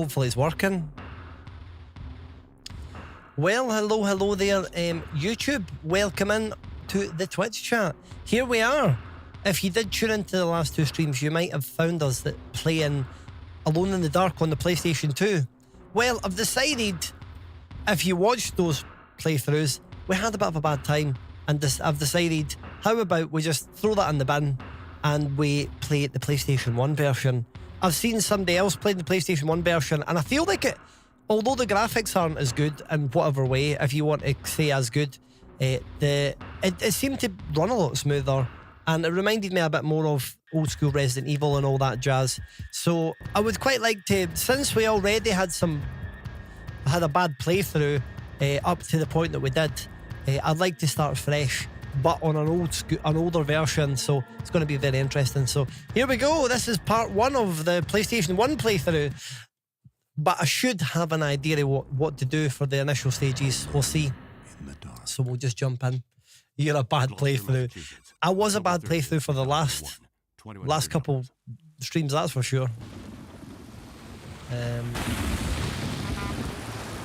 Hopefully it's working. Well, hello there, YouTube. Welcome in to the Twitch chat. Here we are. If you did tune into the last two streams, you might have found us playing Alone in the Dark on the PlayStation 2. Well, I've decided, if you watched those playthroughs, we had a bit of a bad time, and I've decided, how about we just throw that in the bin and we play the PlayStation 1 version. I've seen somebody else play the PlayStation 1 version, and I feel like it, although the graphics aren't as good in whatever way, if you want to say as good, it seemed to run a lot smoother, and it reminded me a bit more of old school Resident Evil and all that jazz. So I would quite like to, since we already had a bad playthrough up to the point that we did, I'd like to start fresh, but on an older version, so it's going to be very interesting. So here we go. This is part 1 of the PlayStation 1 playthrough, but I should have an idea of what to do for the initial stages. We'll see. So we'll just jump in. You're a bad playthrough. I was a bad playthrough for the last couple streams, that's for sure.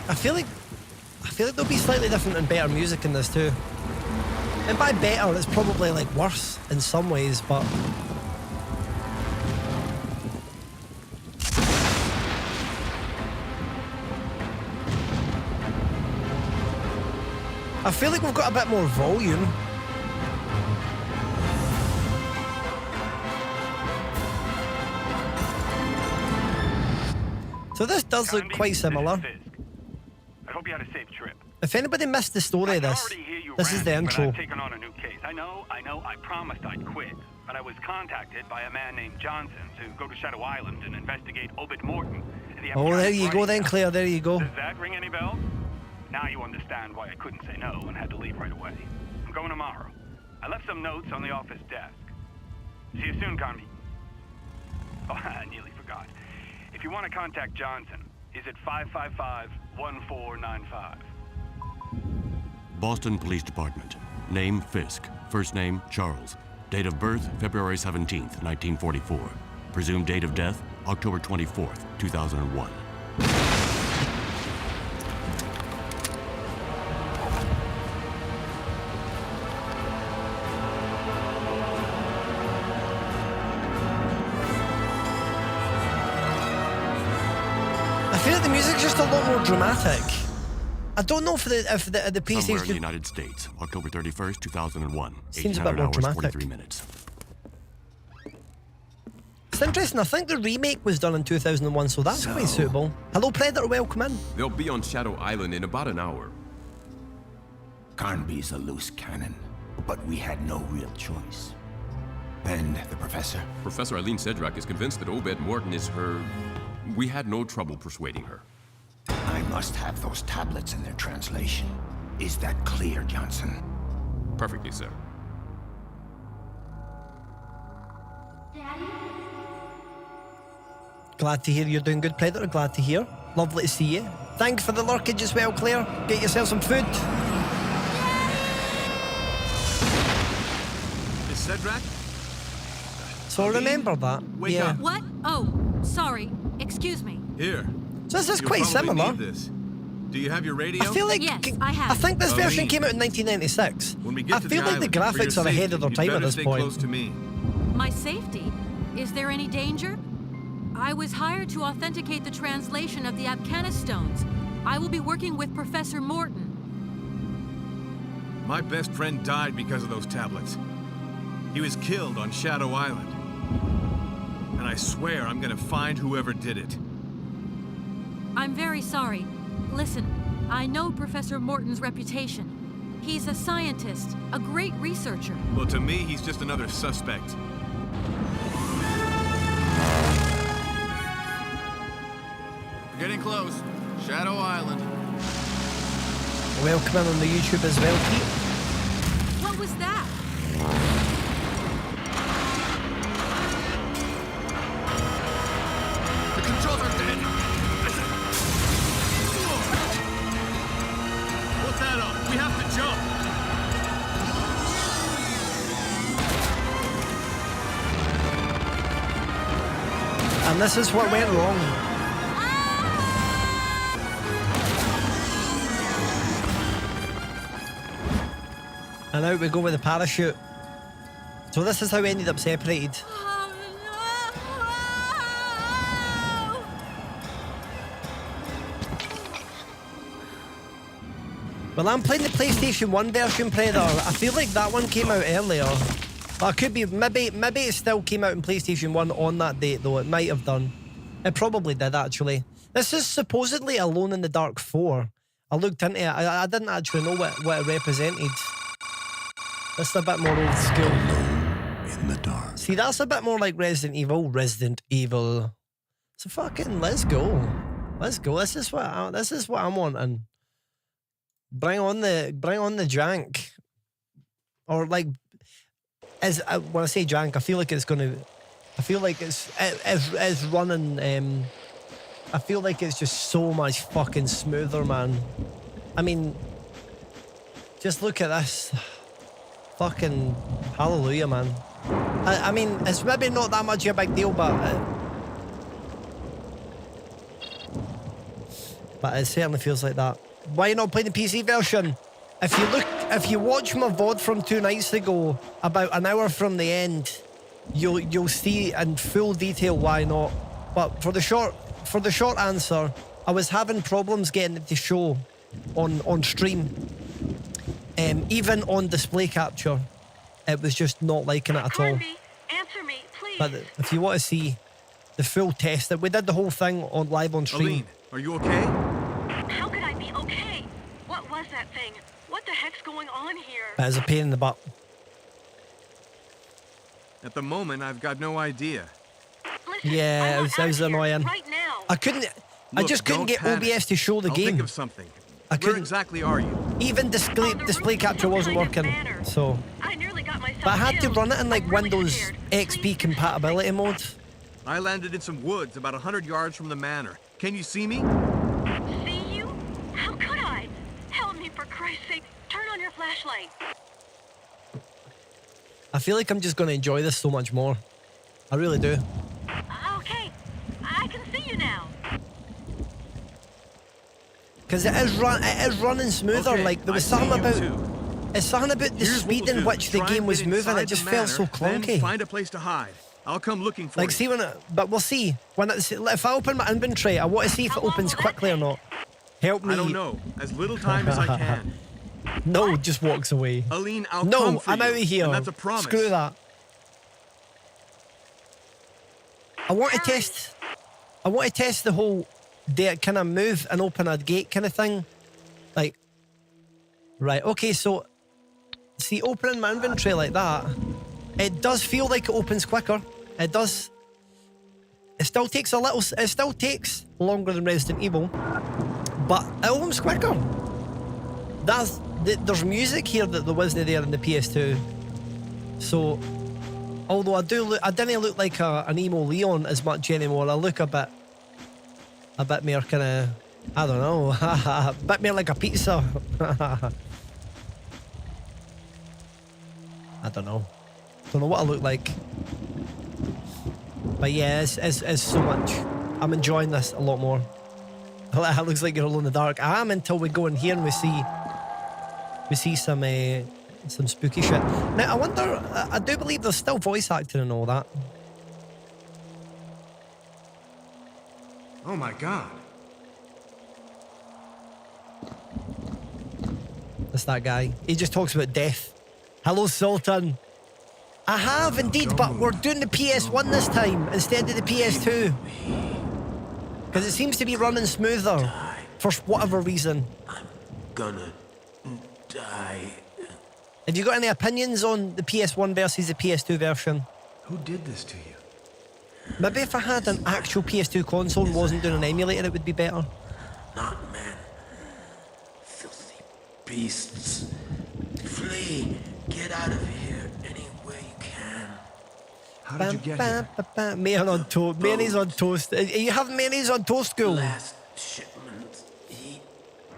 I feel like there'll be slightly different and better music in this too. And by better, it's probably like worse in some ways, but I feel like we've got a bit more volume. So this does look quite similar. I hope you had a safe trip. If anybody missed the story of this is the intro. I've taken on a new case. I know. I promised I'd quit, but I was contacted by a man named Johnson to go to Shadow Island and investigate Obed Morton. Oh, there you go then, Claire. There you go. Does that ring any bells? Now you understand why I couldn't say no and had to leave right away. I'm going tomorrow. I left some notes on the office desk. See you soon, Carmi. Oh, I nearly forgot. If you want to contact Johnson, he's at 555-1495. Boston Police Department. Name Fisk. First name Charles. Date of birth February 17th, 1944. Presumed date of death October 24th, 2001. I feel like the music's just a lot more dramatic. I don't know if the PlayStation... Somewhere in the United States, October 31st, 2001. Seems a bit more dramatic. 43 minutes. It's interesting, I think the remake was done in 2001, so that's quite suitable. Hello, Predator, welcome in. They'll be on Shadow Island in about an hour. Carnby's a loose cannon, but we had no real choice. And the professor? Professor Eileen Sedrak is convinced that Obed Morton is her... We had no trouble persuading her. I must have those tablets in their translation. Is that clear, Johnson? Perfectly, sir. Glad to hear you're doing good, Predator. Glad to hear. Lovely to see you. Thanks for the lurkage as well, Claire. Get yourself some food. Miss Sedrak? So remember that. Wake up. What? Oh, sorry. Excuse me. Here. So this is You'll quite probably similar. need this. Do you have your radio? I feel like Yes, I have. I think this version Eileen. came out in 1996. When we get I to feel the like the island, for your graphics are ahead of their safety, time at you'd better this stay point. close to me. My safety? Is there any danger? I was hired to authenticate the translation of the Abcanis stones. I will be working with Professor Morton. My best friend died because of those tablets. He was killed on Shadow Island. And I swear I'm gonna find whoever did it. I'm very sorry. Listen, I know Professor Morton's reputation. He's a scientist, a great researcher. Well, to me, he's just another suspect. We're getting close. Shadow Island. Welcome in on the YouTube as well, Pete. What was that? The controls are dead. Put that up. We have to jump. And this is what went wrong. And out we go with the parachute. So this is how we ended up separated. Oh, no. Well, I'm playing the PlayStation 1 version, Predator. I feel like that one came out earlier. But it could be, maybe it still came out in PlayStation 1 on that date, though. It might have done. It probably did, actually. This is supposedly Alone in the Dark 4. I looked into it. I didn't actually know what it represented. That's a bit more old school. In the dark. See, that's a bit more like Resident Evil. Resident Evil. So fucking let's go. Let's go. This is what I'm wanting. Bring on the jank. Or like, when I say jank, I feel like it's running. I feel like it's just so much fucking smoother, man. I mean, just look at this. Fucking hallelujah, man. I mean, it's maybe not that much of a big deal, but it certainly feels like that. Why not play the PC version? If you watch my VOD from 2 nights ago, about an hour from the end, you'll see in full detail why not. But for the short answer, I was having problems getting it to show on stream. Even on display capture, it was just not liking it at all. Answer me, please. But if you want to see the full test, we did the whole thing live on stream. Aline, are you okay? How could I be okay? What was that thing? What the heck's going on here? It was a pain in the butt. At the moment, I've got no idea. Listen, Yeah, it was annoying. Right now. I Look, just couldn't don't get panic. OBS to show the I'll game. think of something. I Where couldn't. exactly are you? Even display capture wasn't working. So, I nearly got myself but I had to killed. run it in like I'm really Windows scared. XP Please compatibility mode. I landed in some woods about 100 yards from the manor. Can you see me? see you? How could I? Help me, for Christ's sake. Turn on your flashlight. I feel like I'm just going to enjoy this so much more. I really do. Okay, I can see you now. Because it is running smoother. Okay, like there was I see something you about too. it's something about the Here's what speed we'll in do. which the Try game and was get moving. It inside just the felt so manor, then clunky. find a place to hide. I'll come looking for Like, you. see but we'll see when if I open my inventory. I want to see if How it long opens will that quickly or take? not. Help me. I don't know. As little time as I can. No, just walks away. Aline, I'll come No, for I'm you, out of here. And that's a promise. Screw that. I want to Hurry. test the whole kind of move and open a gate kind of thing. Like, right, okay, so see, opening my inventory like that, it does feel like it opens quicker. It does. It still takes longer than Resident Evil, but it opens quicker. There's music here that there wasn't there in the PS2. So, although I didn't look like an emo Leon as much anymore. I look a bit more kind of, I don't know, a bit more like a pizza. I don't know what I look like. But yeah, it's so much. I'm enjoying this a lot more. It looks like you're alone in the dark. I am until we go in here and we see some spooky shit. Now I wonder. I do believe there's still voice acting and all that. Oh my god. That's that guy. He just talks about death. Hello, Sultan. I have indeed, but we're doing the PS1 this time instead of the PS2. Because it seems to be running smoother for whatever reason. Gonna die. Have you got any opinions on the PS1 versus the PS2 version? Who did this to you? Maybe if I had an actual PS2 console and wasn't doing an emulator, it would be better. Not men. Filthy beasts. Flee. Get out of here any way you can. How did you get here? Mayonnaise on toast. Mayonnaise on toast. Are you having mayonnaise on toast, girl? Last shipment. He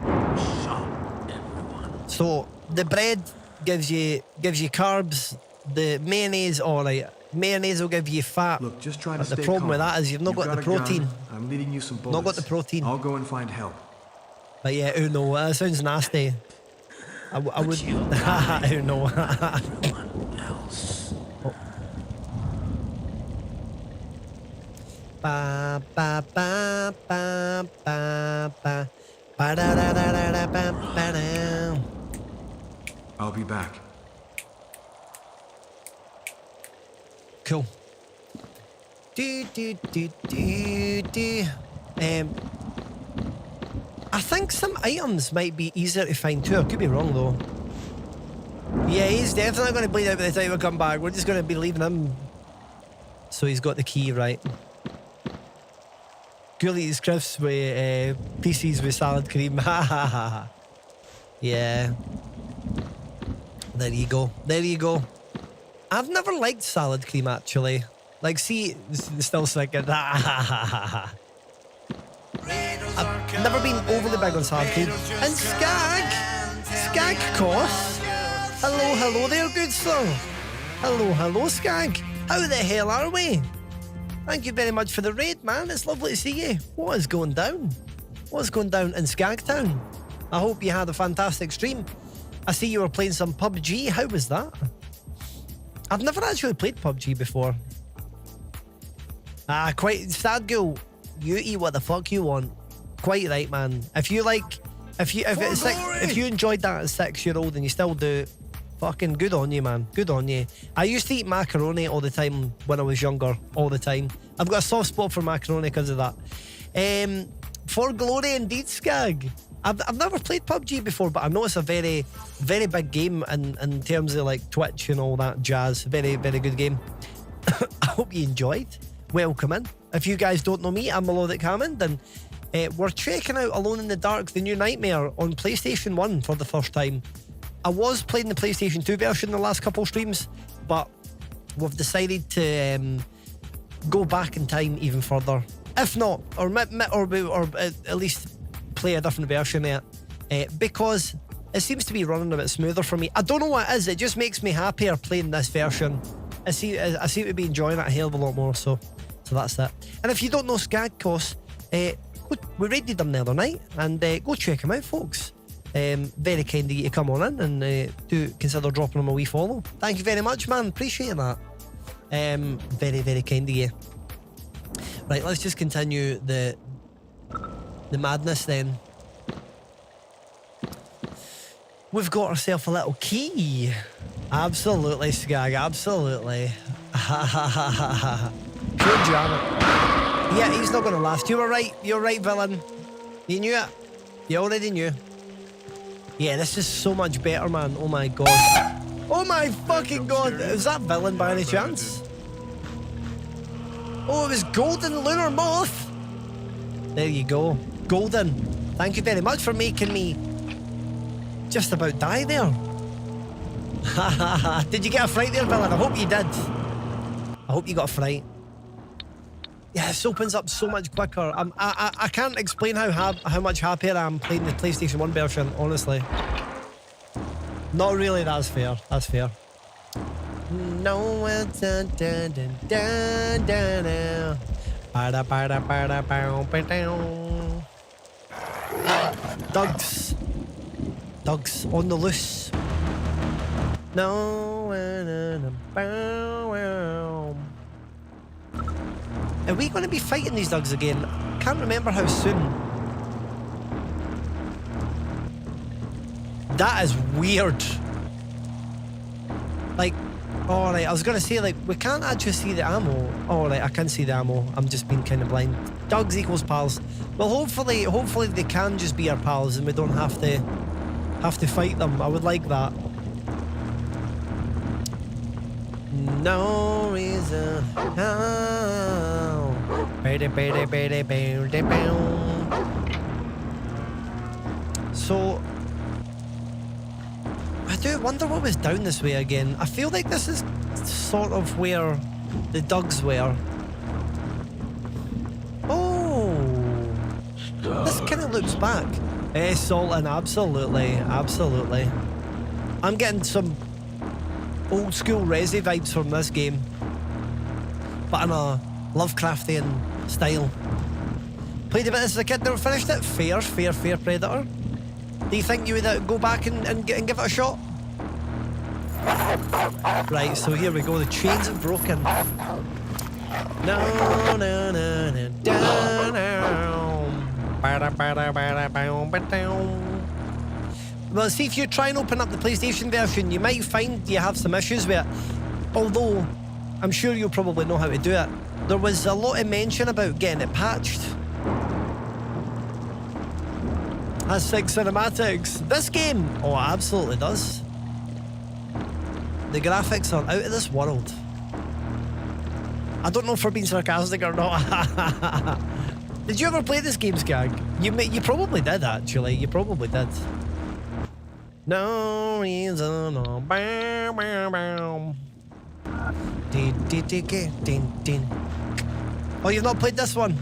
shot everyone. So the bread gives you carbs. The mayonnaise, alright. Mayonnaise will give you fat. Look, just try to But stay the problem calm. with that is you've not got the a gun. protein. I'm leading you some bullets. Not got the protein. I'll go and find help. But yeah, oh no, that sounds nasty. I would. you I don't know. Anyone else? Ba ba ba ba ba ba ba da da da da da ba ba da. I'll be back. Cool. Do do do do do. I think some items might be easier to find too. I could be wrong though. Yeah, he's definitely going to bleed out by the time we come back. We're just going to be leaving him. So he's got the key, right? Ghoulie eats crisps with PCs with salad cream. Ha ha ha. Yeah. There you go. There you go. I've never liked salad cream actually. Like, see, still thinking. I've never been overly big on salad cream. And Skag Koss. Hello there, good sir. Hello, Skag. How the hell are we? Thank you very much for the raid, man. It's lovely to see you. What is going down? What's going down in Skagtown? I hope you had a fantastic stream. I see you were playing some PUBG. How was that? I've never actually played PUBG before. Quite sad, girl. You eat what the fuck you want. Quite right, man. If you enjoyed that at 6-year-old and you still do, fucking good on you, man. Good on you. I used to eat macaroni all the time when I was younger. All the time. I've got a soft spot for macaroni because of that. For glory indeed, Skag. I've never played PUBG before, but I know it's a very, very big game in terms of like Twitch and all that jazz. Very, very good game. I hope you enjoyed. Welcome in. If you guys don't know me, I'm Melodic Hammond, and we're checking out Alone in the Dark, The New Nightmare on PlayStation 1 for the first time. I was playing the PlayStation 2 version the last couple streams, but we've decided to go back in time even further. If not, or at least play a different version of it, because it seems to be running a bit smoother for me. I don't know what it is, it just makes me happier playing this version. I seem to be enjoying it a hell of a lot more, so that's that. And if you don't know Skag Koss, we raided them the other night, and go check him out, folks. Very kind of you to come on in and do consider dropping him a wee follow. Thank you very much, man. Appreciate that. Very, very kind of you. Right, let's just continue the madness then. We've got ourselves a little key. Absolutely, Skag, absolutely. Ha ha ha ha ha. Pure drama. Yeah, he's not going to last. You were right. You're right, villain. You knew it. You already knew. Yeah, this is so much better, man. Oh my god. Oh my fucking god. Is that villain by any chance? Oh, it was Golden Lunar Moth. There you go. Golden. Thank you very much for making me just about die there. Did you get a fright there, villain? I hope you did. I hope you got a fright. Yeah, this opens up so much quicker. I can't explain how much happier I am playing the PlayStation 1 version, honestly. Not really, that's fair. That's fair. No, dun dun dun dun dun. Dogs. Dogs on the loose. No. Are we going to be fighting these dogs again? Can't remember how soon. That is weird. Like, alright, I was going to say, like, we can't actually see the ammo. Alright, I can see the ammo. I'm just being kind of blind. Dogs equals pals. Well, hopefully they can just be our pals and we don't have to fight them. I would like that. No reason. Oh. So I do wonder what was down this way again. I feel like this is sort of where the dogs were. Oh, this kind of loops back. Sultan, absolutely, absolutely. I'm getting some old school Resi vibes from this game, but in a Lovecraftian style. Played a bit as a kid, never finished it. Fair, Predator. Do you think you would go back and give it a shot? Right, so here we go. The chains have broken. No, no, no, no, down, down. Well, see, if you try and open up the PlayStation version, you might find you have some issues with it. Although, I'm sure you'll probably know how to do it. There was a lot of mention about getting it patched. Has 6 cinematics. This game, oh, it absolutely does. The graphics are out of this world. I don't know if we're being sarcastic or not. Did you ever play this game, Skag? You probably did, actually. You probably did. No reason. No. Bam, bam, bam. Oh, you've not played this one?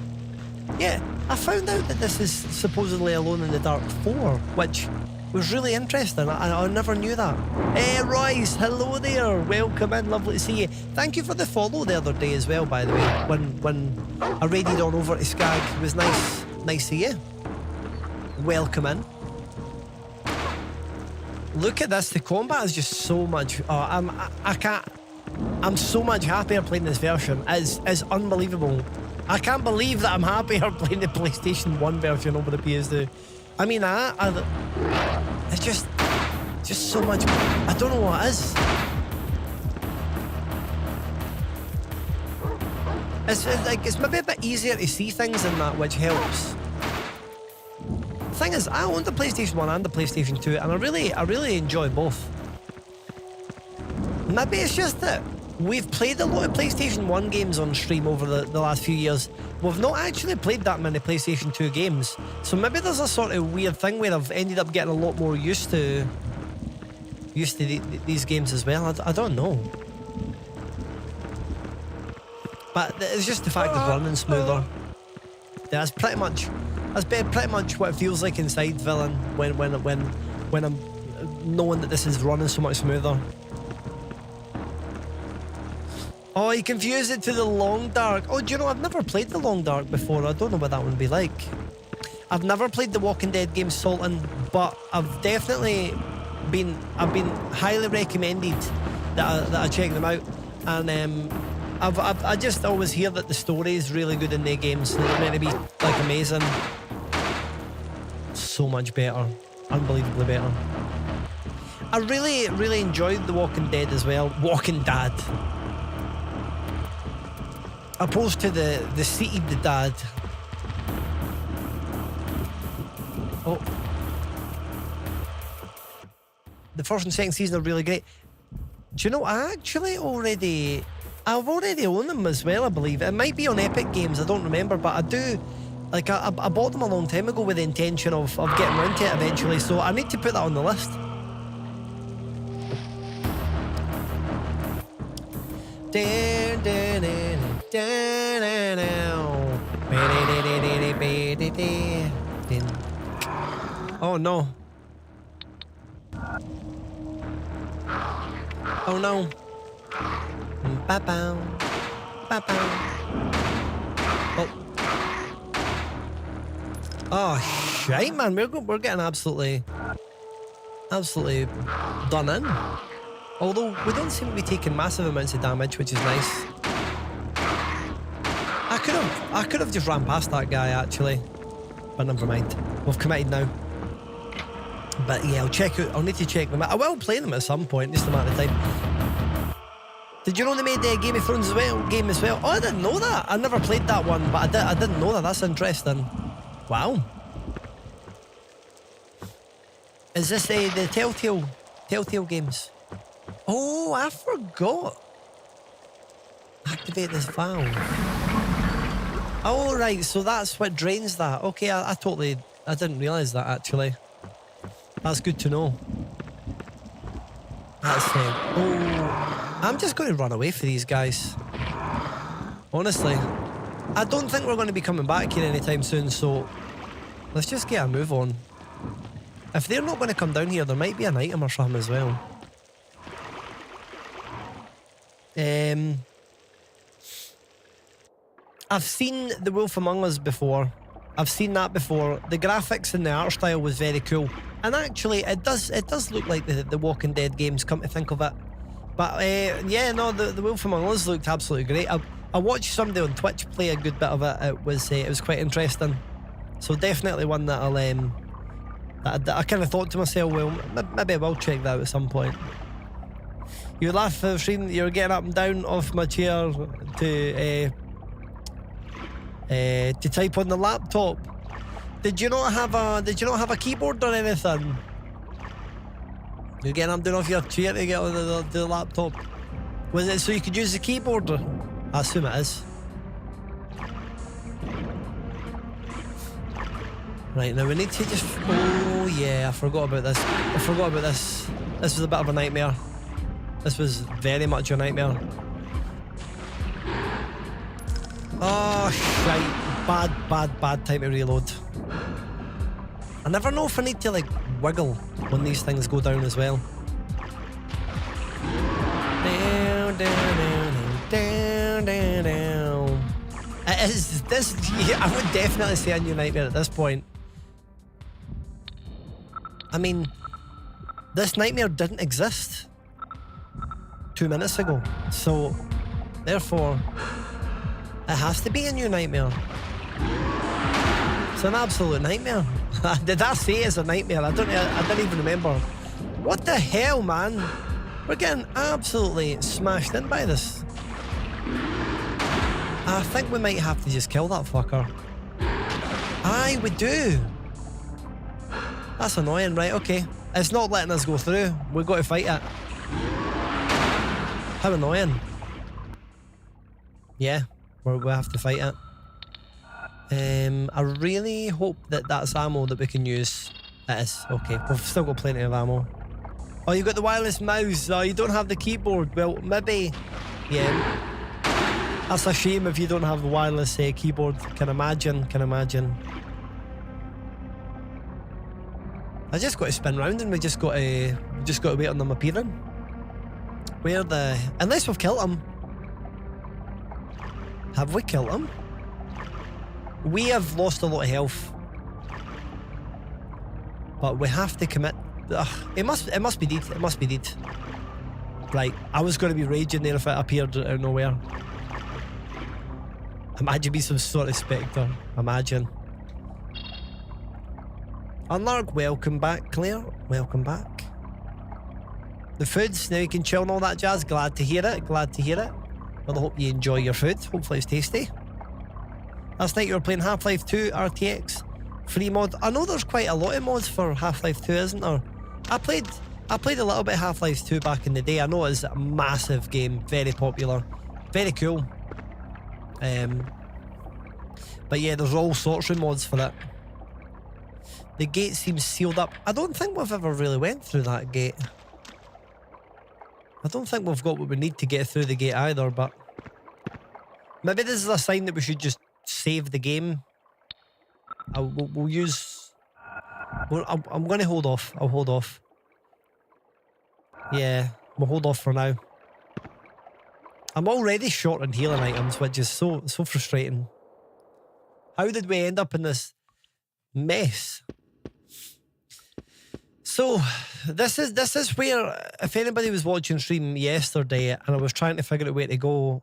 Yeah, I found out that this is supposedly Alone in the Dark 4, which was really interesting. I never knew that. Hey, Royce, hello there. Welcome in, lovely to see you. Thank you for the follow the other day as well, by the way. When I raided on over to Skag, it was nice to see you. Welcome in. Look at this, the combat is just so much. Oh, I'm so much happier playing this version. It's unbelievable. I can't believe that I'm happier playing the PlayStation 1 version over the PS2. I mean, it's just so much. I don't know what it is. It's maybe a bit easier to see things in that, which helps. The thing is, I own the PlayStation 1 and the PlayStation 2, and I really enjoy both. Maybe it's just that we've played a lot of PlayStation 1 games on stream over the last few years. We've not actually played that many PlayStation 2 games. So maybe there's a sort of weird thing where I've ended up getting a lot more used to these games as well. I don't know. But it's just the fact of running smoother. Yeah, that's pretty much what it feels like inside Villain when I'm knowing that this is running so much smoother. Oh, you confused it to the Long Dark. Oh, do you know, I've never played the Long Dark before. I don't know what that one would be like. I've never played the Walking Dead game Sultan, but I've definitely been highly recommended that I check them out. And I just always hear that the story is really good in their games. They're meant to be like amazing. So much better. Unbelievably better. I really enjoyed The Walking Dead as well. Walking Dad. Opposed to the seated the dad. Oh. The first and second season are really great. Do you know, I've already owned them as well, I believe. It might be on Epic Games, I don't remember, but I do. Like, I bought them a long time ago with the intention of getting around to it eventually, so I need to put that on the list. Oh no. Oh no. Ba-bow. Ba-bow. Oh. Oh shite, man. We're getting absolutely done in. Although we don't seem to be taking massive amounts of damage, which is nice. I could have just ran past that guy actually, but never mind. We've committed now. But yeah, I'll need to check them out. I will play them at some point, just a matter of time. Did you know they made the Game of Thrones game as well? Oh, I didn't know that. I never played that one, but I didn't know that. That's interesting. Wow. Is this the Telltale games? Oh, I forgot. Activate this valve. Oh, right, so that's what drains that. Okay, I didn't realise that, actually. That's good to know. That's it. Oh, I'm just going to run away for these guys. Honestly. I don't think we're going to be coming back here anytime soon, so let's just get a move on. If they're not going to come down here, there might be an item or something as well. I've seen The Wolf Among Us before, I've seen that before. The graphics and the art style was very cool. And actually, it does look like the Walking Dead games, come to think of it. But yeah, no, the Wolf Among Us looked absolutely great. I watched somebody on Twitch play a good bit of it. It was quite interesting. So definitely one that I kind of thought to myself, well, maybe I will check that out at some point. You laugh at the stream. You're getting up and down off my chair to type on the laptop. Did you not have a keyboard or anything? You're getting up and down off your chair to get on the laptop. Was it so you could use the keyboard? I assume it is. Right, now we need to just... Oh yeah, I forgot about this. This was a bit of a nightmare. This was very much a nightmare. Oh, shite. Bad time to reload. I never know if I need to, like, wiggle when these things go down as well. Down, down, down, down, down. It is this... Yeah, I would definitely say a new nightmare at this point. I mean, this nightmare didn't exist 2 minutes ago, so therefore it has to be a new nightmare. It's an absolute nightmare. Did I say it's a nightmare? I didn't even remember. What the hell, man? We're getting absolutely smashed in by this. I think we might have to just kill that fucker. Aye, we do. That's annoying, right? Okay. It's not letting us go through. We've got to fight it. How annoying. Yeah, we have to fight it. I really hope that that's ammo that we can use. It is. Okay, we've still got plenty of ammo. Oh, you got the wireless mouse. Oh, you don't have the keyboard. Well, maybe... Yeah. That's a shame if you don't have the wireless keyboard. Can imagine. I just got to spin round and we just got to wait on them appearing. Where the... Unless we've killed them. Have we killed them? We have lost a lot of health. But we have to commit... Ugh, it must be deed. It must be deed. Right, I was going to be raging there if it appeared out of nowhere. Imagine me some sort of spectre. Imagine. Unlark, welcome back, Claire. Welcome back. The foods, now you can chill and all that jazz. Glad to hear it. Well, I hope you enjoy your food. Hopefully it's tasty. Last night you were playing Half-Life 2 RTX. Free mod. I know there's quite a lot of mods for Half-Life 2, isn't there? I played a little bit of Half-Life 2 back in the day. I know it's a massive game. Very popular. Very cool. But yeah, there's all sorts of mods for it. The gate seems sealed up. I don't think we've ever really went through that gate. I don't think we've got what we need to get through the gate either, but... Maybe this is a sign that we should just save the game. We'll use... I'm going to hold off. I'll hold off. Yeah, we'll hold off for now. I'm already short on healing items, which is so frustrating. How did we end up in this mess? So, this is where, if anybody was watching stream yesterday and I was trying to figure out where to go,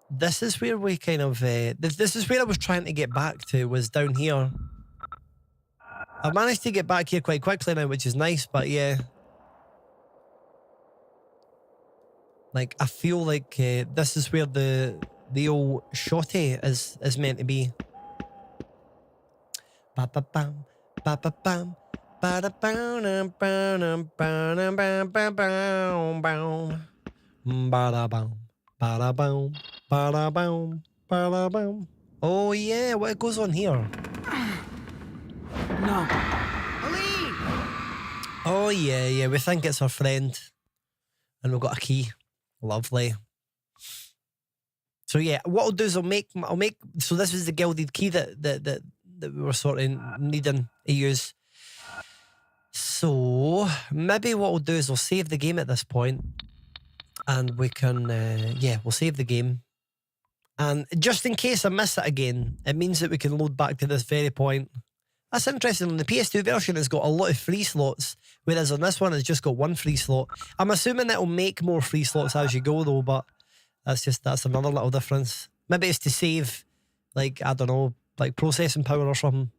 this is where we kind of, this is where I was trying to get back to, was down here. I've managed to get back here quite quickly now, which is nice, but yeah. Like, I feel like this is where the old shotty is meant to be. Ba-ba-bam, ba-ba-bam. Ba-da-bam, ba-da-bam, ba-da-bam, ba-da-bam, ba-da-bam, ba-da-bam, ba-da-bam, ba-da-bam. Oh yeah, what goes on here? No. Oh yeah, we think it's our friend. And we've got a key. Lovely. So yeah, what I'll do is I'll make so this was the gilded key that we were sort of needing to use. So maybe what we'll do is we'll save the game at this point, and we can we'll save the game, And just in case I miss it again, it means that we can load back to this very point. That's interesting. The PS2 version has got a lot of free slots, whereas on this one it's just got one free slot. I'm assuming it'll make more free slots as you go though, but that's another little difference. Maybe it's to save, like, I don't know, like processing power or something.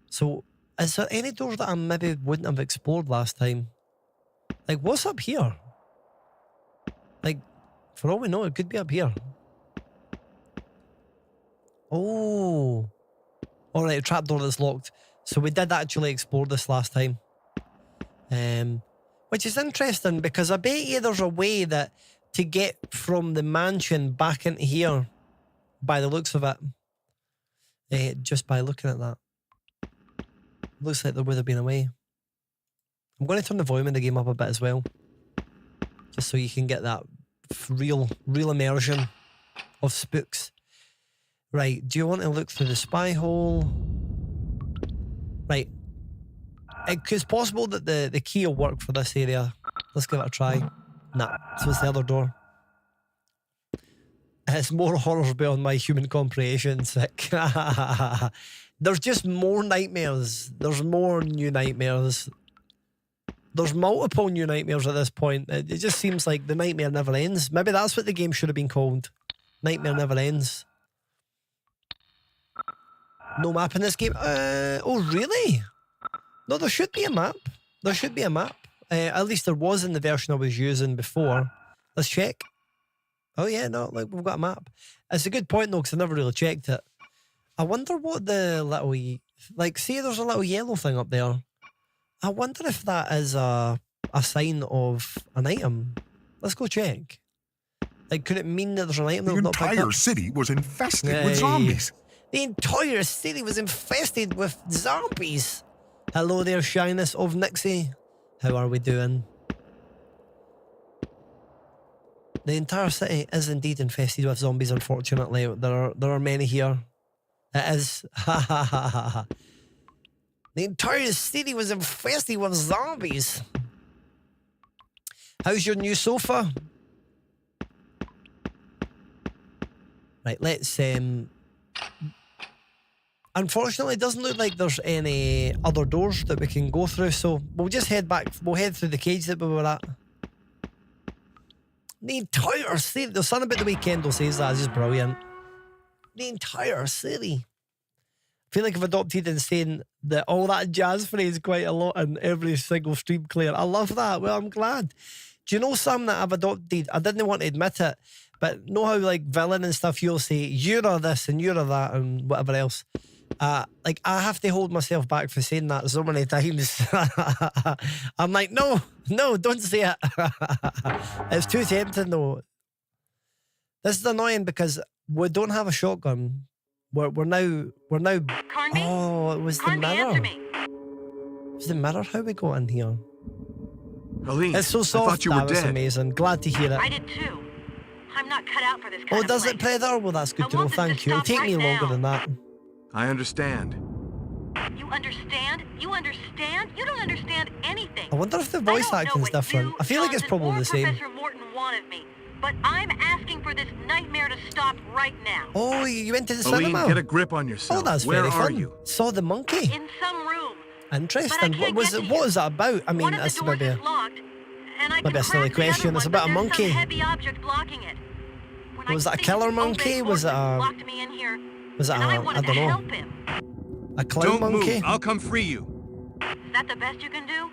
So, is there any doors that I maybe wouldn't have explored last time? Like, what's up here? Like, for all we know, it could be up here. Oh. Alright, a trapdoor that's locked. So we did actually explore this last time. Which is interesting because I bet you there's a way that to get from the mansion back into here by the looks of it. Just by looking at that. Looks like there would have been a way. I'm going to turn the volume in the game up a bit as well. Just so you can get that real immersion of spooks. Right, do you want to look through the spy hole? Right. It's possible that the key will work for this area. Let's give it a try. Nah, so it's the other door. It's more horrors beyond my human comprehension. Sick. There's just more nightmares. There's more new nightmares. There's multiple new nightmares at this point. It just seems like the nightmare never ends. Maybe that's what the game should have been called. Nightmare never ends. No map in this game? Oh, really? No, there should be a map. There should be a map. At least there was in the version I was using before. Let's check. Oh, yeah, no, like we've got a map. It's a good point, though, because I never really checked it. I wonder what the little... Like, see, there's a little yellow thing up there. I wonder if that is a sign of an item. Let's go check. Like, could it mean that there's an item that we've not picked up? The entire city was infested with zombies. The entire city was infested with zombies. Hello there, Shyness of Nixie. How are we doing? The entire city is indeed infested with zombies, unfortunately. There are many here. It is. Ha ha ha ha ha. The entire city was infested with zombies. How's your new sofa? Right, let's unfortunately, it doesn't look like there's any other doors that we can go through, so we'll just head back. We'll head through the cage that we were at. The entire city. There's something about the way Kendall says that is just brilliant. The entire city. I feel like I've adopted and saying that all that jazz phrase quite a lot in every single stream, Claire. I love that. Well, I'm glad. Do you know something that I've adopted? I didn't want to admit it, but know how like villain and stuff you'll say, you're a this and you're a that and whatever else. Like I have to hold myself back for saying that so many times. I'm like, no, don't say it. It's too tempting though. This is annoying because we don't have a shotgun. We're now. Carnby? Oh, it was the Carnby, mirror. answer me. It was the mirror. How we got in here? Aline, It's so soft. I thought you were That was dead. amazing. Glad to hear it. I did too. I'm not cut out for this kind Oh, of does place. it, Predator? Well, that's good I to know. want this to Thank you. It'll stop take me right longer now. than that. I understand. You understand? You understand? You don't understand anything. I wonder if the I voice don't know acting's what different. you, I feel like it's Johnson, probably or the same. Professor Morton want of me, but I'm asking for this nightmare to stop right now. Oh, you went to the Aline, cinema? get a grip on yourself. Oh, that's Where very are fun. you? Saw the monkey. In some room. Interesting. But I What can't was get it? to What you. is that about? I mean, One of the that's doors maybe is locked, and I maybe can a silly crack the other question. It's one, about but a there's monkey. Some heavy object blocking it. When I Was that a think killer Obed monkey? Was it Morton a- locked me in here, was it and a- I I wanted don't to know. help him. a clown Don't monkey? move. I'll come free you. Is that the best you can do?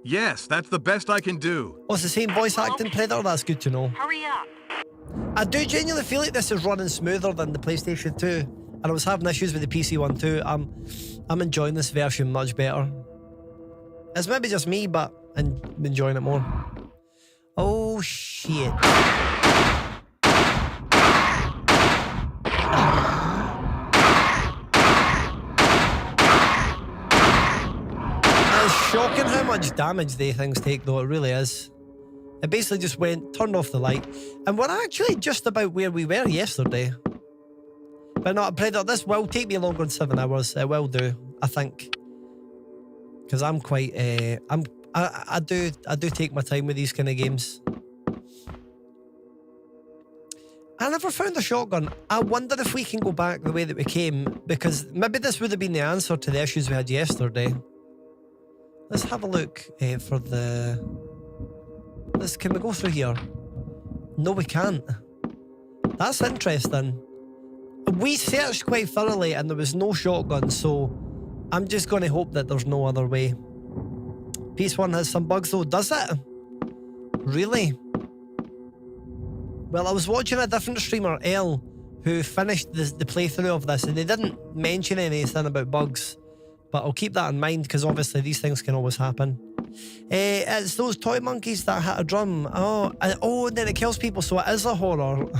Yes, that's the best I can do. Oh, it's the same voice acting, Okay. Predator? That's good to know. Hurry up. I do genuinely feel like this is running smoother than the PlayStation 2. And I was having issues with the PC one too. I'm enjoying this version much better. It's maybe just me, but I'm enjoying it more. Oh shit. It's shocking how much damage they things take though, it really is. It basically just went, turned off the light, and we're actually just about where we were yesterday. But not a Predator, this will take me longer than 7 hours. It will do, I think. Because I'm quite, I do take my time with these kind of games. I never found a shotgun. I wonder if we can go back the way that we came, because maybe this would have been the answer to the issues we had yesterday. Let's have a look for the... Can we go through here? No, we can't. That's interesting. We searched quite thoroughly and there was no shotgun, so I'm just going to hope that there's no other way. PS1 has some bugs though, does it? Really? Well, I was watching a different streamer, L, who finished the playthrough of this, and they didn't mention anything about bugs. But I'll keep that in mind, because obviously these things can always happen. It's those toy monkeys that hit a drum. Oh, and then it kills people, so it is a horror.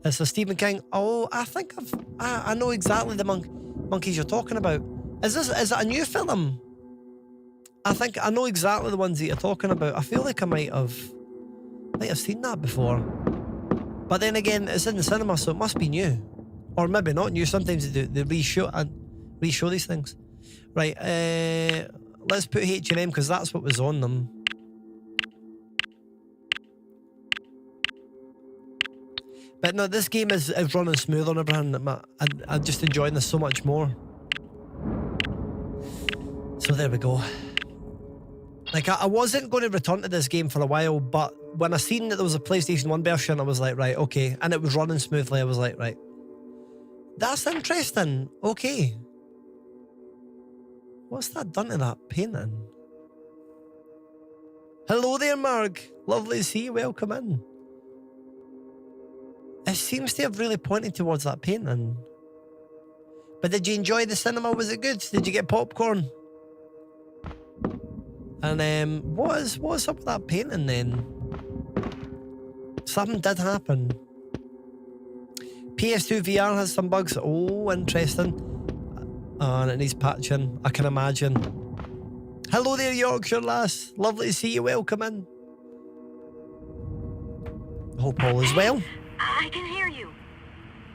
It's a Stephen King. Oh, I think I know exactly the monkeys you're talking about. Is it a new film? I think I know exactly the ones that you're talking about. I feel like I might have seen that before. But then again, it's in the cinema, so it must be new. Or maybe not new. Sometimes they reshow these things. Right, let's put H&M, because that's what was on them. But no, this game is running smooth on everything. I'm just enjoying this so much more. So there we go. Like, I wasn't going to return to this game for a while, but when I seen that there was a PlayStation 1 version, I was like, right, okay. And it was running smoothly. I was like, right. That's interesting. Okay. What's that done to that painting? Hello there, Marg. Lovely to see you. Welcome in. It seems to have really pointed towards that painting. But did you enjoy the cinema? Was it good? Did you get popcorn? And what's up with that painting then? Something did happen. PS2 VR has some bugs. Oh, interesting. And it needs patching, I can imagine. Hello there, Yorkshire lass. Lovely to see you. Welcome in. Hope all is well. I can hear you.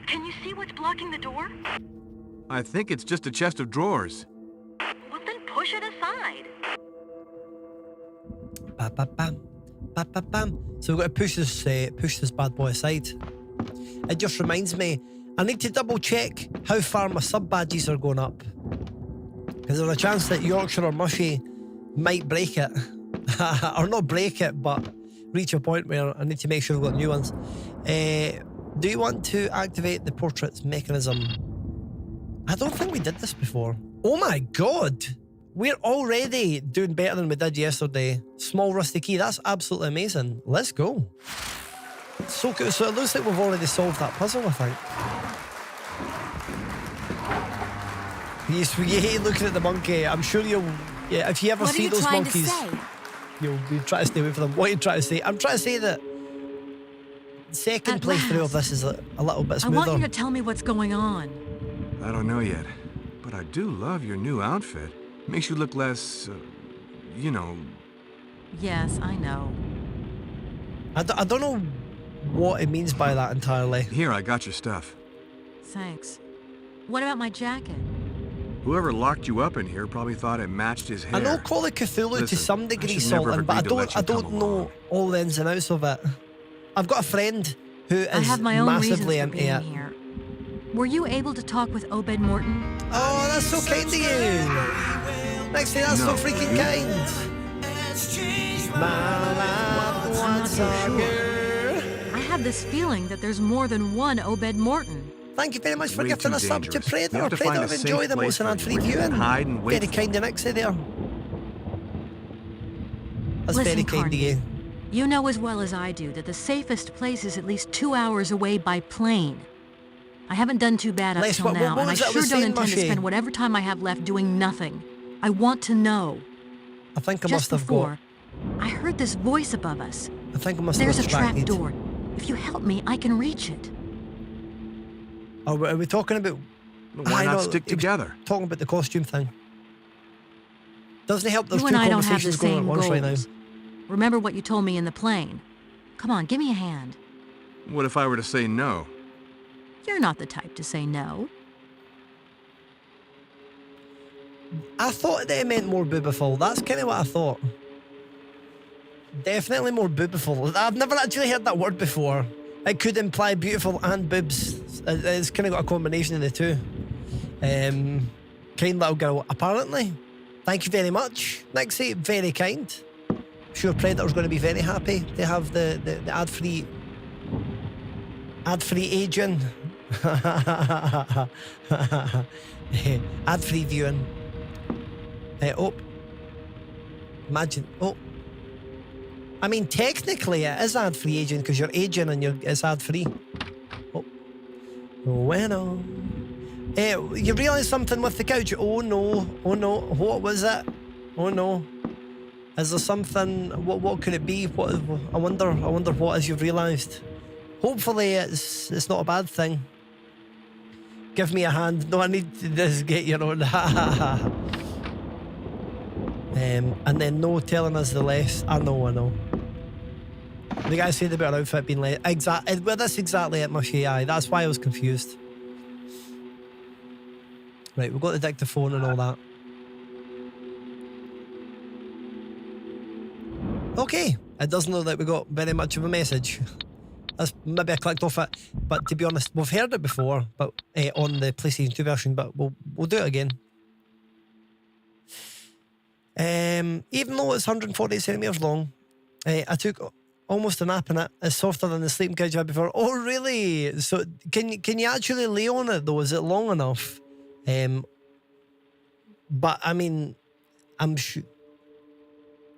Can you see what's blocking the door? I think it's just a chest of drawers. Well, then push it aside. Bam, bam, bam. Bam, bam, bam. So we've got to push this bad boy aside. It just reminds me, I need to double check how far my sub badges are going up. Because there's a chance that Yorkshire or Mushy might break it. Or not break it, but reach a point where I need to make sure we've got new ones. Do you want to activate the portraits mechanism? I don't think we did this before. Oh my god! We're already doing better than we did yesterday. Small rusty key, that's absolutely amazing. Let's go. So good. So it looks like we've already solved that puzzle, I think. Yes, you hate looking at the monkey. I'm sure you'll... Yeah, if you ever see those monkeys, you'll be trying to stay away from them. What are you trying to say? I'm trying to say that second playthrough of this is a little bit smoother. I want you to tell me what's going on. I don't know yet, but I do love your new outfit. Makes you look less, you know... Yes, I know. I don't know what it means by that entirely. Here, I got your stuff. Thanks. What about my jacket? Whoever locked you up in here probably thought it matched his hair. I know Call of Cthulhu to some degree, Sultan, but I don't know all the ins and outs of it. I've got a friend who is massively into it. Here. Were you able to talk with Obed Morton? Oh, that's so kind of you. Next thing, that's so freaking kind. My life once I have this feeling that there's more than one Obed Morton. Thank you very much for gifting us up to Predator. Predator, enjoy the most and ad-free viewing. Very kind of Nixie there. That's very kind of you. You know as well as I do that the safest place is at least 2 hours away by plane. I haven't done too bad up till now, and I sure don't intend to spend whatever time I have left doing nothing. I want to know. I think I must have got... I heard this voice above us. I think I must have There's a trap door. If you help me, I can reach it. Oh, are we talking about... Why not stick together? Talking about the costume thing. Doesn't it help there's two conversations going at once right now? Remember what you told me in the plane. Come on, give me a hand. What if I were to say no? You're not the type to say no. I thought that it meant more boobiful. That's kind of what I thought. Definitely more boobiful. I've never actually heard that word before. It could imply beautiful and boobs. It's kind of got a combination of the two. Kind little girl, apparently. Thank you very much, Nixie. Very kind. I'm sure Predator's going to be very happy to have the ad-free aging. Ad-free viewing. Oh. Imagine. Oh. I mean, technically it is ad-free aging because you're aging and it's ad-free. Oh. Bueno. You realised something with the couch? Oh no. Oh no. What was it? Oh no. Is there something? What could it be? What? I wonder what is you've realised. Hopefully it's not a bad thing. Give me a hand. No, I need to just get your own. And then no telling us the less. I know. The guy said about our outfit being less. Exactly. Well, that's exactly it, Mushy. Aye, that's why I was confused. Right, we've got the dictaphone and all that. Okay, it doesn't look like we got very much of a message. That's maybe I clicked off it, but to be honest, we've heard it before, but on the PlayStation 2 version. But we'll do it again. Even though it's 148 centimeters long, I took almost a nap in it. It's softer than the sleeping couch I had before. Oh, really? So can you actually lay on it though? Is it long enough? But I mean, I'm sure.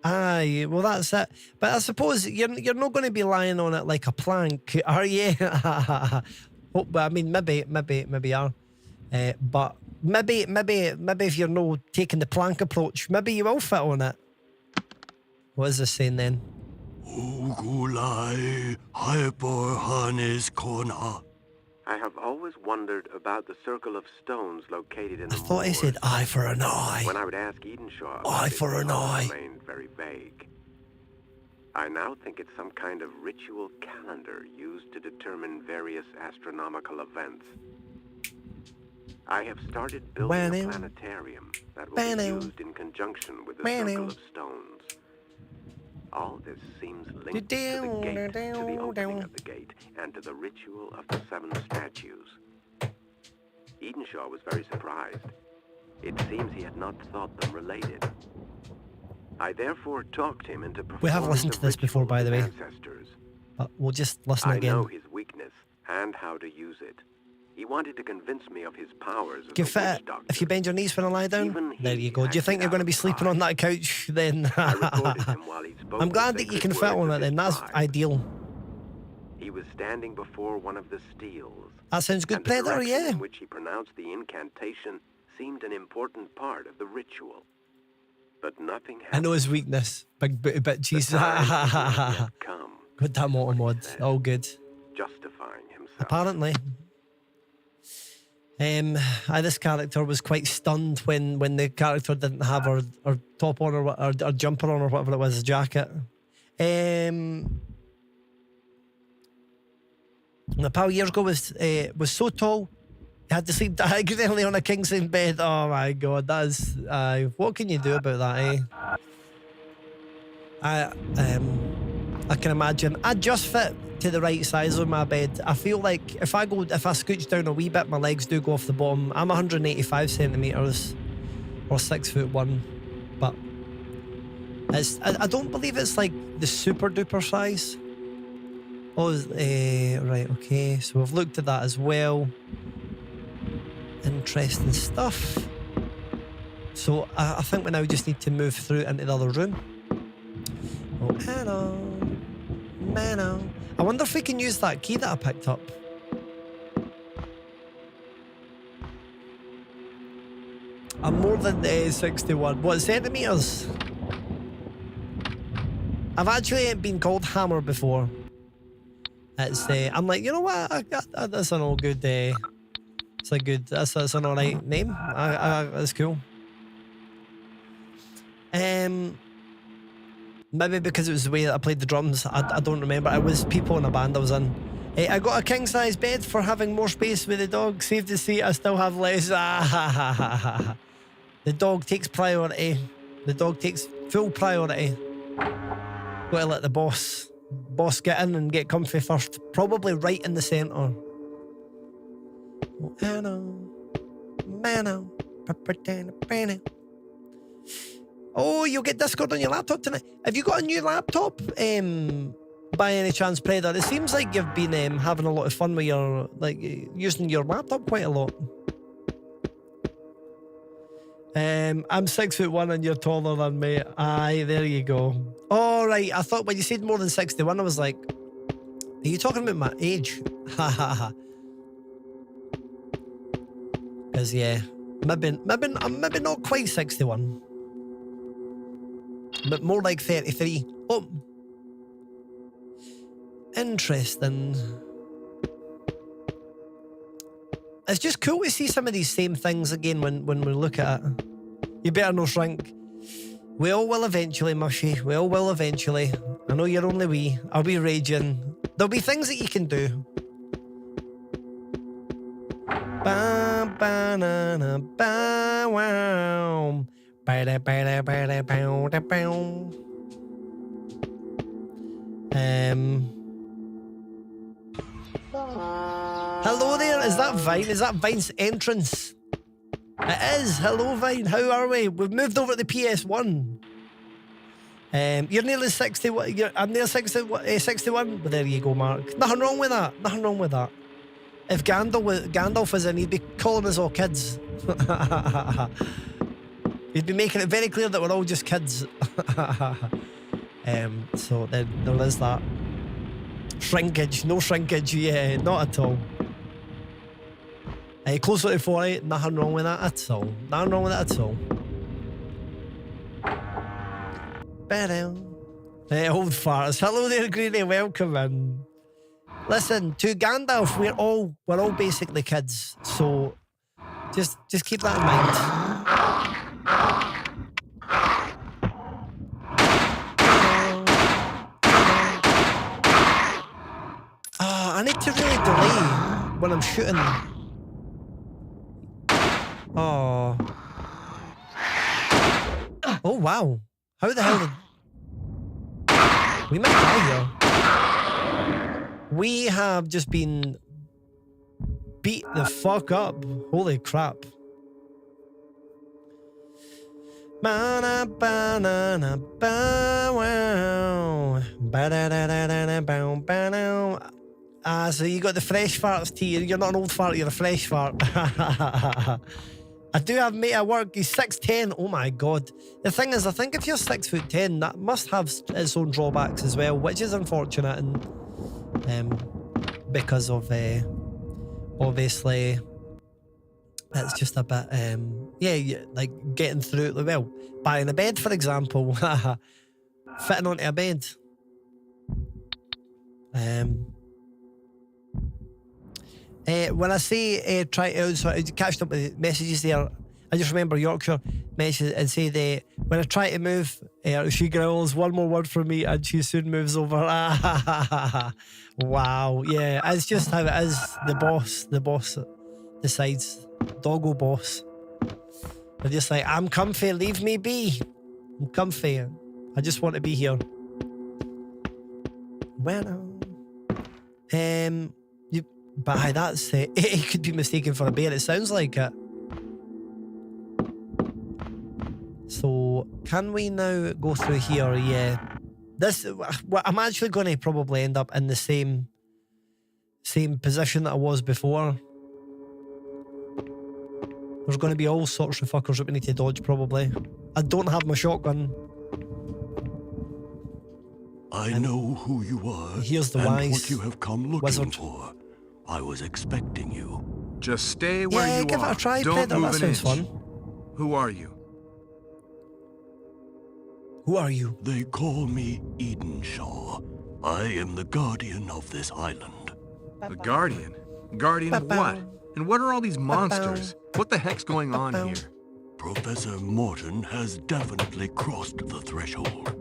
Aye, well that's it. But I suppose you're not going to be lying on it like a plank, are you? Oh, but I mean, maybe you are. But maybe if you're not taking the plank approach, maybe you will fit on it. What is this saying then? I have always wondered about the circle of stones located in the I thought he said eye for an eye. When I would ask Edenshaw, eye for an eye. Remained very vague. I now think it's some kind of ritual calendar used to determine various astronomical events. I have started building a planetarium that will be used in conjunction with the circle of stones. All this seems linked to the gate, to the opening of the gate, and to the ritual of the 7 statues. Edenshaw was very surprised. It seems he had not thought them related. I therefore talked him into performing. We have listened to this before, by the way. But we'll just listen again. I know his weakness and how to use it. He wanted to convince me of his powers. Do you fit if you bend your knees when I lie down? There you go. Do you think you're going to be sleeping on that couch then? I'm glad that you can fit on it then. That's ideal. He was standing before one of the steels. That sounds good, Predator, yeah. In which he pronounced the incantation seemed an important part of the ritual. But nothing happened. I know his weakness. Big booty bitches. Good damn auto mod. All good. Justifying himself. Apparently. This character was quite stunned when the character didn't have her top on or jumper on or whatever it was, jacket. My pal years ago was so tall he had to sleep diagonally on a king size bed. Oh my god, that's what can you do about that, I can imagine. I just fit to the right size of my bed. I feel like if I scooch down a wee bit, my legs do go off the bottom. I'm 185 centimeters or 6'1", but I don't believe it's like the super duper size. Oh, right, okay. So we've looked at that as well. Interesting stuff. So I think we now just need to move through into the other room. Oh, hello. Hello. I wonder if we can use that key that I picked up. I'm more than 61. What, centimeters? I've actually been called Hammer before. It's I'm like, you know what? That's an all good. It's a good. That's an alright name. That's cool. Maybe because it was the way that I played the drums. I don't remember. It was people in a band I was in. I got a king size bed for having more space with the dog. Safe to say I still have less. The dog takes priority. The dog takes full priority. Gotta let the boss Boss, get in and get comfy first. Probably right in the centre. Oh, you'll get Discord on your laptop tonight. Have you got a new laptop? By any chance, Predator? It seems like you've been having a lot of fun with your, like, using your laptop quite a lot. I'm 6'1" and you're taller than me. Aye, there you go. All right, I thought when you said more than 61, I was like, are you talking about my age? Ha ha ha. Because yeah, maybe not quite 61, but more like 33. Oh, interesting. It's just cool to see some of these same things again when we look at it. You better no shrink. We all will eventually, Mushy. We all will eventually. I know you're only wee. I'll be raging. There'll be things that you can do. Ba ba na na ba wow. Ba da ba da ba da bow da bow. Hello there, is that Vine? Is that Vine's entrance? It is. Hello Vine, how are we? We've moved over to the PS1. You're nearly 61. I'm near 61. But there you go, Mark. Nothing wrong with that. Nothing wrong with that. If Gandalf was in, he'd be calling us all kids. He'd be making it very clear that we're all just kids. So then there is that. Shrinkage, no shrinkage, yeah, not at all. Closer to 40, nothing wrong with that at all. Nothing wrong with that at all. Old farts. Hello there, Greedy, welcome in. Listen, to Gandalf, we're all basically kids, so just keep that in mind. I need to really delay when I'm shooting. Oh. Oh wow. How the hell did... We might die here. We have just been beat the fuck up. Holy crap. So you got the fresh farts tea. You're not an old fart, you're a fresh fart. I do have mate at work, he's 6'10". Oh my god. The thing is, I think if you're 6'10", that must have its own drawbacks as well, which is unfortunate, and because of obviously it's just a bit like getting through it. Well, buying a bed, for example. Fitting onto a bed. When I say try to, so I catched up with the messages there, I just remember Yorkshire message and say when I try to move, she growls, one more word from me and she soon moves over. Wow, yeah, it's just how it is. The boss decides. Doggo boss. They're just like, I'm comfy, leave me be. I'm comfy. I just want to be here. Well, but aye, that's it could be mistaken for a bear. It sounds like it. So can we now go through here? Yeah, I'm actually going to probably end up in the same position that I was before. There's going to be all sorts of fuckers that we need to dodge probably. I don't have my shotgun. I know who you are. Here's the and wise what you have come looking wizard. for. I was expecting you. Just stay where you are. Give it a try, Don't Predator. move That an sounds inch. fun. Who are you? Who are you? They call me Edenshaw. I am the guardian of this island. The Guardian? Guardian of what? And what are all these monsters? What the heck's going on here? Professor Morton has definitely crossed the threshold.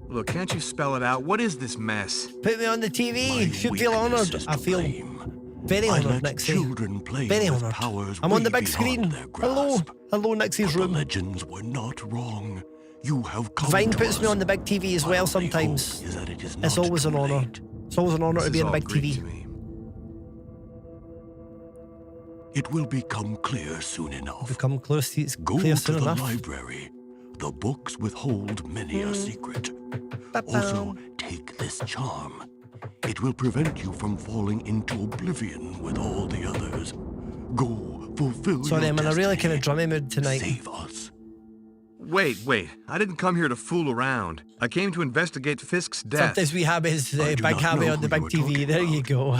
Look, can't you spell it out? What is this mess? Put me on the TV. My Should feel weakness honoured. is to I feel blame. very I honoured, let Nixie. children play Very with honoured. powers I'm on the way big beyond screen. their Hello. grasp. Hello, Nixie's The room. legends were not wrong. You have come Vine to puts us. me on the big TV as My well only sometimes. hope is that it is It's not always an too honour. late. It's always an honour to be on the big Greek to TV. me. It will become clear soon enough. Become close to it's Go clear to soon the enough. library. The books withhold many a secret. Also, take this charm. It will prevent you from falling into oblivion with all the others. Go, fulfill Sorry, your I'm in a really kind destiny. of drummy mood tonight. Save us. Wait. I didn't come here to fool around. I came to investigate Fisk's death. Sometimes we have his I do big not habit know on the who big you are TV. talking There you about. go.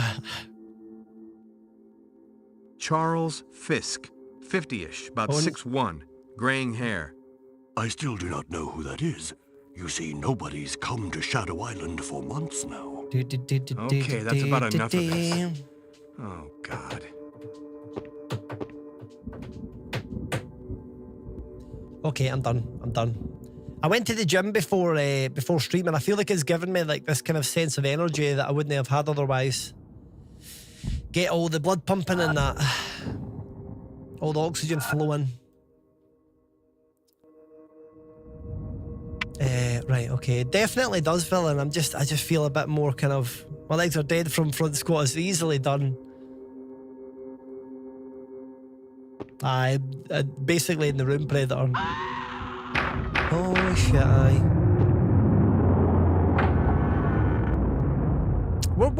Charles Fisk. 50-ish, about 6'1", graying hair. I still do not know who that is. You see, nobody's come to Shadow Island for months now. Okay, that's about enough of this. Oh, God. Okay, I'm done. I went to the gym before streaming. I feel like it's given me like this kind of sense of energy that I wouldn't have had otherwise. Get all the blood pumping and that. All the oxygen flowing. Right, okay. Definitely does fill in. I just feel a bit more kind of, my legs are dead from front squats. Easily done. I basically in the room, Predator. Oh shit, aye. Where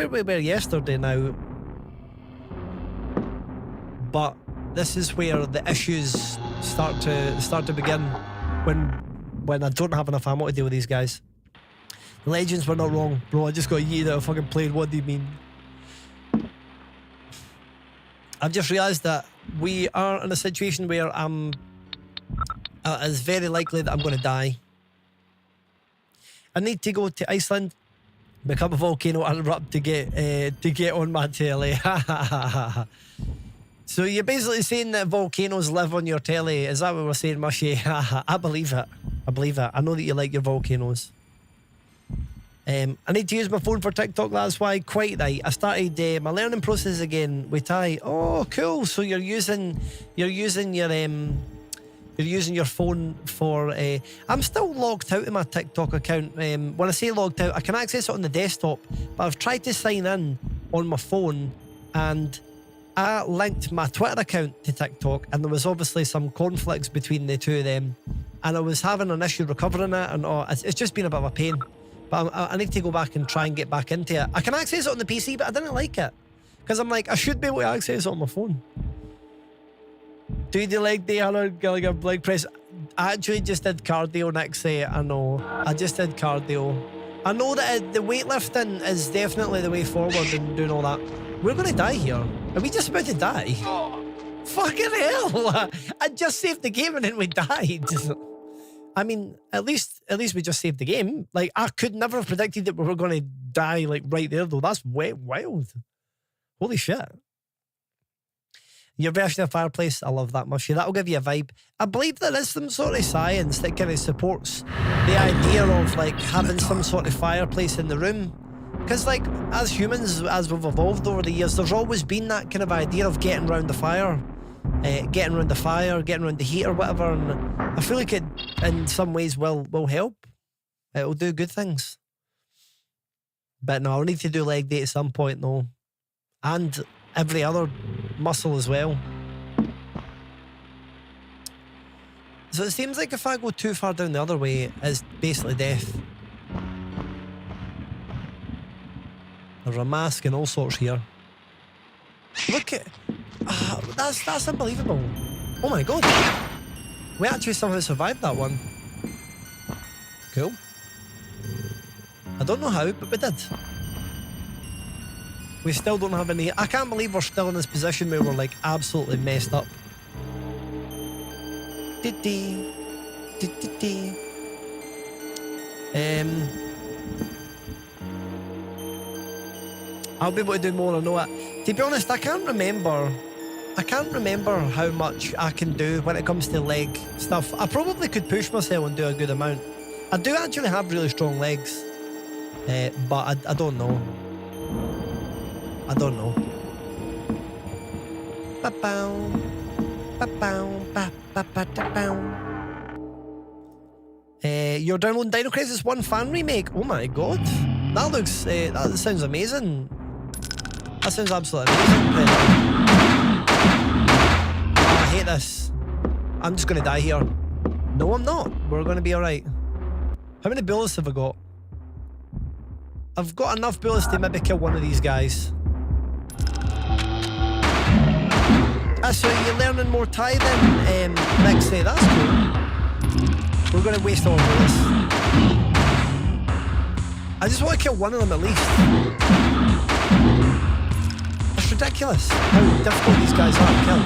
we were yesterday now. But this is where the issues start to begin when I don't have enough ammo to deal with these guys. The legends were not wrong, bro. I just got yeeted out of fucking plane. What do you mean? I've just realised that we are in a situation where it's very likely that I'm going to die. I need to go to Iceland, become a volcano erupt to get on my telly. So you're basically saying that volcanoes live on your telly? Is that what we're saying, Mushy? I believe it. I know that you like your volcanoes. I need to use my phone for TikTok. That's why. Quite right. I started my learning process again with Ty. Oh, cool. So you're using your phone for. I'm still logged out of my TikTok account. When I say logged out, I can access it on the desktop, but I've tried to sign in on my phone, and I linked my Twitter account to TikTok, and there was obviously some conflicts between the two of them, and I was having an issue recovering it, and it's just been a bit of a pain. But I need to go back and try and get back into it. I can access it on the PC, but I didn't like it because I'm like, I should be able to access it on my phone. Do the leg day, Arnold Gallagher leg press? I actually just did cardio, Nick. I know. I just did cardio. I know that the weightlifting is definitely the way forward and doing all that. We're going to die here. Are we just about to die? Fucking hell! I just saved the game and then we died. I mean, at least we just saved the game. Like, I could never have predicted that we were going to die like right there, though. That's wild. Holy shit. Your version of fireplace, I love that, Mushy. That'll give you a vibe. I believe there is some sort of science that kind of supports the idea of like having some sort of fireplace in the room. Because like, as humans, as we've evolved over the years, there's always been that kind of idea of getting around the fire. Getting around the heat or whatever, and I feel like it in some ways will help. It'll do good things. But no, I'll need to do leg day at some point though. And every other muscle as well. So it seems like if I go too far down the other way, it's basically death. There's a mask and all sorts here. Look at... that's unbelievable. Oh my god. We actually somehow survived that one. Cool. I don't know how, but we did. We still don't have any... I can't believe we're still in this position where we're like absolutely messed up. I'll be able to do more, I know it. To be honest, I can't remember how much I can do when it comes to leg stuff. I probably could push myself and do a good amount. I do actually have really strong legs, but I don't know. I don't know. You're downloading Dino Crisis 1 fan remake. Oh my god. That looks, that sounds amazing. That sounds absolutely amazing. Oh, I hate this. I'm just going to die here. No, I'm not. We're going to be alright. How many bullets have I got? I've got enough bullets to maybe kill one of these guys. So you're learning more Thai then, Nixie. That's cool. We're going to waste all bullets. I just want to kill one of them at least. It's ridiculous how difficult these guys are to kill.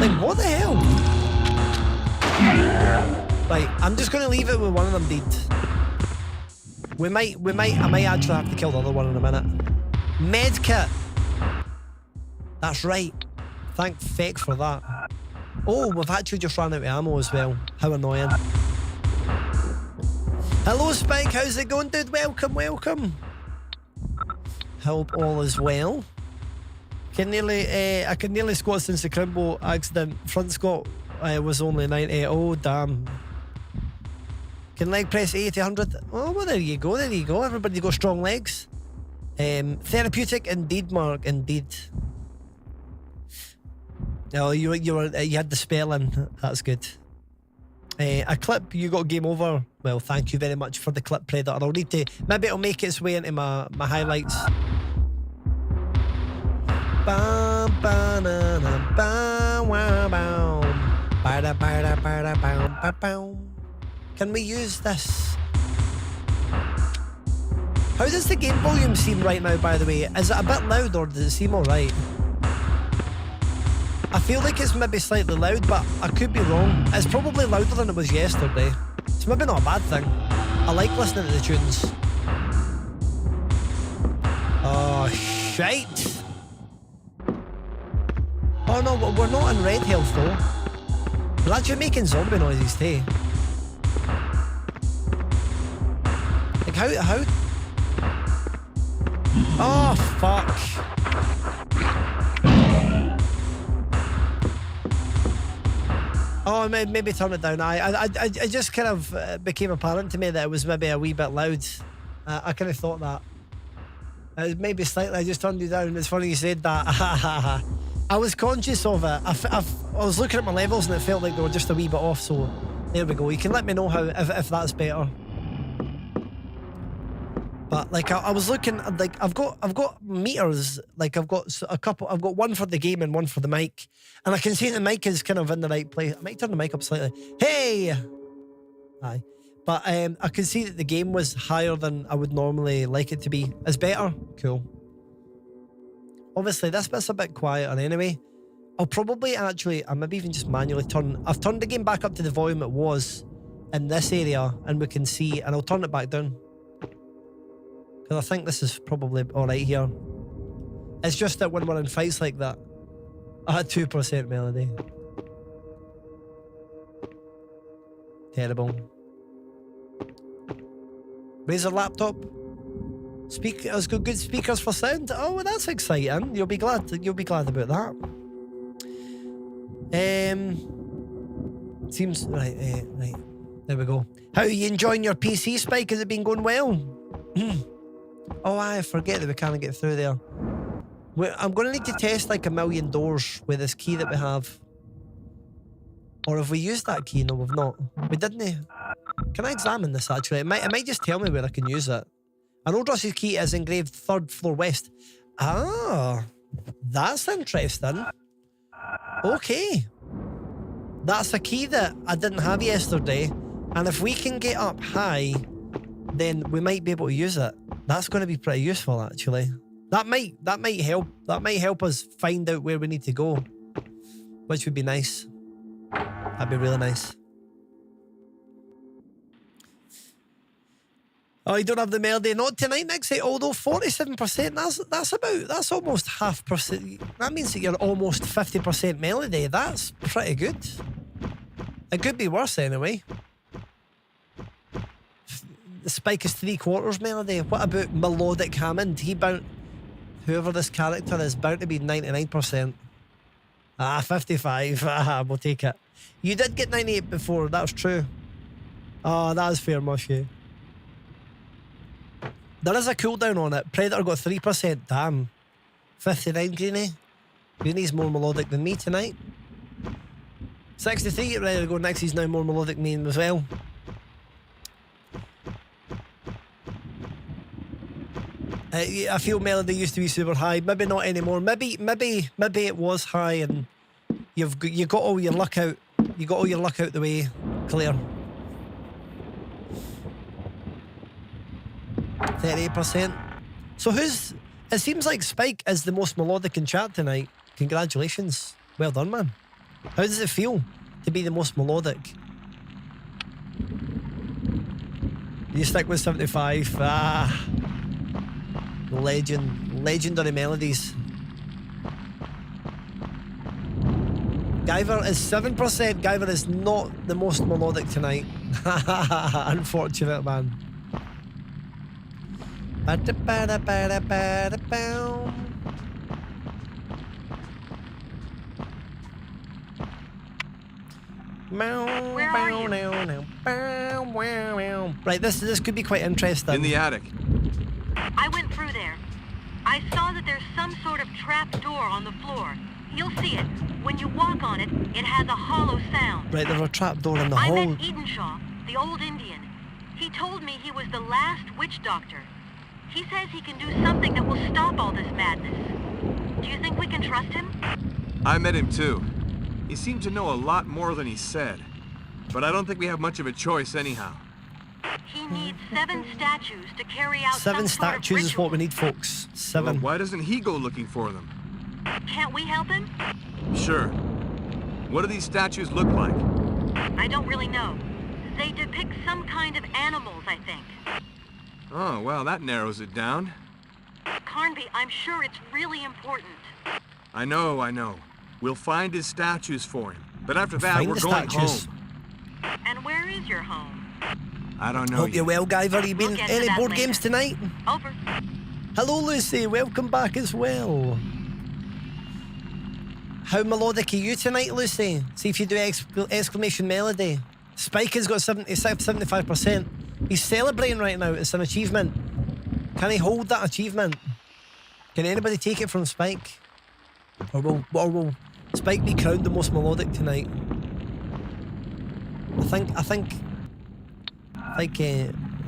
Like, what the hell? Right, I'm just going to leave it with one of them dead. I might actually have to kill the other one in a minute. Medkit. That's right. Thank feck for that. Oh, we've actually just ran out of ammo as well. How annoying. Hello, Spike. How's it going, dude? Welcome, welcome. Hope all is well. I can nearly squat since the Crimbo accident. Front squat was only 90. Oh, damn. Can leg press 80, 100? Oh, well, there you go. There you go. Everybody got strong legs. Therapeutic, indeed, Mark. Indeed. Oh, you had the spelling. That's good. A clip, you got game over. Well, thank you very much for the clip, Predator. I'll need to, maybe it'll make its way into my highlights. Can we use this? How does the game volume seem right now, by the way? Is it a bit loud or does it seem alright? I feel like it's maybe slightly loud, but I could be wrong. It's probably louder than it was yesterday. It's maybe not a bad thing. I like listening to the tunes. Oh, shite. Oh no, we're not in red health though. We're actually making zombie noises too. Like how? Oh, fuck. Oh, maybe turn it down. I just kind of became apparent to me that it was maybe a wee bit loud. I kind of thought that. Maybe slightly. I just turned you down. It's funny you said that. I was conscious of it. I was looking at my levels and it felt like they were just a wee bit off. So there we go. You can let me know how if that's better. But like I was looking, like I've got meters. Like I've got a couple. I've got one for the game and one for the mic, and I can see the mic is kind of in the right place. I might turn the mic up slightly. Hey, aye. But I can see that the game was higher than I would normally like it to be. It's better. Cool. Obviously, this bit's a bit quieter anyway. I'll probably actually, I maybe even just manually turn. I've turned the game back up to the volume it was in this area, and we can see. And I'll turn it back down. I think this is probably alright here. It's just that when we're in fights like that, I had 2% melody. Terrible. Razer laptop. It's got good speakers for sound. Oh, well, that's exciting. You'll be glad about that. Seems right. Right. There we go. How are you enjoying your PC, Spike? Has it been going well? Oh, I forget that we can't get through there. I'm going to need to test like 1,000,000 doors with this key that we have. Or have we used that key? No, we've not. We didn't. Can I examine this actually? It might just tell me where I can use it. An old Russ's key is engraved 3rd floor west. Ah, that's interesting. Okay. That's a key that I didn't have yesterday. And if we can get up high, then we might be able to use it. That's going to be pretty useful, actually. That might help. That might help us find out where we need to go, which would be nice. That'd be really nice. Oh, you don't have the melody. Not tonight, Nixie. Although 47%, that's almost 0.5%. That means that you're almost 50% melody. That's pretty good. It could be worse anyway. The Spike is 3/4 melody. What about melodic Hammond? Whoever this character is, bound to be 99%. 55. We'll take it. You did get 98 before, that's true. Oh, that is fair, Mushy. There is a cooldown on it. Predator got 3%. Damn. 59, Greenie. Greenie's more melodic than me tonight. 63, ready to go next. He's now more melodic than me as well. I feel melody used to be super high. Maybe not anymore. Maybe it was high, and you got all your luck out. You got all your luck out the way, Claire. 38%. So it seems like Spike is the most melodic in chat tonight. Congratulations. Well done, man. How does it feel to be the most melodic? You stick with 75. Legendary melodies. Guyver is 7%. Guyver is not the most melodic tonight. Unfortunate, man. Right, this could be quite interesting. In the attic. I went through there. I saw that there's some sort of trap door on the floor. You'll see it. When you walk on it, it has a hollow sound. Right, there's a trap door in the I hole. met Edenshaw, the old Indian. He told me he was the last witch doctor. He says he can do something that will stop all this madness. Do you think we can trust him? I met him too. He seemed to know a lot more than he said. But I don't think we have much of a choice anyhow. He needs 7 statues to carry out 7 statues is what we need, folks. 7. Well, why doesn't he go looking for them? Can't we help him? Sure. What do these statues look like? I don't really know. They depict some kind of animals, I think. Oh, well, that narrows it down. Carnby, I'm sure it's really important. I know. We'll find his statues for him. But after that, Find we're the going statues. home. And where is your home? I don't know Hope yet. you're well, Guyver. You been We'll get to any that board later. games tonight? Over. Hello, Lucy. Welcome back as well. How melodic are you tonight, Lucy? See if you do exclamation melody. Spike has got 75%. He's celebrating right now. It's an achievement. Can he hold that achievement? Can anybody take it from Spike? Or will Spike be crowned the most melodic tonight? I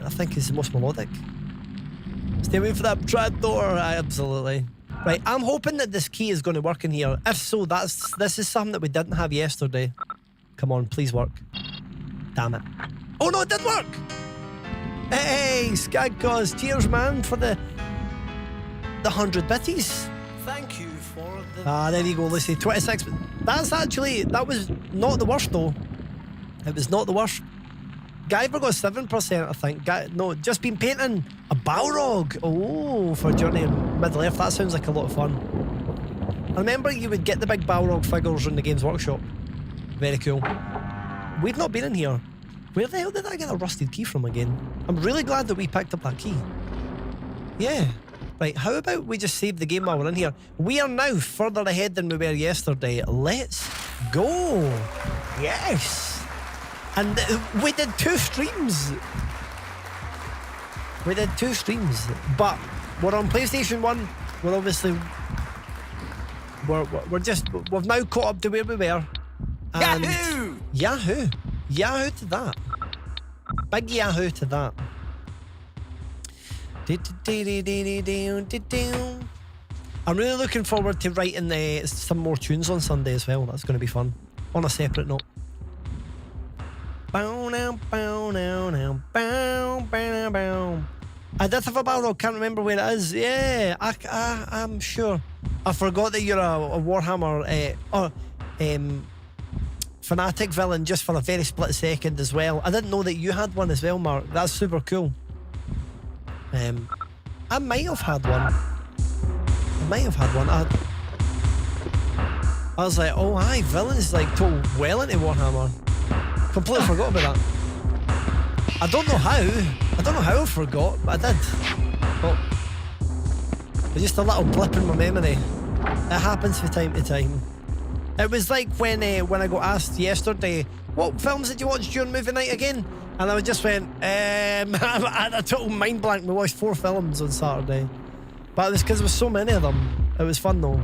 think he's the most melodic. Stay away from that trap door. Absolutely. Right, I'm hoping that this key is going to work in here. If so, this is something that we didn't have yesterday. Come on, please work. Damn it. Oh no, it didn't work! Hey, Skagcause, cheers, man, for the 100 bitties. Thank you for the... there you go, Lucy. 26. That was not the worst, though. It was not the worst. Guyver got 7%, I think. No, just been painting a Balrog. Oh, for Journey in Middle-earth. That sounds like a lot of fun. I remember you would get the big Balrog figures in the Games Workshop. Very cool. We've not been in here. Where the hell did I get a rusted key from again? I'm really glad that we picked up that key. Yeah. Right, how about we just save the game while we're in here? We are now further ahead than we were yesterday. Let's go. Yes. And we did 2 streams. But we're on PlayStation 1. We're obviously... We've now caught up to where we were. And Yahoo! Yahoo! Yahoo to that. Big Yahoo to that. I'm really looking forward to writing some more tunes on Sunday as well. That's going to be fun. On a separate note. I did have a Balrog, can't remember where it is. Yeah, I'm sure. I forgot that you're a Warhammer fanatic villain just for a very split second as well. I didn't know that you had one as well, Mark. That's super cool. I might have had one. I was like, oh aye, villains like total well into Warhammer. Completely forgot about that. I don't know how I forgot, but I did. Well, it's just a little blip in my memory. It happens from time to time. It was like when I got asked yesterday, what films did you watch during movie night again? And I just went, I had a total mind blank. We watched 4 films on Saturday. But it was because there was so many of them. It was fun though.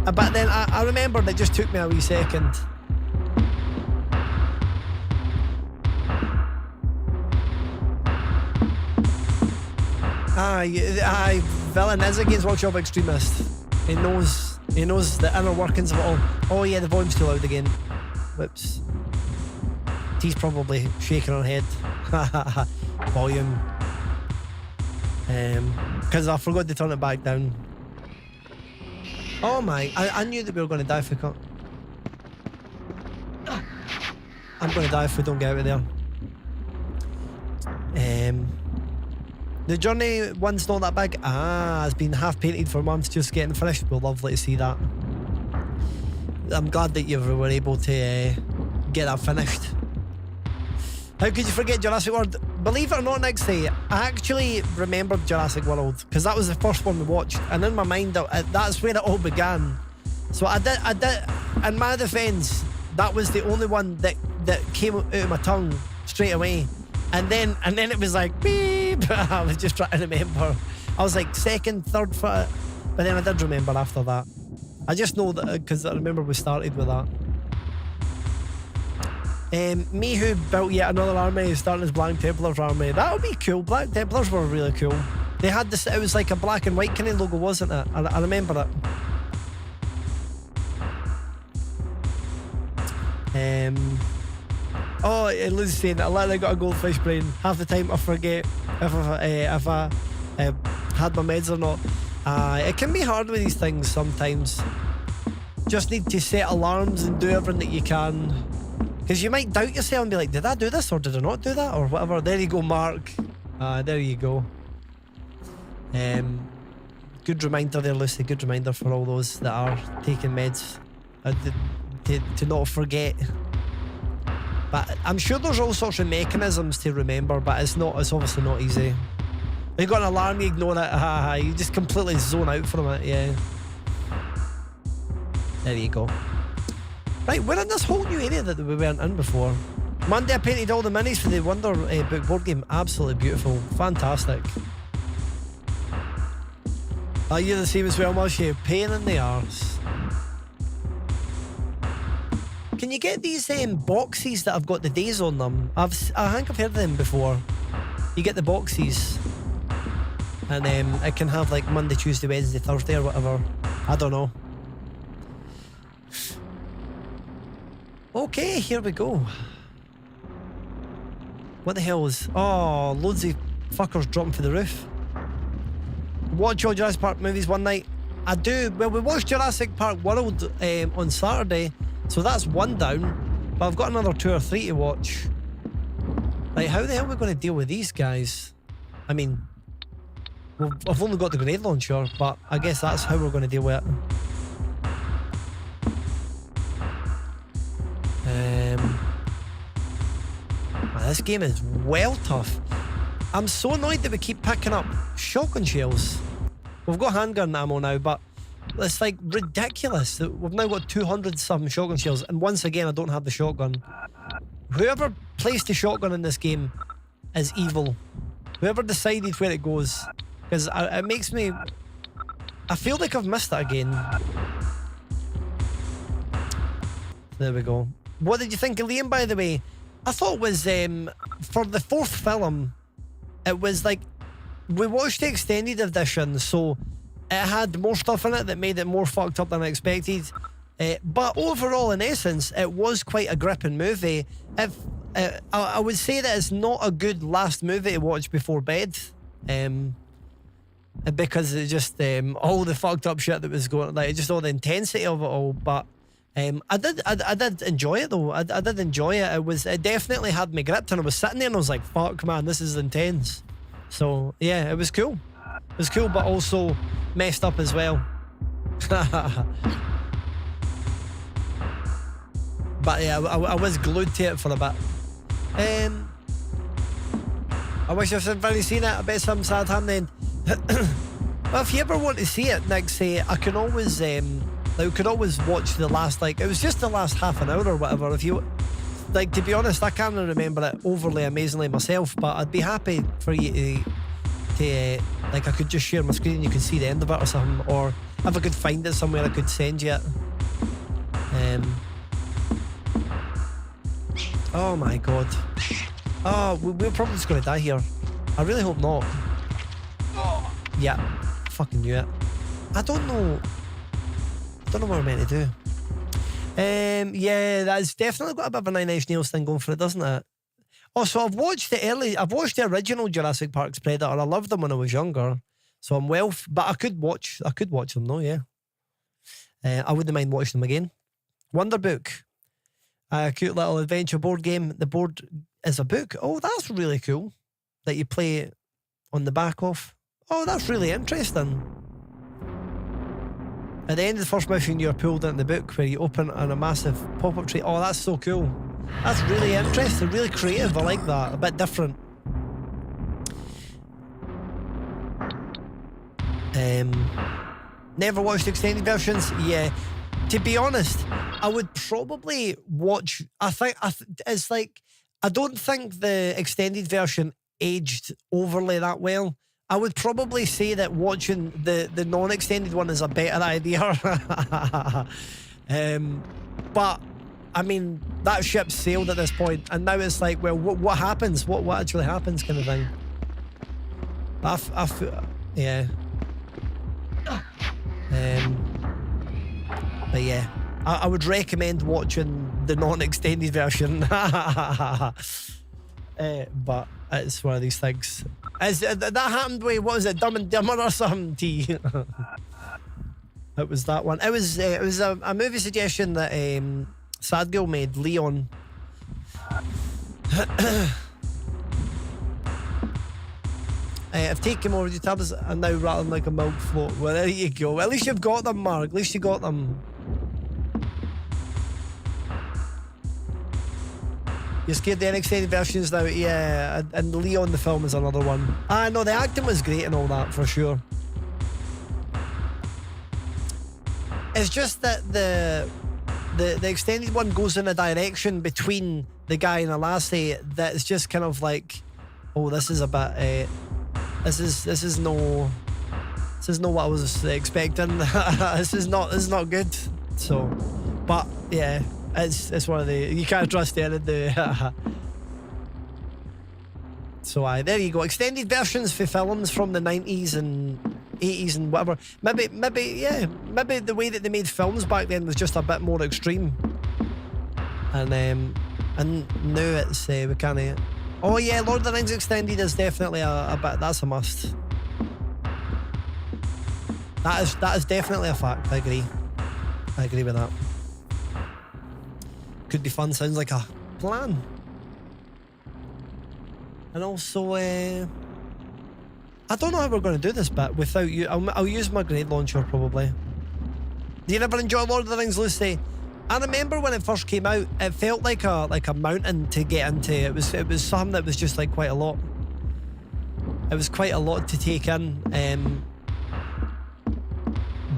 But then I remembered it just took me a wee second. Aye, villain is a Games Workshop extremist. He knows the inner workings of it all. Oh yeah, the volume's too loud again. Whoops. T's probably shaking her head. Volume. Because I forgot to turn it back down. Oh my, I knew that we were going to die if we can't. I'm going to die if we don't get out of there. The journey one's not that big. It's been half painted for months, just getting finished. We'll lovely to see that. I'm glad that you were able to get that finished. How could you forget Jurassic World? Believe it or not, Nixie, I actually remembered Jurassic World because that was the first one we watched, and in my mind, that's where it all began. So I did. In my defence, that was the only one that came out of my tongue straight away. And then it was like beep. I was just trying to remember. I was like second, third, but then I did remember after that. I just know that because I remember we started with that. Me who built yet another army, starting as Black Templar's army. That would be cool. Black Templars were really cool. They had this. It was like a black and white kind of logo, wasn't it? I remember it. Oh, Liz saying that I got a goldfish brain. Half the time I forget if I had my meds or not. It can be hard with these things sometimes. Just need to set alarms and do everything that you can. Because you might doubt yourself and be like, did I do this or did I not do that? Or whatever. There you go, Mark. There you go. Good reminder there, Lucy. Good reminder for all those that are taking meds. To not forget. But I'm sure there's all sorts of mechanisms to remember, but it's obviously not easy. You got an alarm, you ignore it, you just completely zone out from it, yeah. There you go. Right, we're in this whole new area that we weren't in before. Monday I painted all the minis for the Wonder Book board game. Absolutely beautiful. Fantastic. You're the same as well, Mushy. Pain in the arse. Can you get these boxes that have got the days on them? I think I've heard of them before. You get the boxes. And it can have like Monday, Tuesday, Wednesday, Thursday or whatever. I don't know. Okay, here we go. What the hell is... Oh, loads of fuckers dropping for the roof. Watch all Jurassic Park movies one night. I do. Well, we watched Jurassic Park World on Saturday. So that's one down, but I've got another 2 or 3 to watch. Like, how the hell are we going to deal with these guys? I mean, I've only got the grenade launcher, but I guess that's how we're going to deal with it. This game is well tough. I'm so annoyed that we keep picking up shotgun shells. We've got handgun ammo now, but it's like ridiculous that we've now got 200 some shotgun shells, and once again I don't have the shotgun. Whoever placed the shotgun in this game is evil. Whoever decided where it goes, because it makes me... I feel like I've missed it again. There we go. What did you think of Liam, by the way? I thought it was, for the 4th film, it was like, we watched the extended edition, so it had more stuff in it that made it more fucked up than I expected. But overall, in essence, it was quite a gripping movie. I would say that it's not a good last movie to watch before bed. Because it's just all the fucked up shit that was going, like just all the intensity of it all. But I did enjoy it though. I did enjoy it. It definitely had me gripped, and I was sitting there and I was like, fuck man, this is intense. So yeah, it was cool. It was cool, but also messed up as well. But yeah, I was glued to it for a bit. I wish I've finally seen it. I bet some sad hand then. Well, if you ever want to see it, Nick, say I can always Like, we could always watch the last, like, it was just the last half an hour or whatever. If you, like, to be honest, I can't remember it overly amazingly myself, but I'd be happy for you to like, I could just share my screen and you could see the end of it or something, or if I could find it somewhere I could send you it. Oh my god. Oh, we're probably just going to die here. I really hope not. Yeah, fucking knew it. I don't know what we're meant to do. Yeah, that's definitely got a bit of a Nine Inch Nails thing going for it, doesn't it? Oh, so I've watched the original Jurassic Park's Predator. I loved them when I was younger. So I'm but I could watch them though, yeah. I wouldn't mind watching them again. Wonder Book. A cute little adventure board game. The board is a book. Oh, that's really cool. That you play on the back of. Oh, that's really interesting. At the end of the first mission, you're pulled into the book where you open on a massive pop-up tray. Oh, that's so cool. That's really interesting, really creative. I like that. A bit different. Never watched extended versions? Yeah. To be honest, I would probably watch... it's like... I don't think the extended version aged overly that well. I would probably say that watching the non-extended one is a better idea. But, I mean, that ship sailed at this point, and now it's like, well, what happens? What actually happens kind of thing. Yeah. But yeah, I would recommend watching the non-extended version. But it's one of these things. That happened with, what was it, Dumb and Dumber or something, T? It was that one. It was a movie suggestion that Sad Girl made, Leon. I've taken more of your tablets and now rattling like a milk float. Well, there you go. At least you've got them, Mark. At least you got them. You're scared the unextended versions now? Yeah, and Leon the film is another one. No, the acting was great and all that, for sure. It's just that the extended one goes in a direction between the guy and the lassie that's just kind of like, oh, this is a bit... This is no what I was expecting. This is not good. So, but yeah, it's one of the, you can't trust the end. So there you go. Extended versions for films from the 90s and 80s and whatever. Maybe the way that they made films back then was just a bit more extreme. And now it's we can't. Oh yeah, Lord of the Rings Extended is definitely a bit, that's a must. That is definitely a fact, I agree with that. Could be fun, sounds like a plan. And also, I don't know how we're going to do this bit without you. I'll use my grenade launcher probably. Do you ever enjoy Lord of the Rings, Lucy? I remember when it first came out, it felt like a mountain to get into. It was something that was just like quite a lot. It was quite a lot to take in.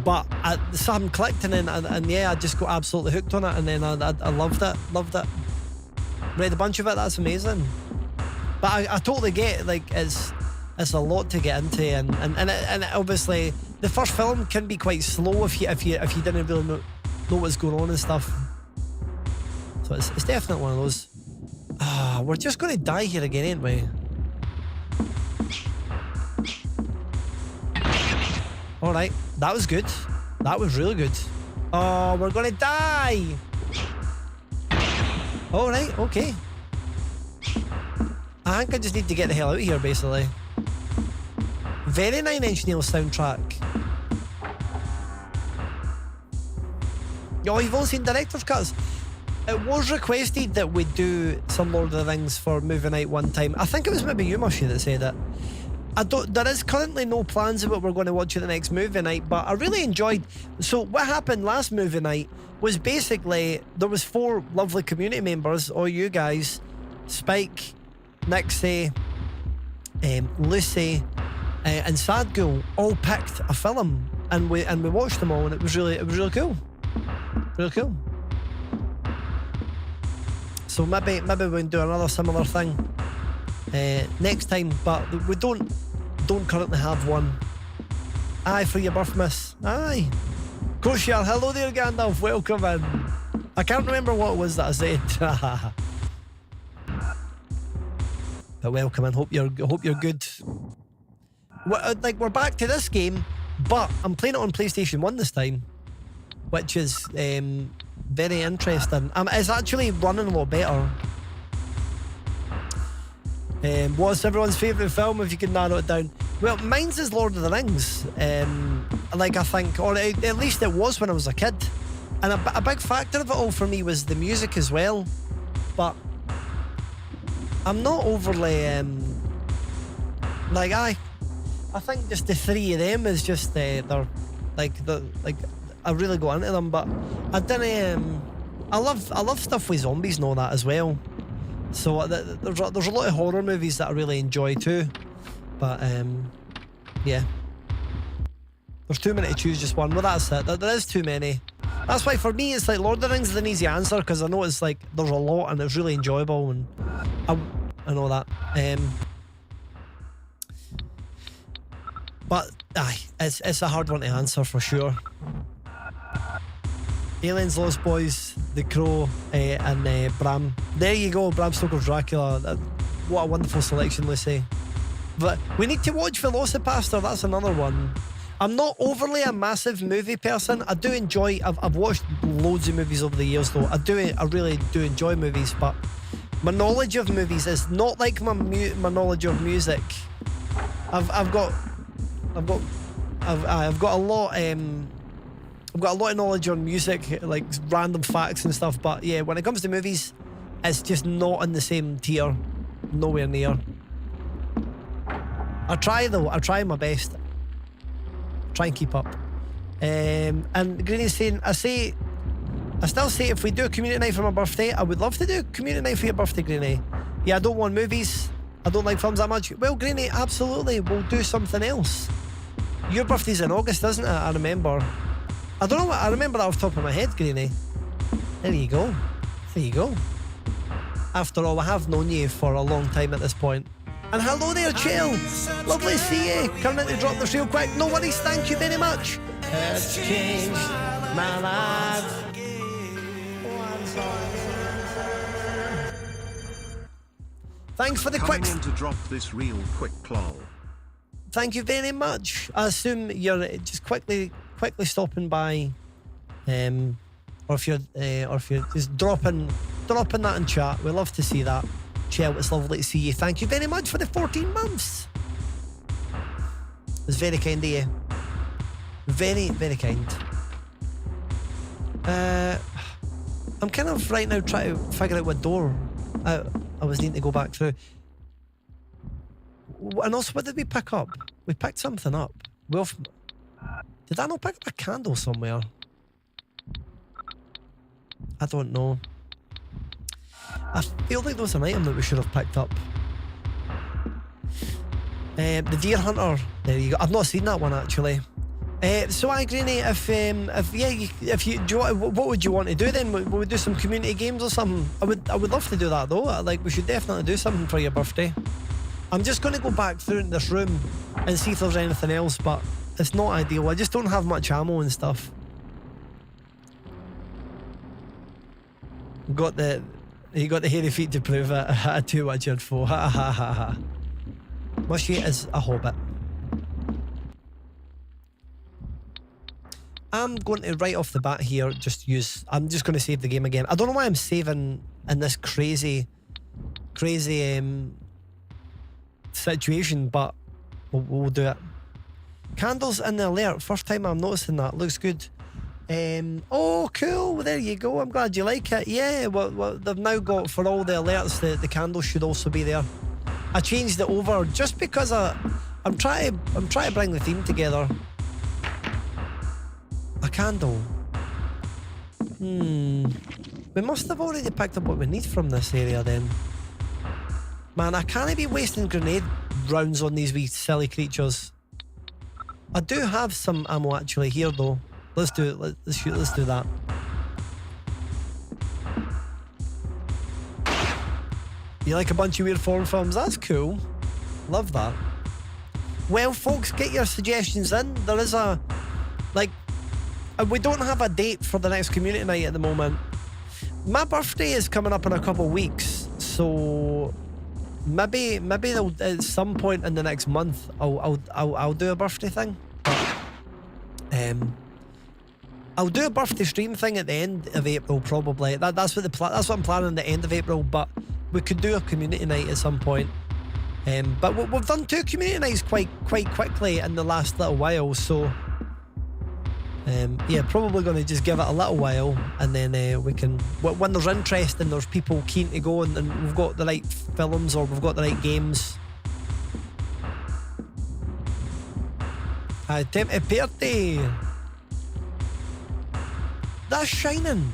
But something clicked and yeah, I just got absolutely hooked on it, and then I loved it. Read a bunch of it. That's amazing. But I totally get it, like it's a lot to get into, and obviously the first film can be quite slow if you didn't really know what's going on and stuff. So it's definitely one of those. We're just going to die here again, ain't we? Alright, that was good. That was really good. Oh, we're going to die! Alright, okay. I think I just need to get the hell out of here, basically. Very Nine Inch Nails soundtrack. Oh, you've all seen director's cuts. It was requested that we do some Lord of the Rings for movie night one time. I think it was maybe you, Mushy, that said it. There is currently no plans of what we're going to watch at the next movie night, but I really enjoyed... So what happened last movie night was basically there was 4 lovely community members, all you guys, Spike, Nixie, Lucy, and Sadgul all picked a film. and we watched them all, and it was really cool. Really cool. So maybe we can do another similar thing next time, but we don't currently have one. Aye, for your birth, miss. Aye. Koshar, hello there, Gandalf. Welcome in. I can't remember what it was that I said. But welcome in. Hope you're good. We're back to this game, but I'm playing it on PlayStation 1 this time, which is very interesting. It's actually running a lot better. What's everyone's favourite film, if you can narrow it down? Well, mine's is Lord of the Rings. I think, or at least it was when I was a kid. And a big factor of it all for me was the music as well. But I'm not overly I think just the three of them is just I really go into them, but I didn't. I love stuff with zombies and all that as well. So there's a lot of horror movies that I really enjoy too, but yeah, there's too many to choose just one. Well, that's it. There is too many. That's why for me it's like Lord of the Rings is an easy answer, because I know it's like there's a lot and it's really enjoyable, and I know that. But aye, it's a hard one to answer for sure. Aliens, Lost Boys, The Crow, and Bram. There you go, Bram Stoker's Dracula. What a wonderful selection, Lucy. But we need to watch Velocipaster, that's another one. I'm not overly a massive movie person. I do enjoy, I've watched loads of movies over the years though. I really do enjoy movies, but my knowledge of movies is not like my knowledge of music. I've got a lot. I've got a lot of knowledge on music, like random facts and stuff. But yeah, when it comes to movies, it's just not in the same tier. Nowhere near. I try though. I try my best. Try and keep up. And Greeny's saying, I still say if we do a community night for my birthday, I would love to do a community night for your birthday, Greeny. Yeah, I don't want movies. I don't like films that much. Well, Greeny, absolutely. We'll do something else. Your birthday's in August, isn't it? I remember. I don't know what. I remember that off the top of my head, Greeny. There you go. There you go. After all, I have known you for a long time at this point. And hello there, Chill. Lovely to see you. Coming in to drop this real quick. No worries, thank you very much. It's changed my life. Thanks for the quick. Coming in to drop this real quick claw. Thank you very much. I assume you're just quickly stopping by, or if you're just dropping that in chat. We love to see that. Chell, it's lovely to see you. Thank you very much for the 14 months. It's very kind of you. Very, very kind. I'm kind of right now trying to figure out what door I was needing to go back through. And also, what did we pick up? We picked something up. Did I not pick up a candle somewhere? I don't know. I feel like there was an item that we should have picked up. The Deer Hunter. There you go. I've not seen that one actually. So I, Greeny, if you do you want, what would you want to do then? Would we do some community games or something? I would love to do that though. Like, we should definitely do something for your birthday. I'm just going to go back through in this room and see if there's anything else, but it's not ideal. I just don't have much ammo and stuff. You got the hairy feet to prove it. I too much info. Ha ha ha ha. Mushy is a hobbit. I'm going to right off the bat here I'm just going to save the game again. I don't know why I'm saving in this crazy situation, but we'll do it. Candles in the alert. First time I'm noticing that. Looks good. Oh, cool. There you go. I'm glad you like it. Yeah, well, they've now got, for all the alerts, the candles should also be there. I changed it over just because I'm trying to bring the theme together. A candle. We must have already picked up what we need from this area then. Man, I can't be wasting grenade rounds on these wee silly creatures. I do have some ammo actually here though. Let's do it. Let's do that. You like a bunch of weird foreign films? That's cool. Love that. Well, folks, get your suggestions in. There is a, like, we don't have a date for the next community night at the moment. My birthday is coming up in a couple of weeks, so maybe they'll, at some point in the next month I'll do a birthday thing. I'll do a birthday stream thing at the end of April probably. That's what I'm planning at the end of April, but we could do a community night at some point. But we've done 2 community nights quite quickly in the last little while, so yeah, probably going to just give it a little while, and then we can, when there's interest and there's people keen to go, and we've got the right films or we've got the right games. Tempe Birthday. That's shining.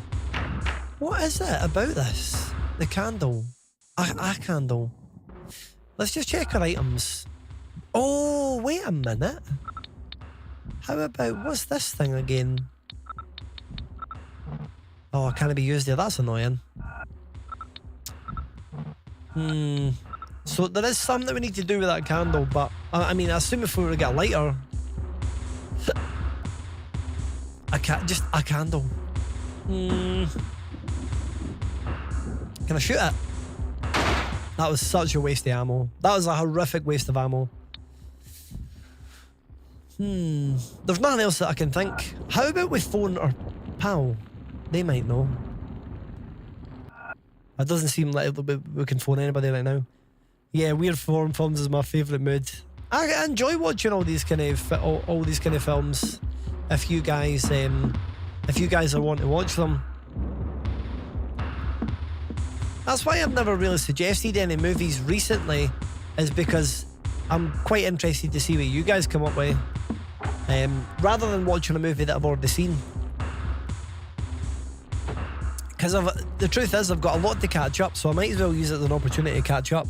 What is it about this? The candle. A candle. Let's just check our items. Oh, wait a minute. How about, what's this thing again? Oh, it can't be used there. That's annoying. So there is something that we need to do with that candle, but I mean, I assume if we were to get a lighter, just a candle. Can I shoot it? That was such a waste of ammo. That was a horrific waste of ammo. There's nothing else that I can think. How about we phone our pal? They might know. It doesn't seem like we can phone anybody right now. Yeah, weird foreign films is my favourite mood. I enjoy watching all these kind of all these kind of films. If you guys are wanting to watch them. That's why I've never really suggested any movies recently, is because I'm quite interested to see what you guys come up with, rather than watching a movie that I've already seen. Because the truth is, I've got a lot to catch up, so I might as well use it as an opportunity to catch up.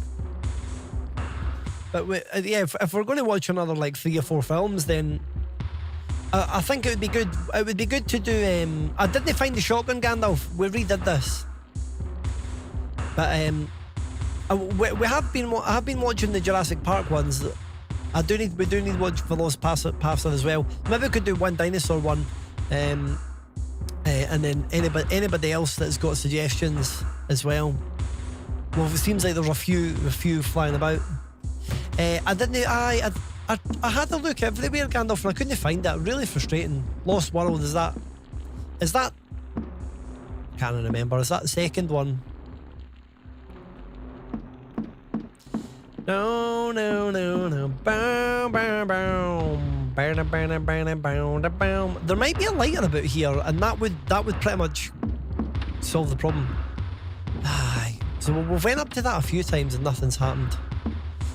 But yeah, if we're going to watch another like 3 or 4 films, then I think it would be good. It would be good to do. I didn't find the shotgun Gandalf. We redid this, but we have been. I have been watching the Jurassic Park ones. We do need to watch Velocipaster as well. Maybe we could do one dinosaur one, and then anybody else that's got suggestions as well. Well, it seems like there's a few flying about. I had a look everywhere, Gandalf, and I couldn't find it. Really frustrating. Lost World, is that? Can't remember. Is that the second one? No. Bow. There might be a lighter about here, and that would pretty much solve the problem. Aye. So we've went up to that a few times and nothing's happened.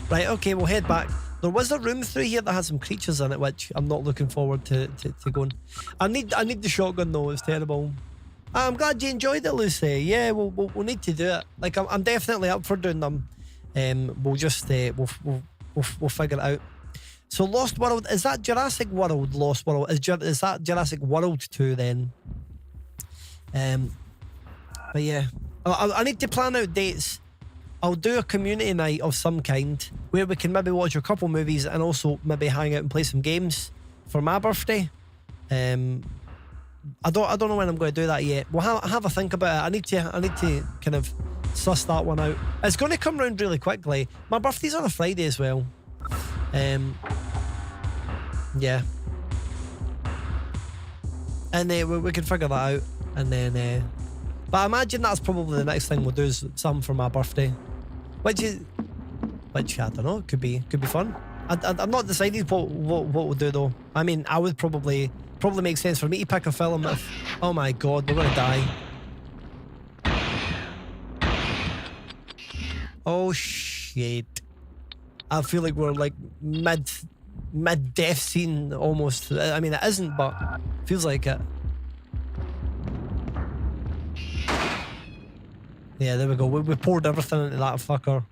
Right, okay, we'll head back. There was a room through here that had some creatures in it, which I'm not looking forward to going. I need the shotgun though. It's terrible. I'm glad you enjoyed it, Lucy. Yeah, we'll need to do it. Like I'm definitely up for doing them. We'll just we'll figure it out. So Lost World, is that Jurassic World? Lost World is that Jurassic World 2 then? But yeah, I need to plan out dates. I'll do a community night of some kind where we can maybe watch a couple movies and also maybe hang out and play some games for my birthday. I don't know when I'm going to do that yet. We'll have a think about it. I need to kind of suss that one out. It's going to come round really quickly. My birthday's on a Friday as well. Yeah. And we can figure that out. And then, but I imagine that's probably the next thing we'll do is something for my birthday. Which I don't know, could be fun. I'm not decided what we'll do though. I mean, I would probably make sense for me to pick a film if, oh my god, we're gonna die. Oh shit. I feel like we're like mid death scene almost. I mean, it isn't, but feels like it. Yeah, there we go. We poured everything into that fucker.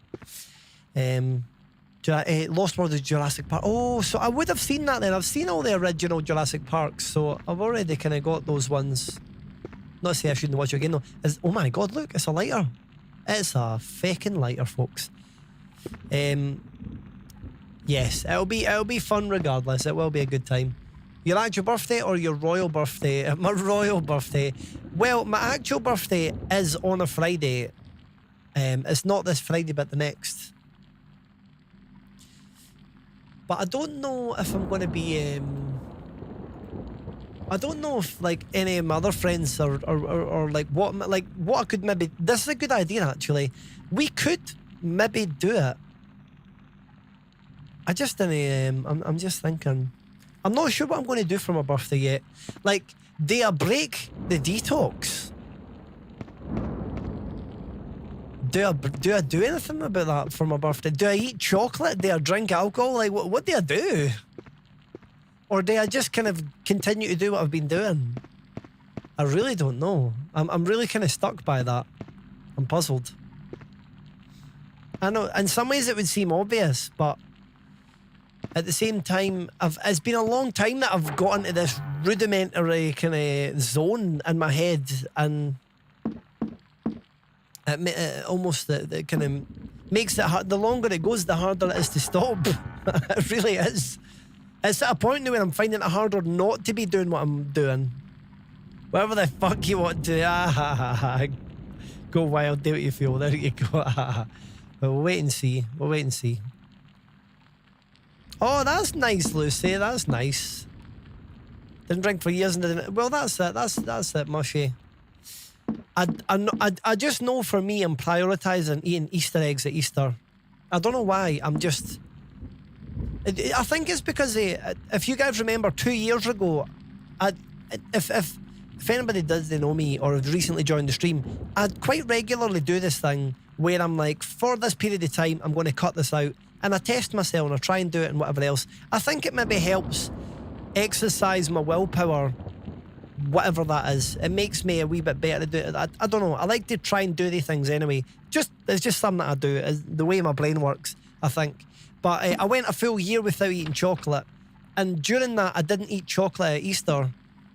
Lost World of Jurassic Park. Oh, so I would have seen that then. I've seen all the original Jurassic Parks, so I've already kind of got those ones. Not to say I shouldn't watch it again though. Oh my god, look, it's a lighter. It's a fucking lighter, folks. Yes, it'll be fun regardless. It will be a good time. Your actual birthday or your royal birthday? My royal birthday. Well, my actual birthday is on a Friday. It's not this Friday, but the next. But I don't know if I'm going to be... I don't know if like any of my other friends or like what I could maybe... This is a good idea, actually. We could maybe do it. I just didn't... I'm just thinking... I'm not sure what I'm going to do for my birthday yet. Like, do I break the detox? Do I do anything about that for my birthday? Do I eat chocolate? Do I drink alcohol? Like, what do I do? Or do I just kind of continue to do what I've been doing? I really don't know. I'm really kind of stuck by that. I'm puzzled. I know, in some ways it would seem obvious, but at the same time, it's been a long time that I've got into this rudimentary kind of zone in my head, and it almost that kind of makes it hard. The longer it goes, the harder it is to stop. It really is. It's at a point now where I'm finding it harder not to be doing what I'm doing. Whatever the fuck you want to. Go wild, do what you feel. There you go. But we'll wait and see. We'll wait and see. Oh, that's nice, Lucy. That's nice. Didn't drink for years and didn't... Well, that's it. That's it, Mushy. I just know for me, I'm prioritising eating Easter eggs at Easter. I don't know why. I'm just... I think it's because if you guys remember 2 years ago, if anybody does they know me or have recently joined the stream, I'd quite regularly do this thing where I'm like, for this period of time, I'm going to cut this out. And I test myself and I try and do it and whatever else. I think it maybe helps exercise my willpower, whatever that is. It makes me a wee bit better to do it. I don't know. I like to try and do these things anyway. It's just something that I do. It's the way my brain works, I think. But I went a full year without eating chocolate. And during that, I didn't eat chocolate at Easter.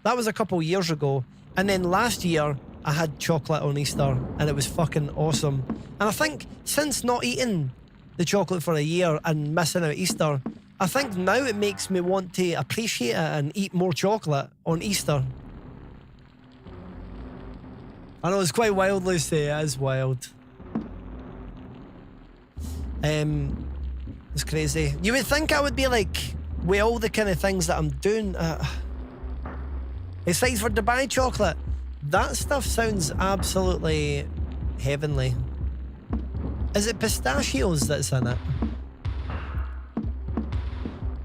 That was a couple of years ago. And then last year, I had chocolate on Easter. And it was fucking awesome. And I think since not eating the chocolate for a year and missing out Easter, I think now it makes me want to appreciate it and eat more chocolate on Easter. I know it's quite wild, Lucy. It is wild. It's crazy. You would think I would be like, with all the kind of things that I'm doing, excited for Dubai chocolate. That stuff sounds absolutely heavenly. Is it pistachios that's in it?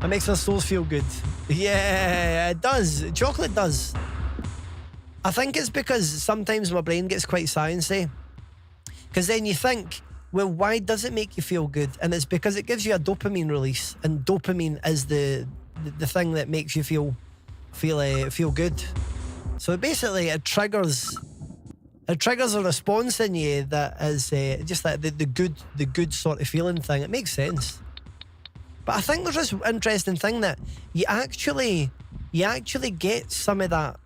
It makes our souls feel good. Yeah, it does. Chocolate does. I think it's because sometimes my brain gets quite sciencey. Because then you think, well, why does it make you feel good? And it's because it gives you a dopamine release, and dopamine is the thing that makes you feel good. So basically, it triggers a response in you that is just like the good sort of feeling thing. It makes sense. But I think there's this interesting thing that you actually get some of that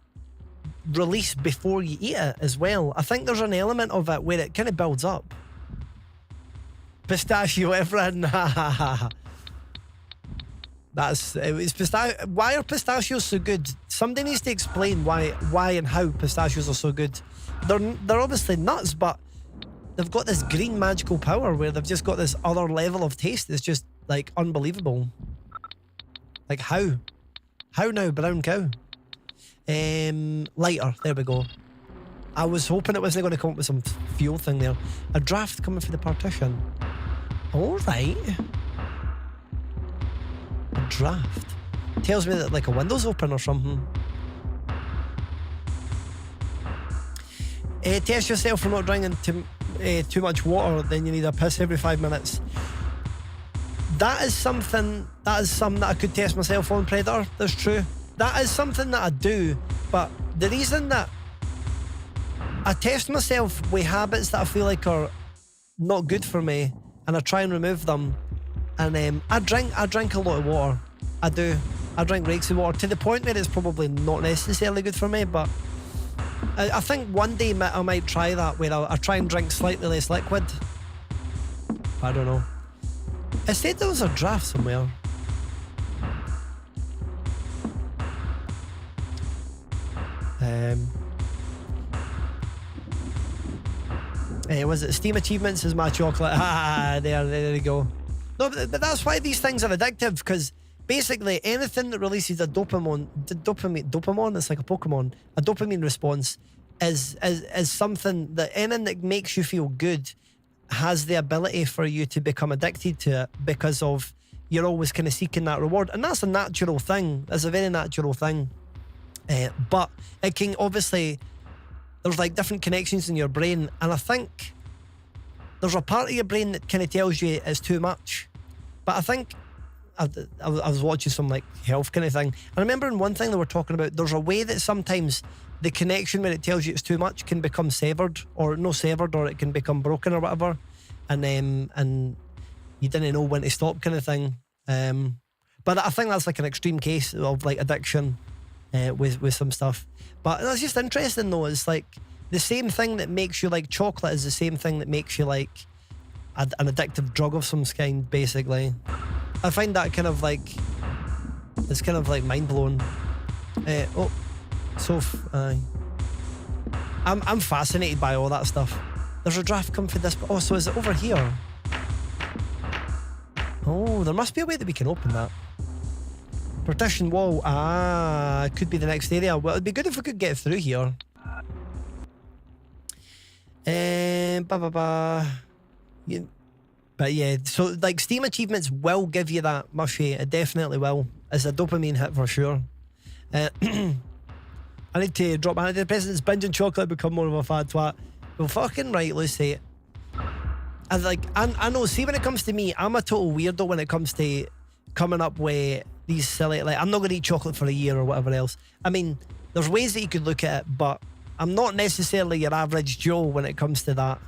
release before you eat it as well. I think there's an element of it where it kind of builds up. Pistachio, everyone. Why are pistachios so good? Somebody needs to explain why and how pistachios are so good. They're obviously nuts, but they've got this green magical power where they've just got this other level of taste that's just like unbelievable. Like how now, brown cow? Lighter, there we go. I was hoping it wasn't going to come up with some fuel thing there. A draft coming for the partition. Alright. A draft. Tells me that like a window's open or something. Test yourself for not drinking too much water, then you need a piss every 5 minutes. That is something that I could test myself on, Predator. That's true. That is something that I do, but the reason that I test myself with habits that I feel like are not good for me, and I try and remove them, And I drink a lot of water. I do. I drink rakes of water to the point where it's probably not necessarily good for me, but I think one day I might try that, where I'll try and drink slightly less liquid. I don't know. I said there was a draft somewhere. Was it Steam Achievements is my chocolate? There you go. No, but that's why these things are addictive, because basically anything that releases a dopamine, it's like a Pokemon, a dopamine response is something that anything that makes you feel good has the ability for you to become addicted to it, because of you're always kind of seeking that reward. And that's a natural thing. That's a very natural thing. But it can obviously, there's like different connections in your brain, and I think there's a part of your brain that kind of tells you it's too much. But I think I was watching some like health kind of thing, and I remember in one thing they were talking about, there's a way that sometimes the connection when it tells you it's too much can become severed, or it can become broken or whatever, and you didn't know when to stop kind of thing. But I think that's like an extreme case of like addiction with some stuff. But it's just interesting though. It's like the same thing that makes you like chocolate is the same thing that makes you like an addictive drug of some kind, basically. I find that kind of like, it's kind of like mind blowing. I'm fascinated by all that stuff. There's a draft come for this. Oh, so is it over here? Oh, there must be a way that we can open that. Partition wall. It could be the next area. Well, it'd be good if we could get through here. But yeah, so like Steam Achievements will give you that, Mushy. It definitely will. It's a dopamine hit for sure. I need to drop my antidepressants, binging chocolate, become more of a fat twat. Well, fucking right, Lucy. I know, see, when it comes to me, I'm a total weirdo when it comes to coming up with these silly, like, I'm not going to eat chocolate for a year or whatever else. I mean, there's ways that you could look at it, but I'm not necessarily your average Joe when it comes to that.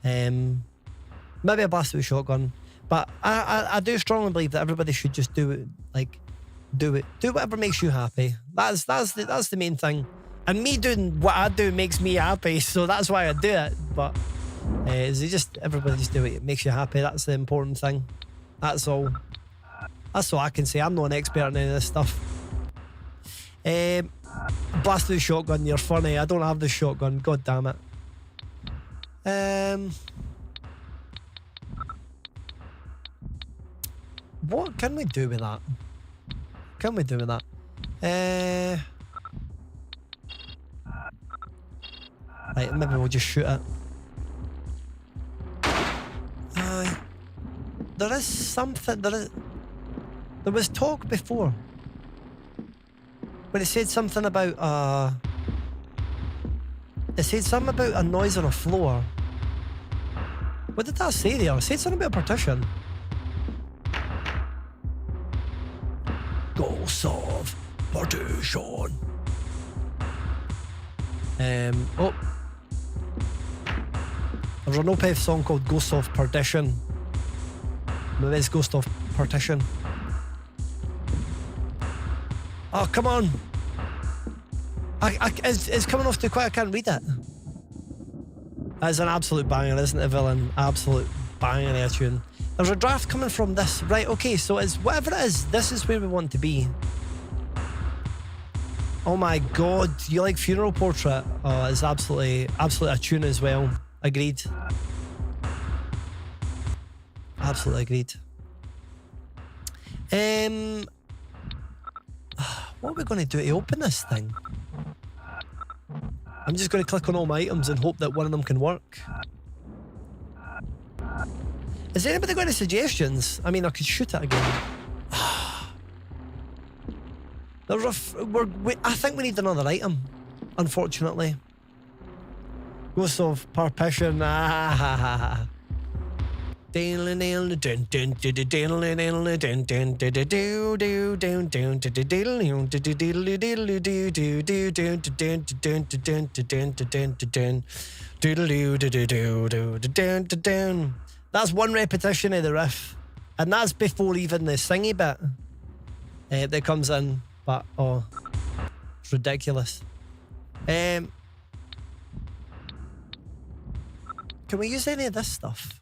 Maybe a blast with a shotgun, but I do strongly believe that everybody should just do it. Like, do whatever makes you happy. That's the main thing. And me doing what I do makes me happy, so that's why I do it. But everybody just do it. It makes you happy. That's the important thing. That's all. That's all I can say. I'm not an expert in any of this stuff. Blast with a shotgun. You're funny. I don't have the shotgun. God damn it. What can we do with that? Right, maybe we'll just shoot it. There is something. There was talk before when it said something about a noise on a floor. What did that say there? It said something about a partition. Ghosts of Partition. There's an Opeth song called Ghosts of Perdition. Maybe it's Ghost of Partition. Oh, come on. It's coming off too quick. I can't read it. That's an absolute banger, isn't it, villain? Absolute banger of a tune. There's a draft coming from this. Right, okay, so it's whatever it is, this is where we want to be. Oh my god, you like Funeral Portrait? Oh, it's absolutely a tune as well. Agreed. Absolutely agreed. What are we going to do to open this thing? I'm just going to click on all my items and hope that one of them can work. Is anybody got any suggestions? I mean, I could shoot it again. I think we need another item, unfortunately. Ghost of Partition. That's one repetition of the riff. And that's before even the singy bit that comes in. But, oh, it's ridiculous. Can we use any of this stuff?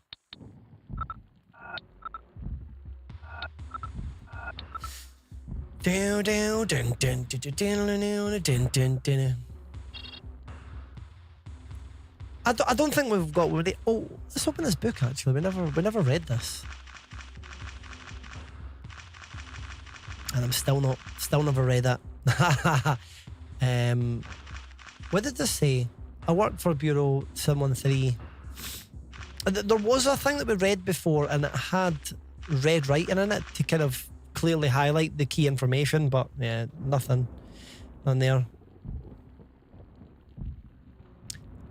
I don't think we've got. Oh, let's open this book. Actually, we never read this, and I'm still never read it. What did this say? I worked for Bureau 713. There was a thing that we read before, and it had red writing in it to kind of clearly highlight the key information, but yeah, nothing on there.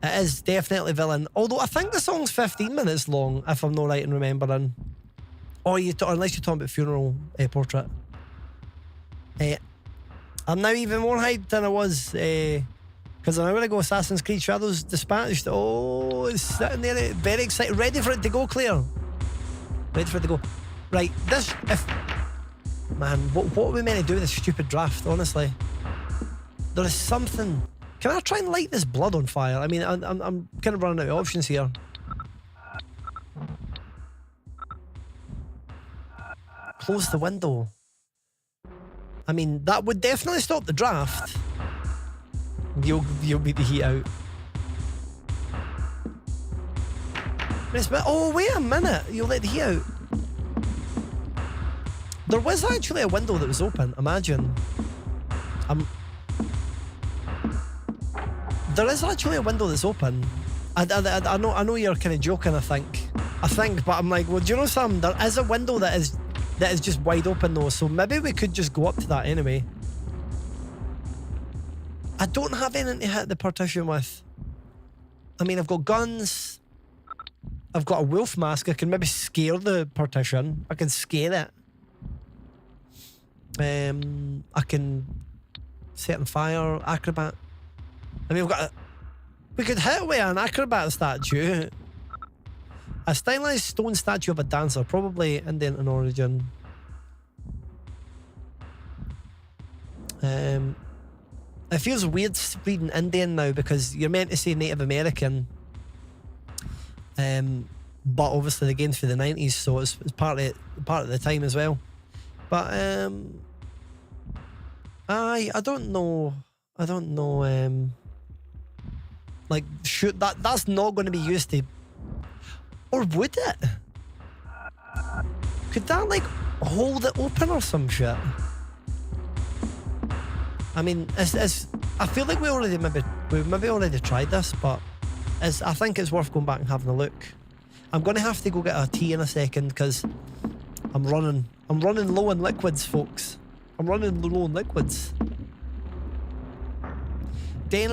It is definitely villain, although I think the song's 15 minutes long, if I'm not right in remembering. Or unless you're talking about funeral portrait. I'm now even more hyped than I was, because I'm going to go Assassin's Creed Shadows Dispatched. Oh, it's sitting there, very excited, ready for it to go, Claire. Ready for it to go. Right, man, what are we meant to do with this stupid draft, honestly? There is something. Can I try and light this blood on fire? I mean, I'm kind of running out of options here. Close the window. I mean, that would definitely stop the draft. You'll beat the heat out. Oh, wait a minute. You'll let the heat out. There was actually a window that was open, imagine. There is actually a window that's open. I know you're kind of joking, I think, but I'm like, well, do you know something? There is a window that is just wide open though, so maybe we could just go up to that anyway. I don't have anything to hit the partition with. I mean, I've got guns. I've got a wolf mask. I can maybe scare the partition. I can scare it. I can set on fire, acrobat. I mean, we could hit with an acrobat statue. A stylized stone statue of a dancer, probably Indian in origin. It feels weird reading Indian now because you're meant to say Native American. But obviously the game's for the 90s, so it's part of the time as well. But I don't know. Like, shoot, that's not going to be used to, or would it? Could that like hold it open or some shit? I mean, I feel like we've maybe already tried this, but I think it's worth going back and having a look. I'm going to have to go get a tea in a second because I'm running low on liquids, folks. I'm running low on liquids. There's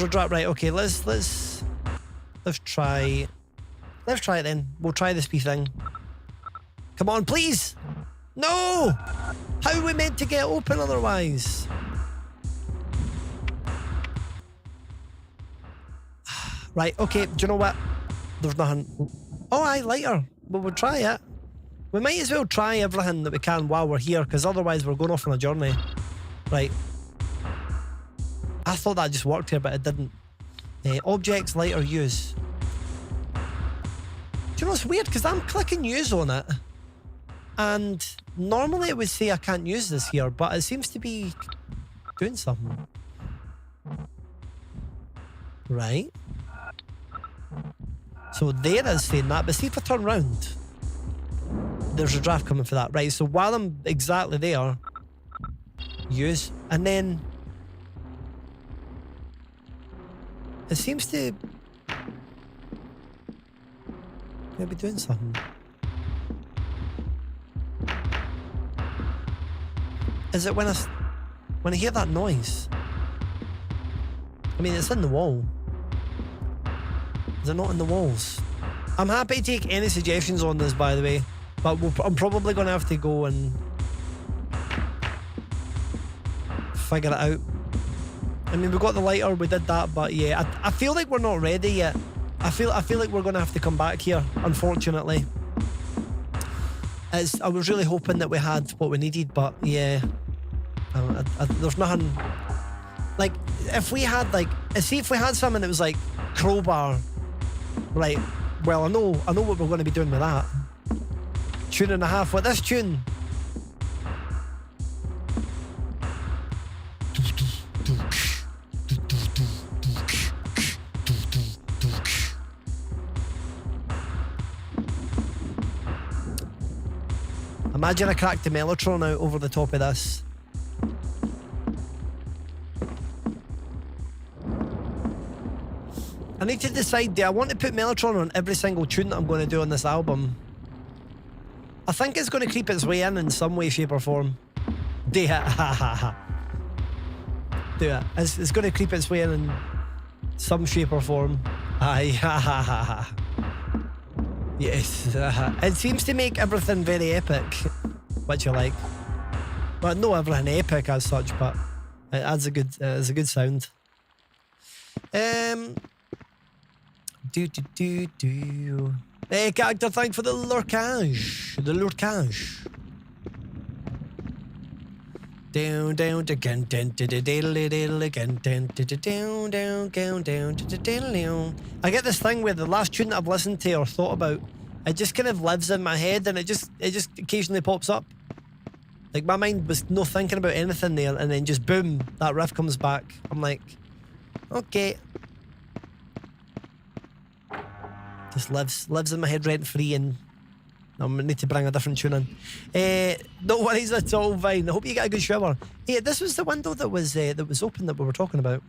a drop, right? Okay, let's try it then. We'll try this wee thing. Come on, please. No! How are we meant to get open otherwise? Right, okay, do you know what? There's nothing. Oh, aye, lighter. Well, we'll try it. We might as well try everything that we can while we're here, because otherwise we're going off on a journey. Right. I thought that just worked here, but it didn't. Objects, lighter, use. Do you know what's weird? Because I'm clicking use on it. And normally it would say I can't use this here, but it seems to be doing something. Right. So there is saying that, but see if I turn around, there's a draft coming for that. Right, so while I'm exactly there, use, and then it seems to maybe doing something. Is it when I hear that noise? I mean, it's in the wall. Is it not in the walls? I'm happy to take any suggestions on this, by the way, but I'm probably going to have to go and figure it out. I mean, we got the lighter, we did that, but yeah, I feel like we're not ready yet. I feel like we're going to have to come back here, unfortunately. I was really hoping that we had what we needed, but yeah, there's nothing. Like, if we had if we had something that was like crowbar, right? Well, I know what we're going to be doing with that. Tune and a half. What this tune? Imagine I cracked the Mellotron out over the top of this. I need to decide, do I want to put Mellotron on every single tune that I'm going to do on this album? I think it's going to creep its way in some way, shape or form. Do it. Do it. It's going to creep its way in some shape or form. Aye. Yes. It seems to make everything very epic, which I like. Well, not everything epic as such, but it adds a good sound. Hey, character, thanks for the lurkage. The lurkage. Down, down, again, down, down. I get this thing where the last tune that I've listened to or thought about, it just kind of lives in my head, and it just occasionally pops up. Like, my mind was no thinking about anything there, and then just boom, that riff comes back. I'm like, okay. Just lives in my head rent free, and I need to bring a different tune in. No worries at all, Vine. I hope you get a good shower. Hey, this was the window that was open that we were talking about.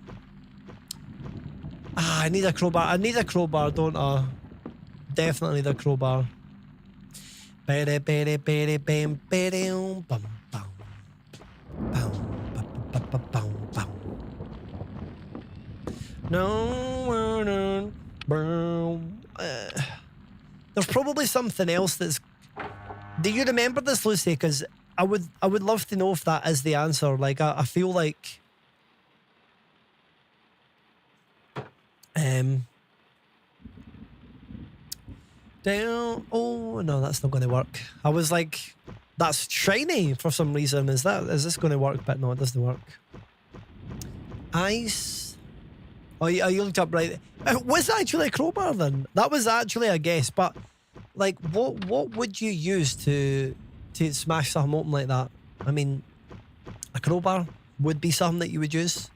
I need a crowbar, don't I? Definitely need a crowbar. No. There's probably something else that's. Do you remember this, Lucy? Because I would love to know if that is the answer. Like, I feel like down. Oh no, that's not going to work. I was like, that's shiny for some reason. Is this going to work? But no, it doesn't work. Ice. Oh, you looked up right. It was actually a crowbar then. That was actually a guess. But like, what would you use to smash something open like that? I mean, a crowbar would be something that you would use.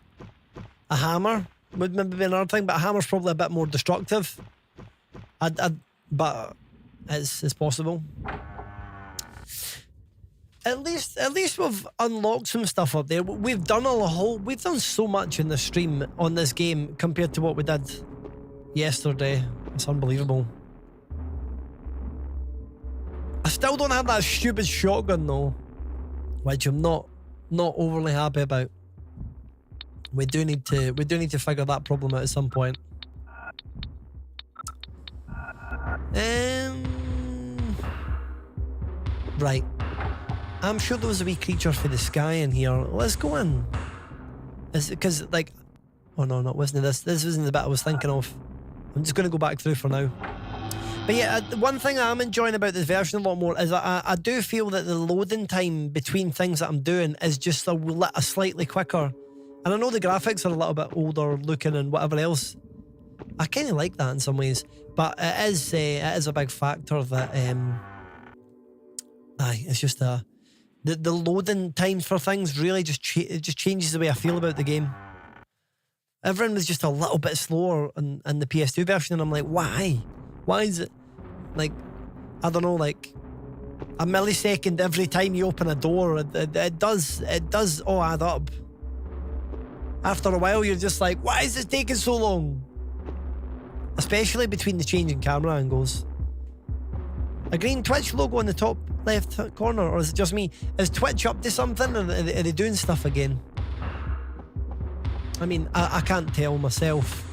A hammer would maybe be another thing, but a hammer's probably a bit more destructive. But it's possible. At least we've unlocked some stuff up there. We've done so much in the stream on this game compared to what we did yesterday. It's unbelievable. I still don't have that stupid shotgun though, which I'm not overly happy about. We do need to figure that problem out at some point. Right. I'm sure there was a wee creature for the sky in here. Let's go in. Is it because, like... Oh no, it wasn't this. This wasn't the bit I was thinking of. I'm just going to go back through for now. But yeah, one thing I'm enjoying about this version a lot more is I do feel that the loading time between things that I'm doing is just a slightly quicker. And I know the graphics are a little bit older looking and whatever else. I kind of like that in some ways. But it is a big factor that... it's just the loading times for things really just changes the way I feel about the game. Everyone was just a little bit slower in the PS2 version, and I'm like, why? Why is it like, I don't know, like a millisecond every time you open a door? It does all add up. After a while, you're just like, why is this taking so long? Especially between the changing camera angles. A green Twitch logo on the top left corner, or is it just me? Is Twitch up to something, or are they doing stuff again? I mean, I can't tell myself.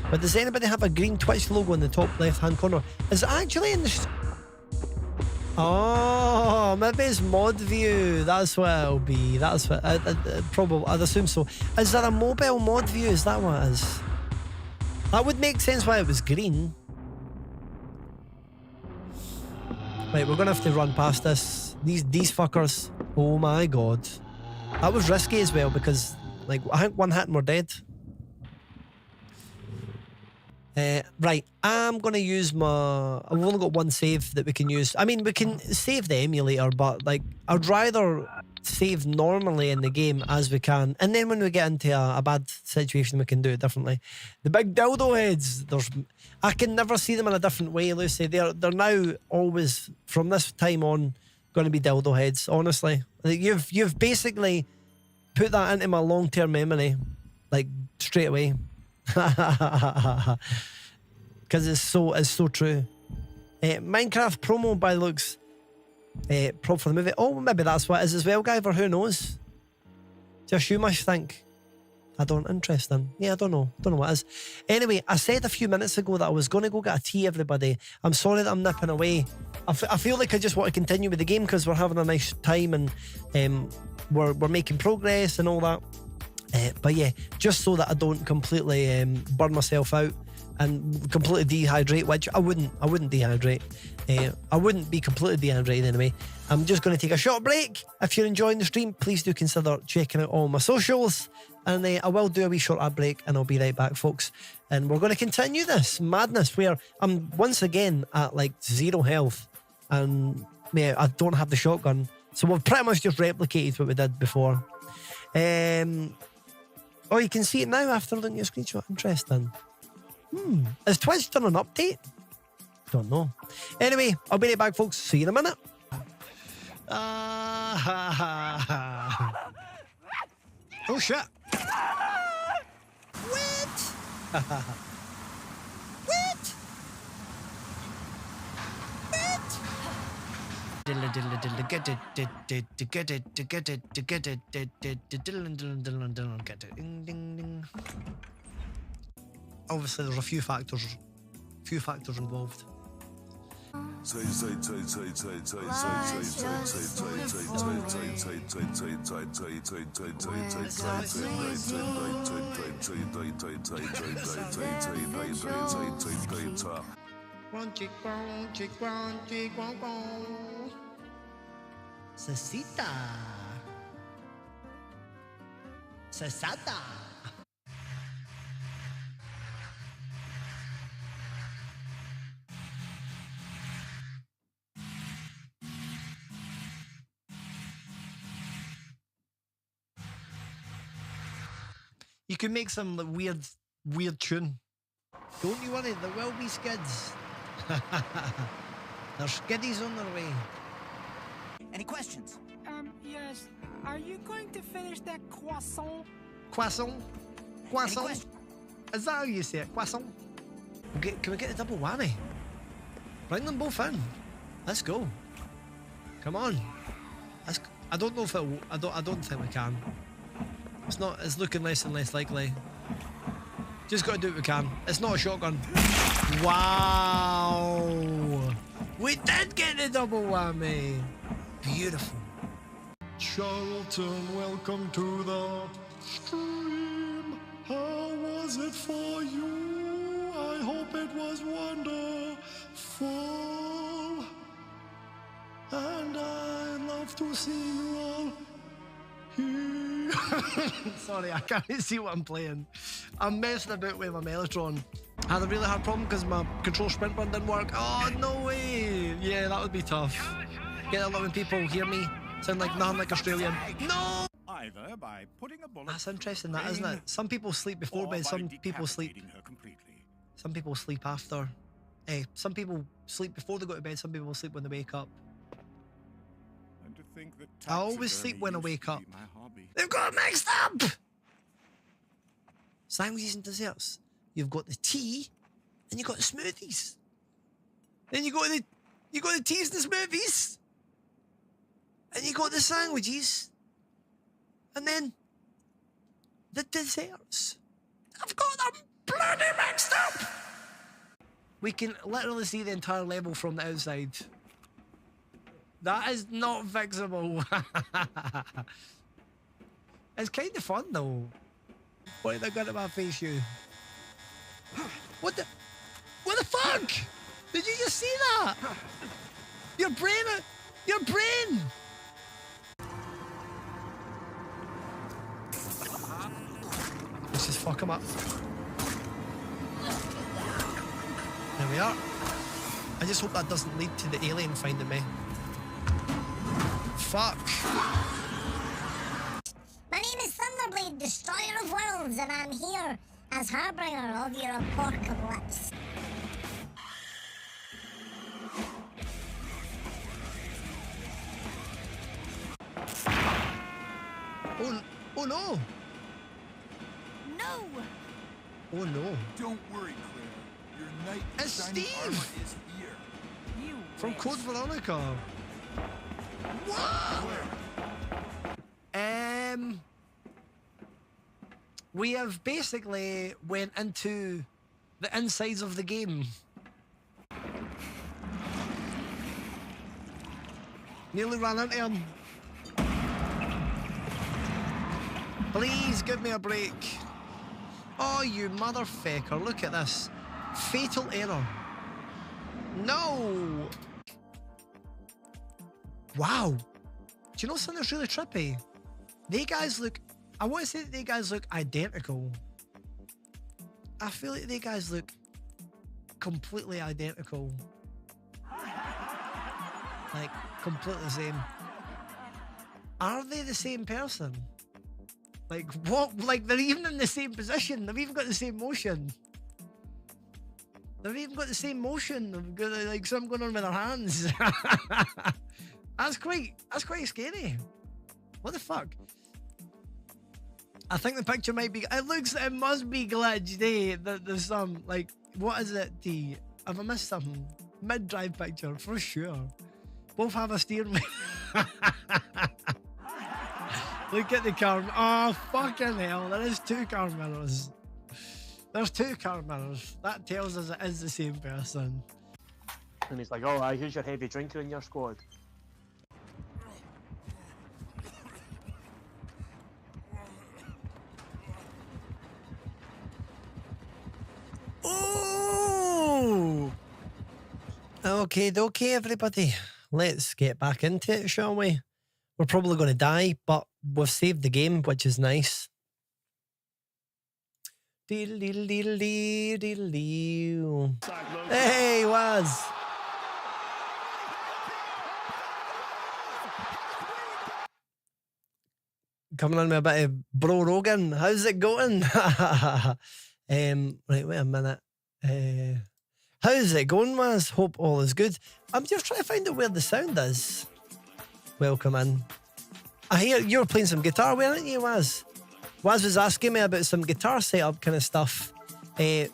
But does anybody have a green Twitch logo in the top left-hand corner? Is it actually in the... Oh, maybe it's mod view. That's what it'll be. That's what... probably, I'd assume so. Is there a mobile mod view? Is that what it is? That would make sense why it was green. Right, we're gonna have to run past this. These fuckers. Oh my god. That was risky as well because, like, I think one hit and we're dead. Right, I'm going to use my... I've only got one save that we can use. I mean, we can save the emulator, but, like, I'd rather save normally in the game as we can. And then when we get into a bad situation, we can do it differently. The big dildo heads, I can never see them in a different way, Lucy. They're now always, from this time on, going to be dildo heads, honestly. Like, you've basically put that into my long-term memory, like, straight away. Because it's so true. Minecraft promo by looks prop for the movie. Oh, maybe that's what it is as well, Guyver. Who knows? Just you must think. I don't. Interesting. Yeah, I don't know what it is. Anyway, I said a few minutes ago that I was going to go get a tea, everybody. I'm sorry that I'm nipping away. I feel like I just want to continue with the game because we're having a nice time and we're making progress and all that. But yeah, just so that I don't completely burn myself out and completely dehydrate, which I wouldn't dehydrate. I wouldn't be completely dehydrated anyway. I'm just going to take a short break. If you're enjoying the stream, please do consider checking out all my socials. And I will do a wee short ad break and I'll be right back, folks. And we're going to continue this madness where I'm once again at like 0 health. And yeah, I don't have the shotgun. So we've pretty much just replicated what we did before. Oh, you can see it now after looking at your screenshot. Interesting. Has Twitch done an update? Don't know. Anyway, I'll be right back, folks. See you in a minute. Oh, shit. What? What? Obviously, there's a few factors involved. Cecita. Cesata. You can make some weird tune. Don't you worry, there will be skids. There's skiddies on their way. Any questions? Yes. Are you going to finish that croissant? Croissant? Croissant? Is that how you say it? Croissant? Can we get a double whammy? Bring them both in. Let's go. Come on. I don't know if it will. I don't think we can. It's looking less and less likely. Just gotta do what we can. It's not a shotgun. Wow! We did get a double whammy! Beautiful. Charlton, welcome to the stream. How was it for you? I hope it was wonderful. And I'd love to see you all here. Sorry, I can't see what I'm playing. I'm messing about with my Mellotron. I had a really hard problem because my control sprint button didn't work. Oh, no way. Yeah, that would be tough. Get a lot of people hear me. Sound like nothing like Australian. No! Either by putting a bullet. That's interesting, that, isn't it? Some people sleep before bed, some people sleep after. Some people sleep before they go to bed, some people sleep when they wake up. And to think that I always sleep when I wake up. They've got it mixed up! Sandwiches and desserts. You've got the tea and you've got the smoothies. Then you got the teas and the smoothies. And you got the sandwiches. And then the desserts. I've got them bloody mixed up. We can literally see the entire level from the outside. That is not fixable. It's kind of fun though. What are they got at my face, you? What the fuck? Did you just see that? Your brain! Your brain! Let's just fuck him up. There we are. I just hope that doesn't lead to the alien finding me. Fuck. My name is Thunderblade, Destroyer of Worlds, and I'm here as harbinger of your apocalypse. Oh no! No! Oh no. Don't worry, Claire. Your knight in It's shining Steve! armor is here. You From Code Veronica. What? We have basically went into the insides of the game. Nearly ran into him. Please give me a break. Oh, you motherfucker. Look at this. Fatal error. No. Wow. Do you know something that's really trippy? They guys look... I want to say that they guys look identical. I feel like they guys look completely identical. Like, completely the same. Are they the same person? Like, what? Like, they're even in the same position. They've even got the same motion. They've even got the same motion. They've got, like, something going on with their hands. That's quite scary. What the fuck? I think the picture might be... It must be glitched, eh? There's some, like, what is it, T? Have I missed something? Mid-drive picture, for sure. Both have a steering wheel. Look at the car. Oh, fucking hell. There is 2 car mirrors. There's 2 car mirrors. That tells us it is the same person. And he's like, oh, who's your heavy drinker in your squad? Oh! Okay, everybody. Let's get back into it, shall we? We're probably going to die, but we've saved the game, which is nice. Hey, Waz. Coming on with a bit of Bro Rogan. How's it going? Right, wait a minute. How's it going, Waz? Hope all is good. I'm just trying to find out where the sound is. Welcome in. I hear you were playing some guitar, weren't you, Waz? Waz was asking me about some guitar setup kind of stuff,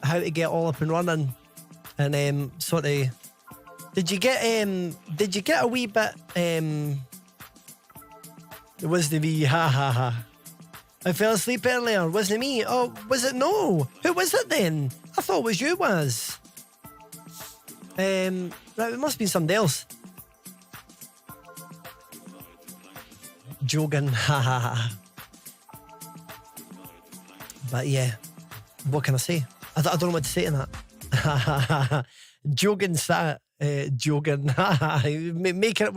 how to get all up and running, and sort of. Did you get a wee bit? It wasn't me. Ha ha ha. I fell asleep earlier. Wasn't me. Oh, was it? No. Who was it then? I thought it was you, Waz. Right, it must be somebody else. Jogging, ha ha ha. But yeah, what can I say? I don't know what to say to that. Jogging, jogging, we're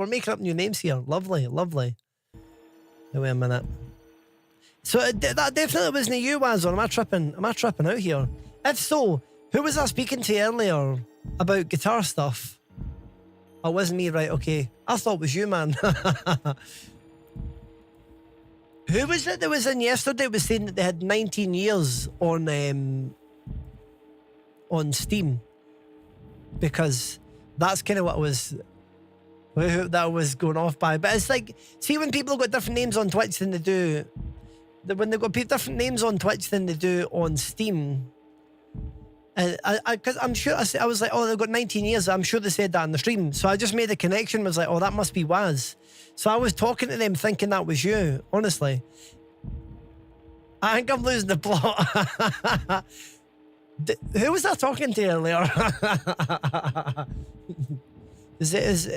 making up new names here. Lovely, lovely. Wait a minute. So that definitely wasn't you, Waz, or am I tripping out here? If so, who was I speaking to earlier about guitar stuff? Oh, it wasn't me, right? Okay, I thought it was you, man. Who was it that was in yesterday? Was saying that they had 19 years on Steam, because that's kind of what that was going off by. But it's like, see, when people have got different names on Twitch than they do, when they've got different names on Twitch than they do on Steam. Because I'm sure I was like, oh, they've got 19 years. I'm sure they said that in the stream. So I just made the connection. Was like, oh, that must be Waz. So I was talking to them thinking that was you. Honestly, I think I'm losing the plot. Who was I talking to earlier? is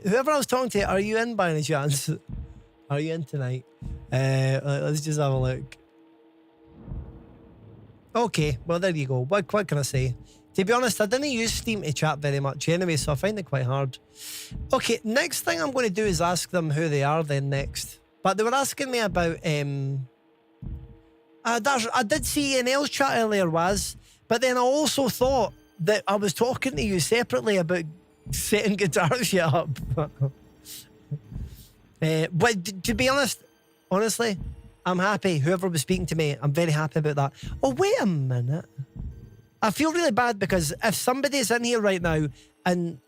whoever I was talking to, are you in by any chance? Are you in tonight? Let's just have a look. Okay, well there you go. What can I say? To be honest, I didn't use Steam to chat very much anyway, so I find it quite hard. Okay, next thing I'm going to do is ask them who they are then next. But they were asking me about... I did see an L's chat earlier, but then I also thought that I was talking to you separately about setting guitar shit up. But to be honest, honestly, I'm happy. Whoever was speaking to me, I'm very happy about that. Oh, wait a minute. I feel really bad because if somebody's in here right now and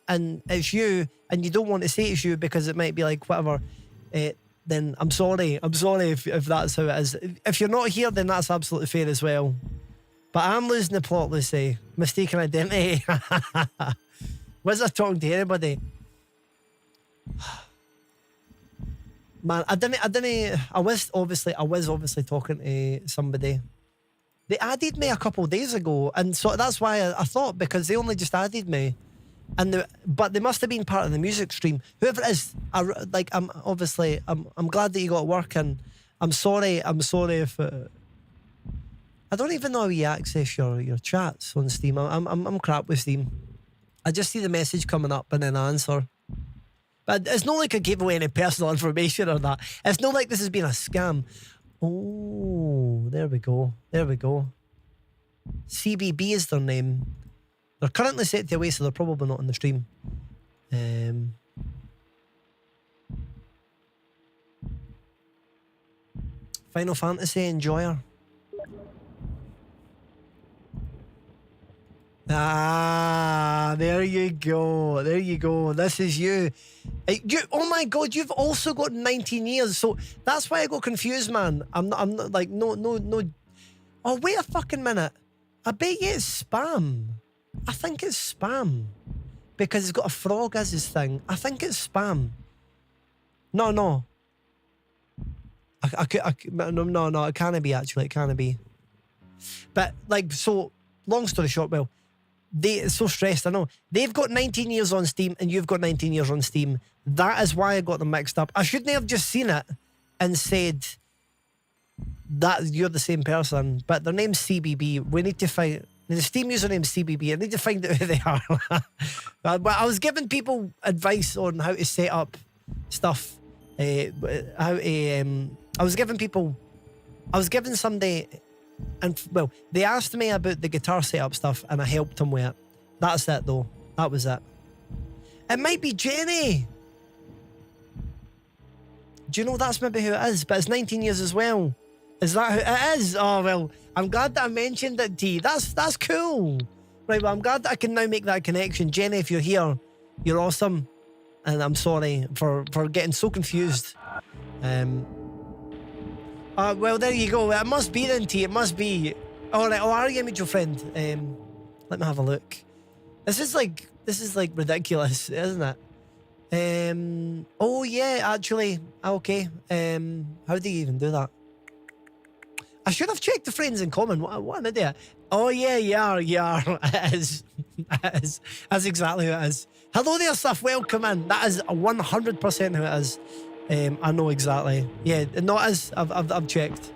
it's you and you don't want to say it's you because it might be like whatever, then I'm sorry. I'm sorry if that's how it is. If you're not here, then that's absolutely fair as well. But I'm losing the plot, Lucy. Mistaken identity. Was I talking to anybody? Man, I was obviously talking to somebody. They added me a couple of days ago, and so that's why I thought, because they only just added me, but they must have been part of the music stream. Whoever it is, I'm glad that you got work, and I'm sorry if I don't even know how you access your chats on Steam. I'm crap with Steam. I just see the message coming up and then I answer. But it's not like I gave away any personal information or that. It's not like this has been a scam. Oh, there we go. CBB is their name. They're currently set to away, so they're probably not on the stream. Final Fantasy enjoyer. Ah, there you go. This is you. Oh my God, you've also got 19 years. So that's why I got confused, man. I'm not like, no. Oh, wait a fucking minute. I bet you it's spam. I think it's spam. Because it's got a frog as his thing. I think it's spam. No. No, it can't be actually. It can't be. But like, so, long story short, well, they're so stressed, I know. They've got 19 years on Steam and you've got 19 years on Steam. That is why I got them mixed up. I shouldn't have just seen it and said that you're the same person, but their name's CBB. We need to find... The Steam username's CBB. I need to find out who they are. But I was giving people advice on how to set up stuff. I was giving somebody... And well, they asked me about the guitar setup stuff and I helped them with it. That's it though. That was it. It might be Jenny. Do you know that's maybe who it is? But it's 19 years as well. Is that who it is? Oh well, I'm glad that I mentioned it, T. That's cool. Right, well, I'm glad that I can now make that connection. Jenny, if you're here, you're awesome. And I'm sorry for getting so confused. Well, there you go. It must be then, T. It must be. All right. Oh, are you a mutual friend? Let me have a look. This is like ridiculous, isn't it? Oh yeah, actually. Okay. How do you even do that? I should have checked the friends in common. What an idiot. Oh yeah, you are. It is. That's exactly who it is. Hello there, Seth. Welcome in. That is 100% who it is. I know exactly. Yeah, no, it is. I've checked.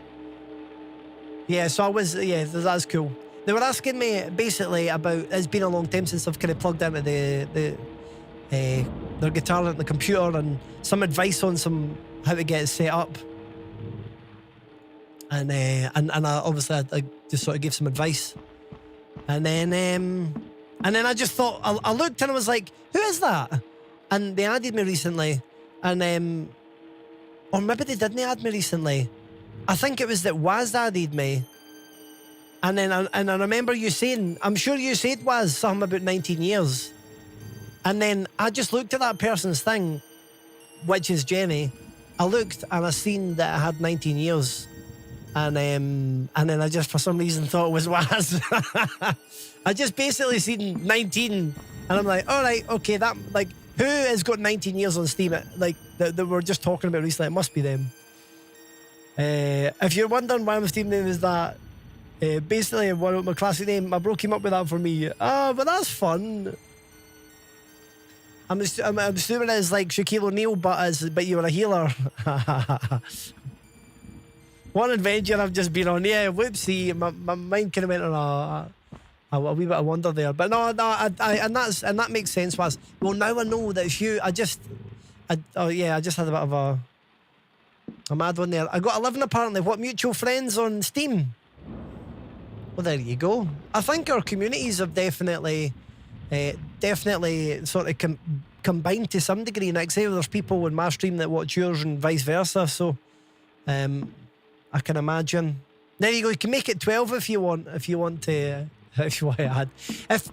Yeah, so I was. Yeah, that's cool. They were asking me basically about. It's been a long time since I've kind of plugged into their guitar into the computer and some advice on how to get it set up. And I obviously I just sort of gave some advice, and then I just thought I looked and I was like, who is that? And they added me recently. And or maybe they didn't add me recently. I think it was that Waz added me. And then I remember you saying, I'm sure you said Waz something about 19 years. And then I just looked at that person's thing, which is Jenny. I looked and I seen that I had 19 years. And then I just for some reason thought it was Waz. I just basically seen 19 and I'm like, all right, okay, that like who has got 19 years on Steam? Like that we're just talking about recently. It must be them. If you're wondering why my Steam name is that, Basically, one of my classic name. My bro came up with that for me. But that's fun. I'm assuming it's like Shaquille O'Neal, but you were a healer. One adventure I've just been on. Yeah, whoopsie. My mind kind of went on a wee bit of wonder there. But no, and that makes sense. Was well, now I know that it's you. I just had a bit of a mad one there. I got 11 apparently. What mutual friends on Steam? Well, there you go. I think our communities have definitely sort of combined to some degree. Like say there's people in my stream that watch yours and vice versa. So, I can imagine. There you go. You can make it 12 if you want. If you want to add.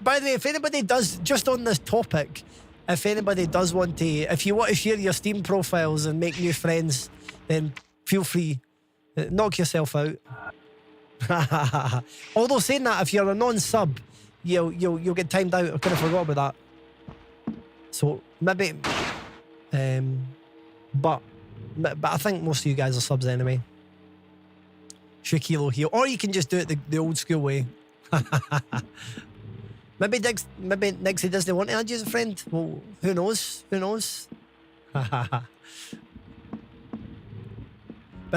By the way, if anybody does just on this topic, if anybody does want to, if you want to share your Steam profiles and make new friends, then feel free. Knock yourself out. Although saying that, if you're a non-sub, you'll get timed out. I kind of forgot about that. So maybe, but I think most of you guys are subs anyway. Shaquille O'Neal, or you can just do it the old school way. maybe Nixie doesn't want to add you as a friend. Well, who knows? Who knows? But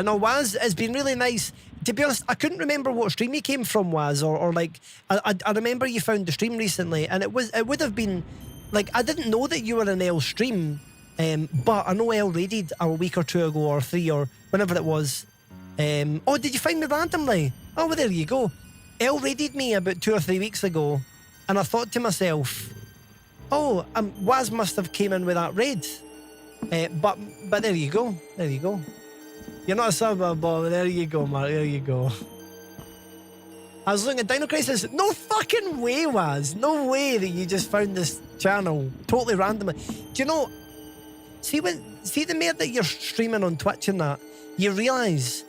no, Waz, it's been really nice. To be honest, I couldn't remember what stream you came from, Waz, or like I remember you found the stream recently, and it would have been like I didn't know that you were an L stream, but I know L raided a week or two ago or 3 or whenever it was. Oh, did you find me randomly? Oh, well, there you go. L raided me about 2 or 3 weeks ago, and I thought to myself, oh, Waz must have came in with that raid. But there you go. There you go. You're not a sub, but there you go, Mark. There you go. I was looking at Dino Crisis. No fucking way, Waz. No way that you just found this channel totally randomly. Do you know? See the mere that you're streaming on Twitch and that, you realise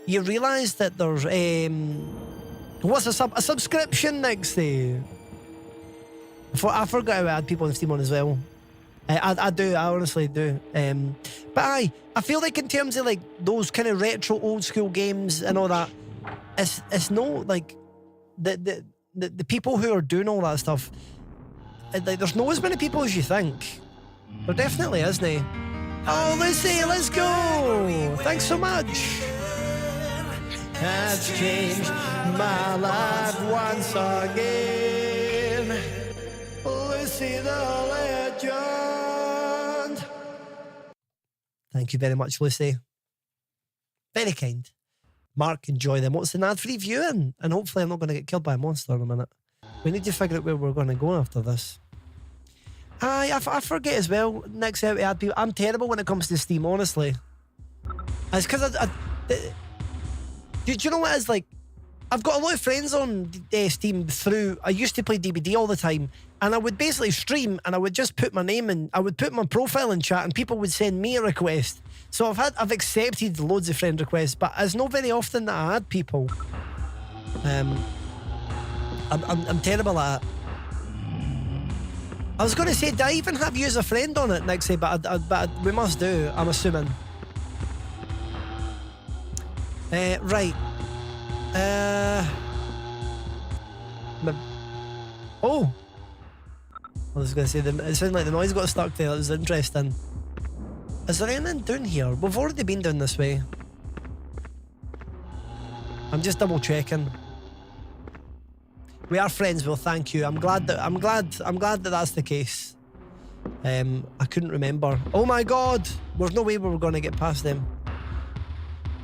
that there's what's a subscription next day. I forgot how I had people on Steam on as well. I do, I honestly do. But I feel like in terms of like those kind of retro old school games and all that, it's no like the people who are doing all that stuff. Like there's no as many people as you think. There definitely isn't. Oh, Lucy, let's go! Thanks so much. Has changed my life once again. Lucy the legend. Thank you very much, Lucy. Very kind. Mark, enjoy them. What's an ad-free viewing? And hopefully I'm not going to get killed by a monster in a minute. We need to figure out where we're going to go after this. I forget as well. Next out to add people. I'm terrible when it comes to Steam, honestly. It's because do you know what it is like? I've got a lot of friends on Steam through. I used to play DBD all the time, and I would basically stream, and I would just put my name in. I would put my profile in chat, and people would send me a request. So I've accepted loads of friend requests, but it's not very often that I add people. I'm terrible at it. I was going to say, do I even have you as a friend on it, Nixie? But we must do, I'm assuming. Right. Oh! I was going to say, it sounded like the noise got stuck there. That was interesting. Is there anything down here? We've already been down this way. I'm just double checking. We are friends, well, thank you. I'm glad that that's the case. I couldn't remember. Oh my god! There's no way we were going to get past them.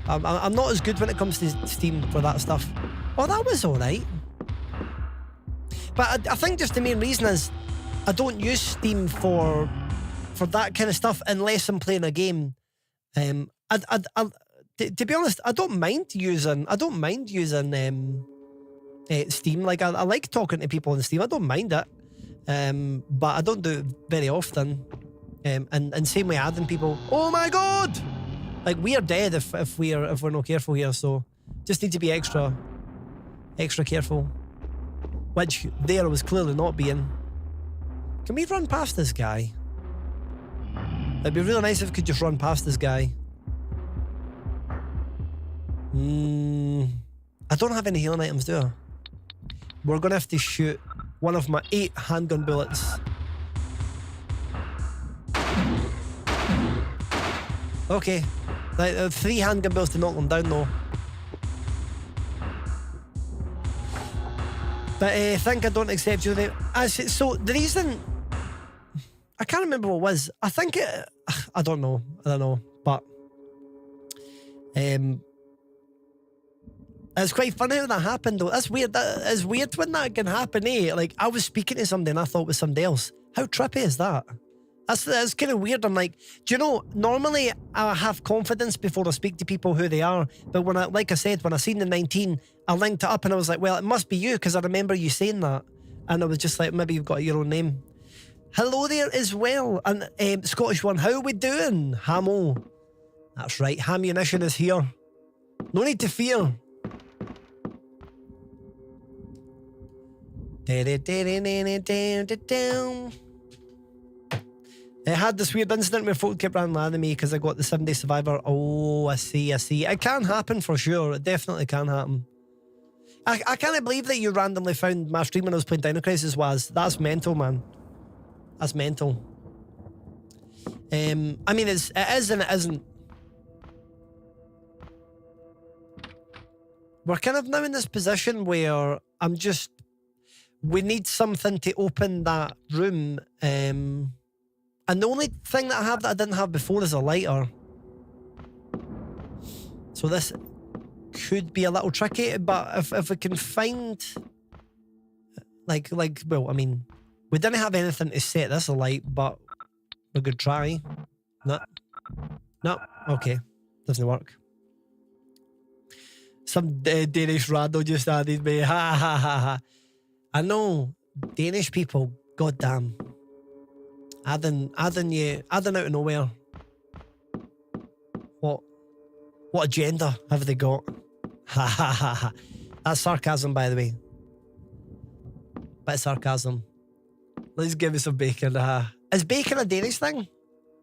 I'm not as good when it comes to Steam for that stuff. Oh, that was alright. But I think just the main reason is I don't use Steam for that kind of stuff unless I'm playing a game. To be honest, I don't mind using Steam. Like I like talking to people on Steam. I don't mind it, but I don't do it very often. And same way adding people. Oh my god! Like we are dead if we're not careful here. So just need to be extra careful. Which there was clearly not being. Can we run past this guy? It'd be really nice if we could just run past this guy. I don't have any healing items, do I? We're gonna have to shoot one of my 8 handgun bullets. Okay. Like, 3 handgun bullets to knock them down though. But I think I don't accept you. So the reason... I can't remember what it was. I think it... I don't know. But... It's quite funny how that happened though. That's weird. That is weird when that can happen, eh? Like, I was speaking to somebody and I thought it was somebody else. How trippy is that? That's kind of weird. I'm like, do you know, normally I have confidence before I speak to people who they are. But when like I said, when I seen the 19, I linked it up and I was like, well, it must be you because I remember you saying that. And I was just like, maybe you've got your own name. Hello there as well. And Scottish one, how are we doing? Hamo. That's right, Hamunition is here. No need to fear. I had this weird incident where folk kept running at me because I got the 7-day survivor. Oh, I see. It can happen for sure. It definitely can happen. I can't believe that you randomly found my stream when I was playing Dino Crisis was. That's mental, man. That's mental. I mean, it is and it isn't. We're kind of now in this position where we need something to open that room. And the only thing that I have that I didn't have before is a lighter. So this could be a little tricky, but if we can find... well, I mean, we didn't have anything to set this alight, but we could try. No, okay. Doesn't work. Some Danish rando just added me. Ha ha ha ha. I know, Danish people, goddamn. Adding out of nowhere. What agenda have they got? Ha ha ha ha. That's sarcasm, by the way. Bit of sarcasm. Let's give me some bacon. Is bacon a Danish thing?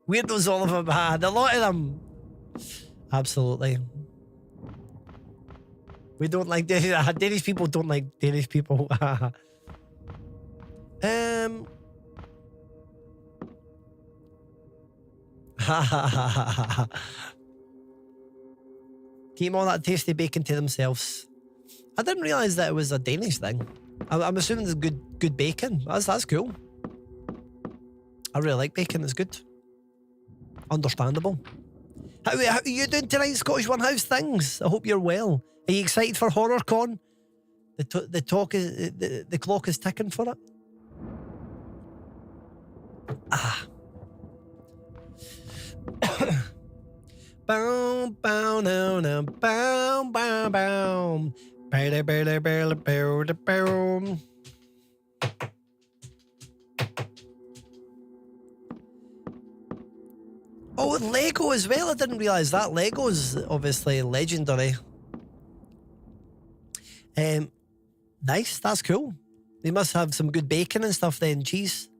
Weirdos, all of them. A lot of them. Absolutely. We don't like Danish. Danish people don't like Danish people. Keep all that tasty bacon to themselves. I didn't realise that it was a Danish thing. I'm assuming there's good bacon. That's cool. I really like bacon. It's good. Understandable. How are you doing tonight, Scottish One? How's things? I hope you're well. Are you excited for HorrorCon? The clock is ticking for it. Bow, bow, no, no, bow, bow, bow. Bow, bow, bow, bow, bow. Oh, Lego as well. I didn't realise that. Lego's obviously legendary. Nice. That's cool. They must have some good bacon and stuff then. Cheese.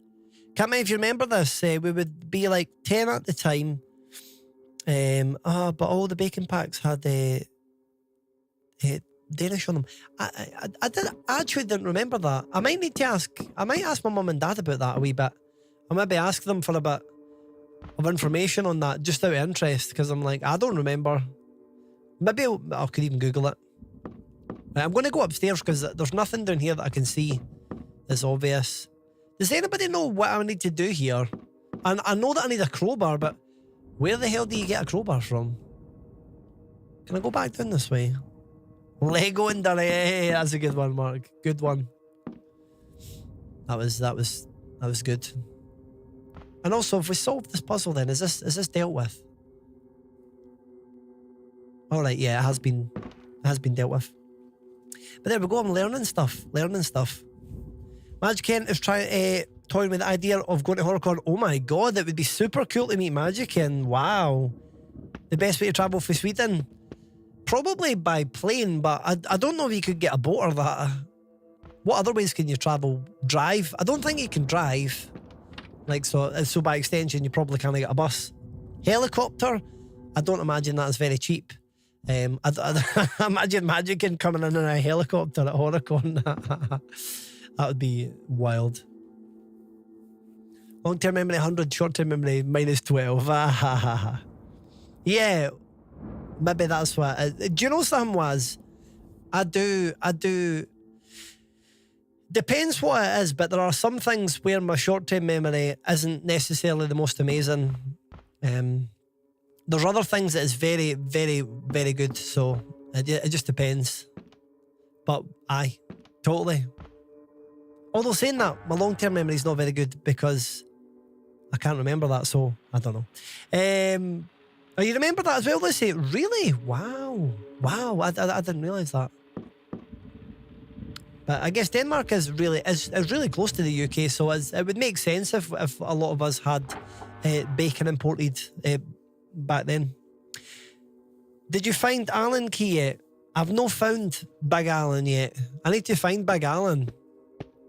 Can't remember if you remember this. We would be like 10 at the time. But all the bacon packs had Danish on them. I actually didn't remember that. I might ask my mum and dad about that a wee bit. I'll maybe ask them for a bit of information on that, just out of interest, because I'm like, I don't remember. Maybe I could even Google it. Right, I'm going to go upstairs because there's nothing down here that I can see that's obvious. Does anybody know what I need to do here? And I know that I need a crowbar, but where the hell do you get a crowbar from? Can I go back down this way? Lego and Dunny. Hey, that's a good one, Mark. Good one. That was good. And also, if we solve this puzzle, then is this dealt with? All right, yeah, it has been dealt with. But there we go. I'm learning stuff. Magic Ken is toying with the idea of going to HorrorCon. Oh my god, it would be super cool to meet Magic Ken. Wow. The best way to travel for Sweden? Probably by plane, but I don't know if you could get a boat or that. What other ways can you travel? Drive? I don't think you can drive. Like, so by extension, you probably can't get a bus. Helicopter? I don't imagine that's very cheap. I imagine Magickin coming in a helicopter at Horicon. That would be wild. Long-term memory 100, short-term memory minus 12. Yeah, maybe that's what. Do you know something was? I do. Depends what it is, but there are some things where my short-term memory isn't necessarily the most amazing. There's other things that is very, very, very good. So it just depends. But aye, totally. Although saying that, my long-term memory is not very good because I can't remember that. So I don't know. Oh, you remember that as well, Lucy? Really? Wow. I didn't realise that. But I guess Denmark is really close to the UK, so it would make sense if a lot of us had bacon imported back then. Did you find Alan Key yet? I've not found Big Alan yet. I need to find Big Alan.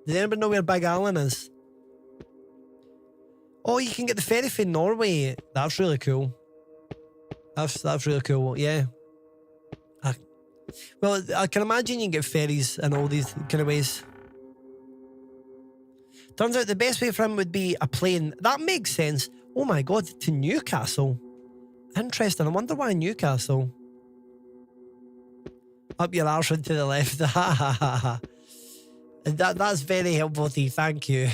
Does anybody know where Big Alan is? Oh, you can get the ferry from Norway. That's really cool. That's really cool. Yeah. Well, I can imagine you can get ferries in all these kind of ways. Turns out the best way for him would be a plane. That makes sense. Oh my God, to Newcastle. Interesting. I wonder why Newcastle. Up your arse and to the left. That's very helpful to you. Thank you.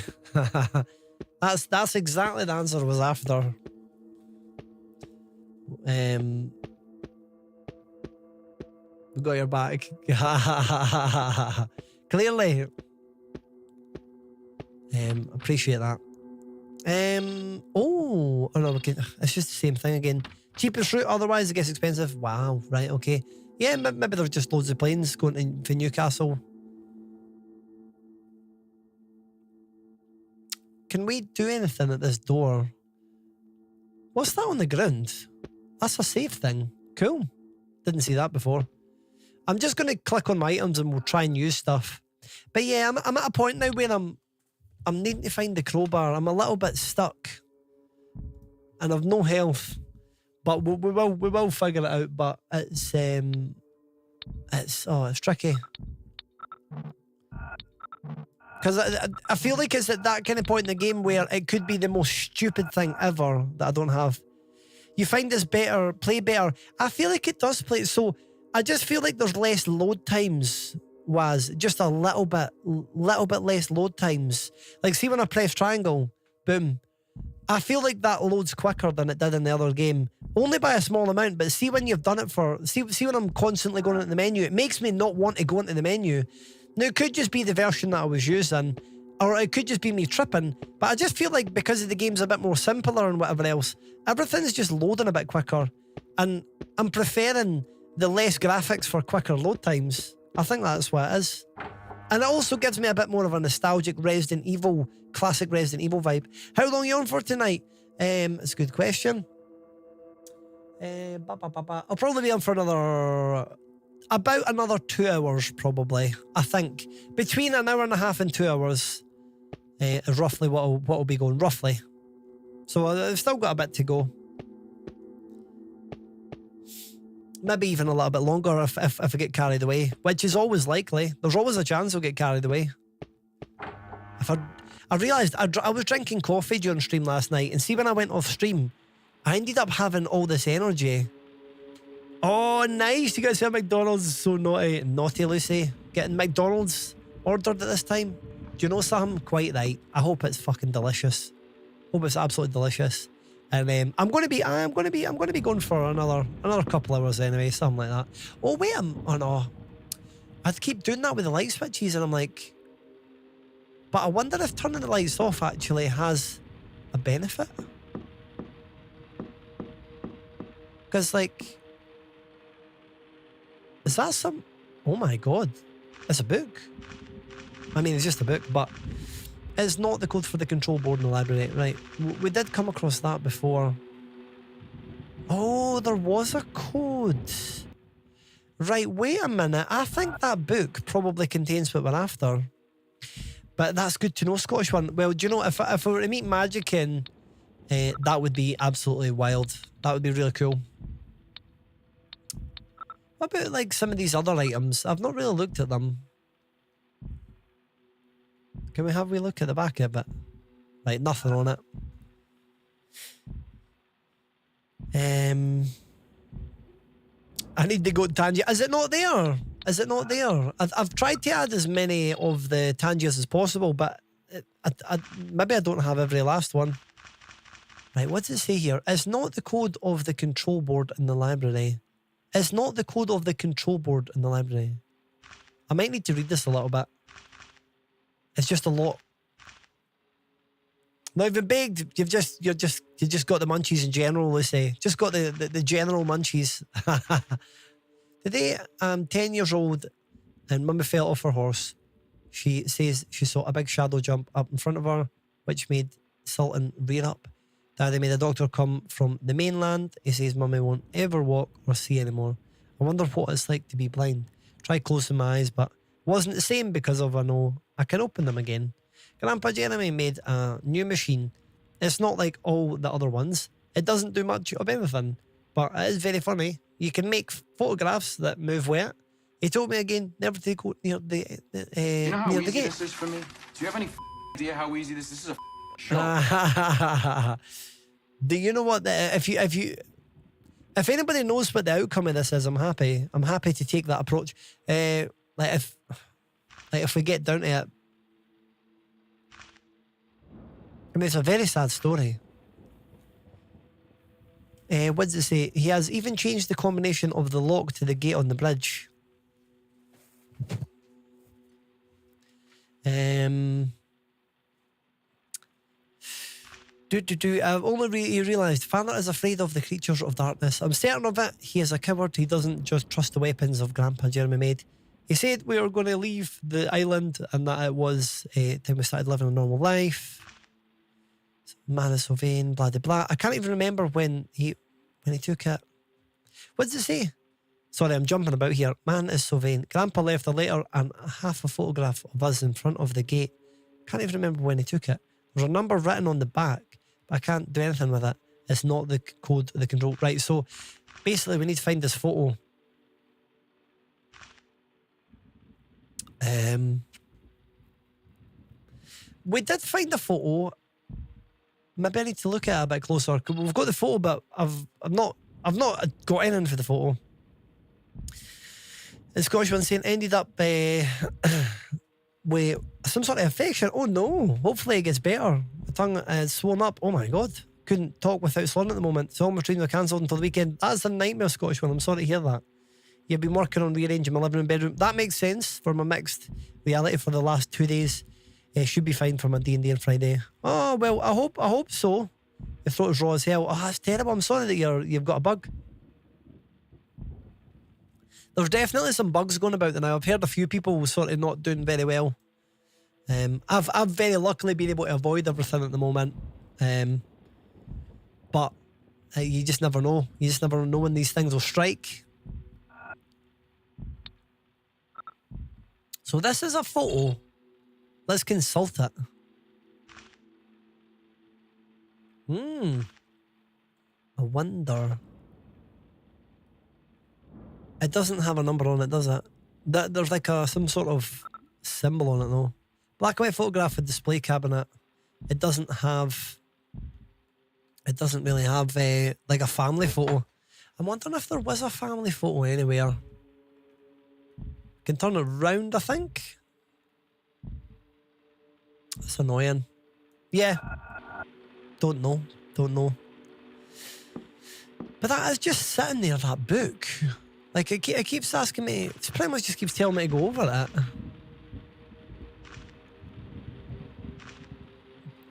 That's exactly the answer I was after. We got your back. Clearly. Appreciate that. Oh no, it's just the same thing again. Cheapest route, otherwise it gets expensive. Wow, right, okay. Yeah, maybe there's just loads of planes going to Newcastle. Can we do anything at this door? What's that on the ground? That's a safe thing. Cool. Didn't see that before. I'm just going to click on my items and we'll try and use stuff. But yeah, I'm at a point now where I'm needing to find the crowbar. I'm a little bit stuck. And I've no health. But we will figure it out. But it's tricky. Because I feel like it's at that kind of point in the game where it could be the most stupid thing ever that I don't have. You find this better, play better. I feel like it does play. So I just feel like there's less load times. Just a little bit less load times. Like see when I press triangle, boom. I feel like that loads quicker than it did in the other game. Only by a small amount, but see when you've done it see when I'm constantly going into the menu, it makes me not want to go into the menu. Now, it could just be the version that I was using, or it could just be me tripping, but I just feel like because the game's a bit more simpler and whatever else, everything's just loading a bit quicker, and I'm preferring the less graphics for quicker load times. I think that's what it is. And it also gives me a bit more of a nostalgic classic Resident Evil vibe. How long are you on for tonight? It's a good question. I'll probably be on for about another 2 hours, probably. I think between an hour and a half and 2 hours is roughly what will be going, roughly. So I've still got a bit to go. Maybe even a little bit longer if I get carried away, which is always likely. There's always a chance I'll get carried away. I realised I was drinking coffee during stream last night, and see when I went off stream, I ended up having all this energy. Oh, nice. You guys say McDonald's is so naughty. Naughty, Lucy. Getting McDonald's ordered at this time. Do you know something? Quite right. I hope it's fucking delicious. Hope it's absolutely delicious. And I'm going to be going for another couple hours anyway, something like that. Oh, wait. Oh, no. I'd keep doing that with the light switches, and I'm like... But I wonder if turning the lights off actually has a benefit. Because, like... Is that some... Oh my God. It's a book. I mean, it's just a book, but it's not the code for the control board in the library. Right. We did come across that before. Oh, there was a code. Right, wait a minute. I think that book probably contains what we're after. But that's good to know, Scottish one. Well, do you know, if I were to meet Magickin, that would be absolutely wild. That would be really cool. What about like some of these other items? I've not really looked at them. Can we have a look at the back of it? Like nothing on it. I need to go to Tangier. Is it not there? Is it not there? I've tried to add as many of the Tangiers as possible, but maybe I don't have every last one. Right, what does it say here? It's not the code of the control board in the library. It's not the code of the control board in the library. I might need to read this a little bit. It's just a lot. Not even begged. You've just got the munchies in general, let's say. Just got the general munchies. Today, I'm 10 years old and Mummy fell off her horse. She says she saw a big shadow jump up in front of her, which made Sultan rear up. Daddy made a doctor come from the mainland. He says Mummy won't ever walk or see anymore. I wonder what it's like to be blind. Try closing my eyes, but wasn't the same because of I know I can open them again. Grandpa Jeremy made a new machine. It's not like all the other ones. It doesn't do much of anything, but it is very funny. You can make photographs that move wet. He told me again never to go near the you know how near easy the gate. this is for me? Do you have any idea how easy this is? This is a show. Do you know what? If anybody knows what the outcome of this is, I'm happy. I'm happy to take that approach. Like if we get down to it, I mean, it's a very sad story. What does it say? He has even changed the combination of the lock to the gate on the bridge. I've only realised Father is afraid of the creatures of darkness. I'm certain of it. He is a coward. He doesn't just trust the weapons of Grandpa Jeremy made. He said we were going to leave the island and that it was time we started living a normal life. Man is so vain, blah, blah, blah. I can't even remember when he took it. What does it say? Sorry, I'm jumping about here. Man is so vain. Grandpa left a letter and half a photograph of us in front of the gate. Can't even remember when he took it. There's a number written on the back, but I can't do anything with it. It's not the code, the control. Right, so basically we need to find this photo. We did find a photo. Maybe I need to look at it a bit closer. We've got the photo, but I've not got anything for the photo. The Scottish one saying ended up with some sort of infection. Oh no! Hopefully it gets better. The tongue is swollen up. Oh my god! Couldn't talk without slurring at the moment. So all my streams were cancelled until the weekend. That's a nightmare, Scottish one. I'm sorry to hear that. You've been working on rearranging my living room, bedroom. That makes sense for my mixed reality for the last 2 days. It should be fine for my D&D on Friday. Oh well, I hope so. Your throat is raw as hell. Oh, that's terrible. I'm sorry that you've got a bug. There's definitely some bugs going about now. I've heard a few people sort of not doing very well. I've very luckily been able to avoid everything at the moment. But you just never know. You just never know when these things will strike. So this is a photo. Let's consult it. I wonder. It doesn't have a number on it, does it? There's like some sort of symbol on it though. Black and white photograph with display cabinet. It doesn't really have like a family photo. I'm wondering if there was a family photo anywhere. Can turn it round, I think. That's annoying. Yeah. Don't know. But that is just sitting there, that book. Like, it keeps asking me, it pretty much just keeps telling me to go over it.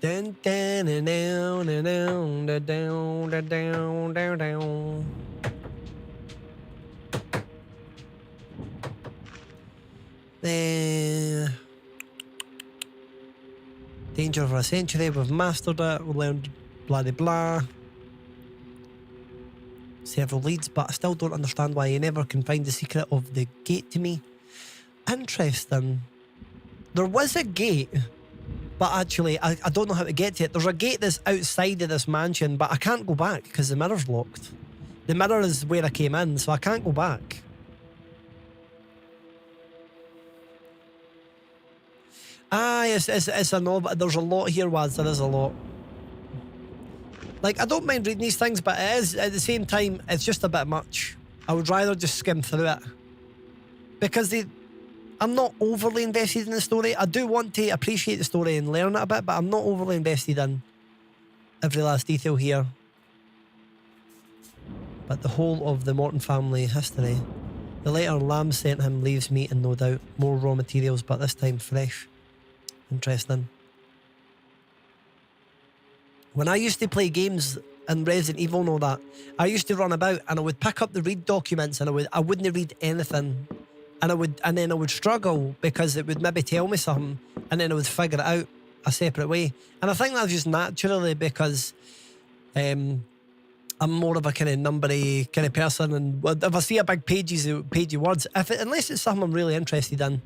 Dun, dun, dun, dun, dun, dun, dun, dun, dun, dun. Danger for a century, we've mastered it, we learned blah blah blah. Several leads, but I still don't understand why you never can find the secret of the gate to me. Interesting. There was a gate, but actually I don't know how to get to it. There's a gate that's outside of this mansion, but I can't go back because the mirror's locked. The mirror is where I came in, so I can't go back. It's a no, but there's a lot here, Wads. There is a lot. Like, I don't mind reading these things, but it is, at the same time, it's just a bit much. I would rather just skim through it. Because I'm not overly invested in the story. I do want to appreciate the story and learn it a bit, but I'm not overly invested in every last detail here. But the whole of the Morton family history. The letter Lamb sent him leaves meat and no doubt more raw materials, but this time fresh. Interesting. When I used to play games in Resident Evil and all that, I used to run about and I would pick up the read documents and I wouldn't read anything. And then I would struggle because it would maybe tell me something and then I would figure it out a separate way. And I think that's just naturally because I'm more of a kind of numbery kind of person, and if I see a big page of words, unless it's something I'm really interested in,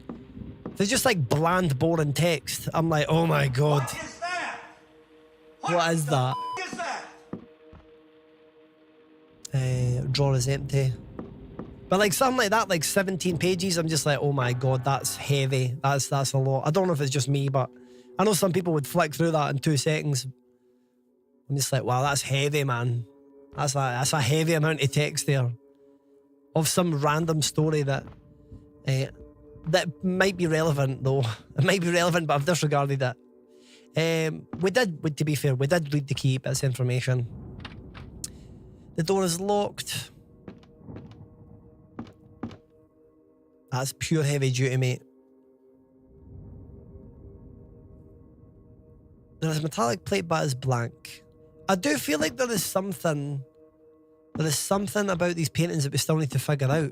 if it's just like bland, boring text, I'm like, oh my god. What is that? What is that? Drawer is empty. But like something like that, like 17 pages, I'm just like, oh my god, that's heavy. That's a lot. I don't know if it's just me, but I know some people would flick through that in 2 seconds. I'm just like, wow, that's heavy, man. That's a heavy amount of text there of some random story that might be relevant though. It might be relevant, but I've disregarded it. To be fair, we did read the key bits of information. The door is locked. That's pure heavy duty, mate. There is a metallic plate, but it's blank. I do feel like there is something about these paintings that we still need to figure out.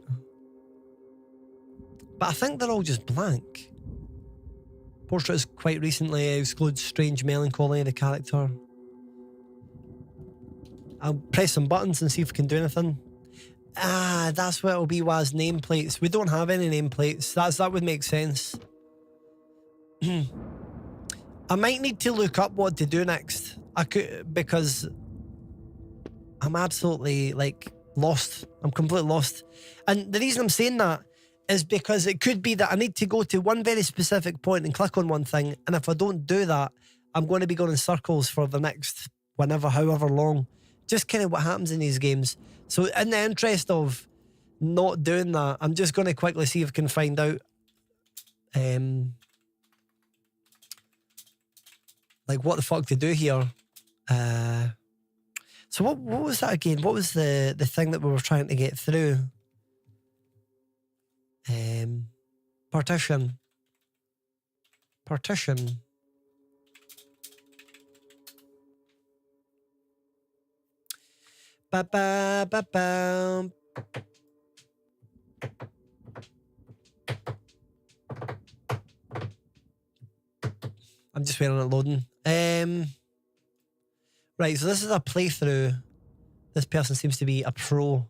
But I think they're all just blank. Portrait is quite recently excludes strange melancholy in the character. I'll press some buttons and see if we can do anything. Ah, that's what it'll be, was nameplates. We don't have any nameplates. That would make sense. I might need to look up what to do next. Because I'm absolutely like lost. I'm completely lost. And the reason I'm saying that is because it could be that I need to go to one very specific point and click on one thing. And if I don't do that, I'm going to be going in circles for the next however long. Just kind of what happens in these games. So in the interest of not doing that, I'm just going to quickly see if I can find out like what the fuck to do here. So what was that again? What was the thing that we were trying to get through? Partition. Ba ba ba ba. I'm just waiting on it loading. Right, so this is a playthrough. This person seems to be a pro.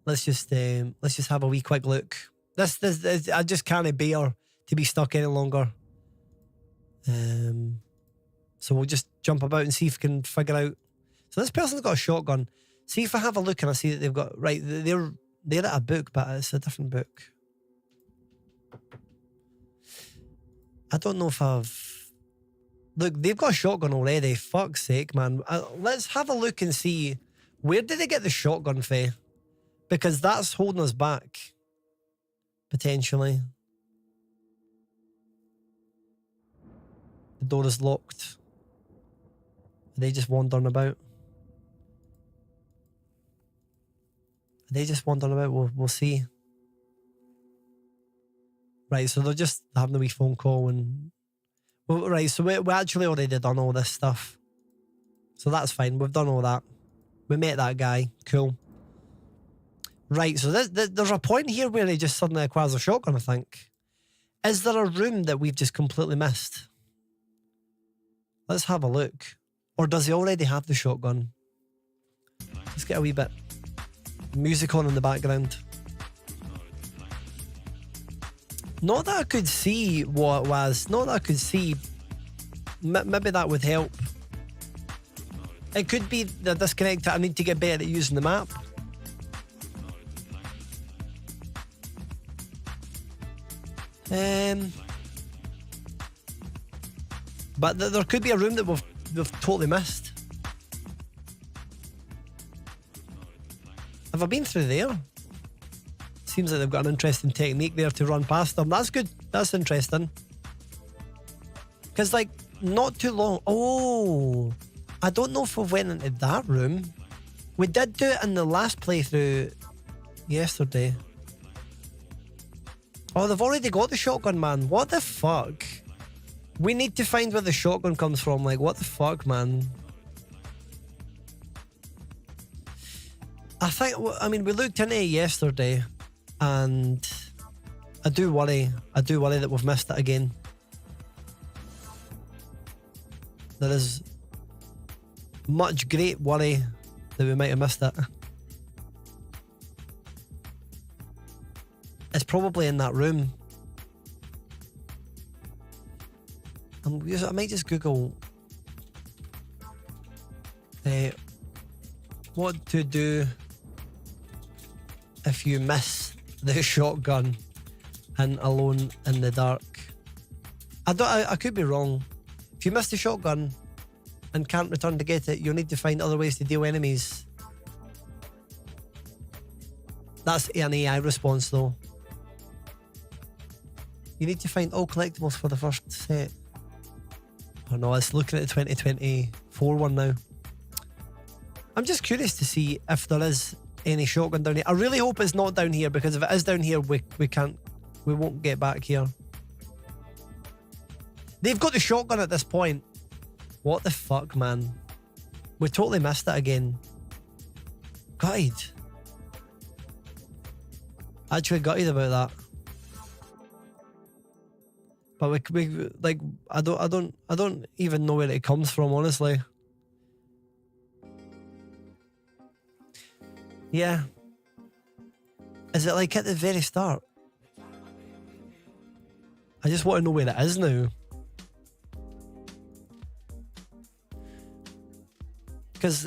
Let's just have a wee quick look. This I just can't bear to be stuck any longer. So we'll just jump about and see if we can figure out. So this person's got a shotgun. See if I have a look and I see that they've got they're at a book, but it's a different book. I don't know if look, they've got a shotgun already. Fuck's sake, man. Let's have a look and see, where did they get the shotgun for? Because that's holding us back. Potentially. The door is locked. Are they just wandering about? We'll see. Right, so they're just having a wee phone call and... Well, right, so we actually already done all this stuff. So that's fine, we've done all that. We met that guy, cool. Right, so there's a point here where he just suddenly acquires a shotgun, I think. Is there a room that we've just completely missed? Let's have a look. Or does he already have the shotgun? Let's get a wee bit music on in the background. Not that I could see what it was. Not that I could see. Maybe that would help. It could be the disconnect that I need to get better at using the map. But there could be a room that we've totally missed. Have I been through there? Seems like they've got an interesting technique there to run past them. That's good. That's interesting. Because, like, not too long... Oh, I don't know if we went into that room. We did do it in the last playthrough yesterday. Oh, they've already got the shotgun, man. What the fuck? We need to find where the shotgun comes from. Like, what the fuck, man? I mean, we looked into it yesterday, and I do worry that we've missed it again. There is much great worry that we might have missed it. It's probably in that room. I might just Google what to do if you miss the shotgun and Alone in the Dark. I could be wrong. If you miss the shotgun and can't return to get it, you'll need to find other ways to deal with enemies. That's an AI response though. You need to find all collectibles for the first set. Oh no, it's looking at the 2024 one now. I'm just curious to see if there is any shotgun down here. I really hope it's not down here, because if it is down here, we won't get back here. They've got the shotgun at this point. What the fuck, man? We totally missed it again. Gutted. Actually gutted about that. But we like, I don't even know where it comes from, honestly. Yeah. Is it like at the very start? I just want to know where it is now. Because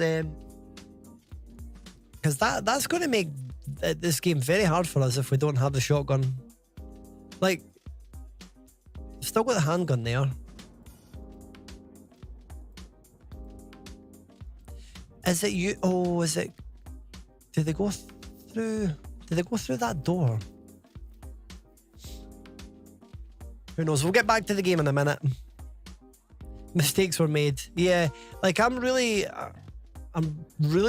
that's going to make this game very hard for us if we don't have the shotgun. Like, still got the handgun there. Is it you? Oh, is it? Did they go through? Did they go through that door? Who knows? We'll get back to the game in a minute. Mistakes were made. Yeah, like I'm really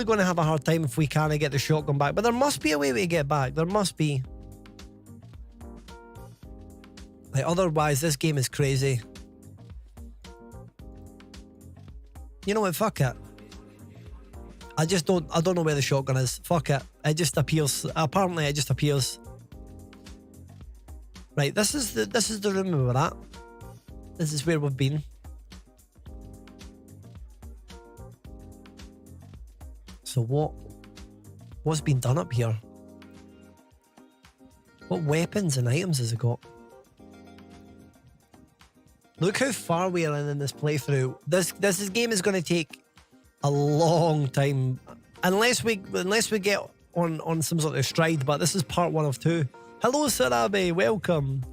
going to have a hard time if we can't get the shotgun back. But there must be a way to get back. There must be. Like, otherwise, this game is crazy. You know what? Fuck it. I don't know where the shotgun is. Fuck it. It just appears. Apparently, it just appears. Right. This is the room we were at. This is where we've been. So what's been done up here? What weapons and items has it got? Look how far we are in this playthrough. This game is going to take a long time, unless we get on some sort of stride. But this is part 1 of 2. Hello, Sarabe, welcome.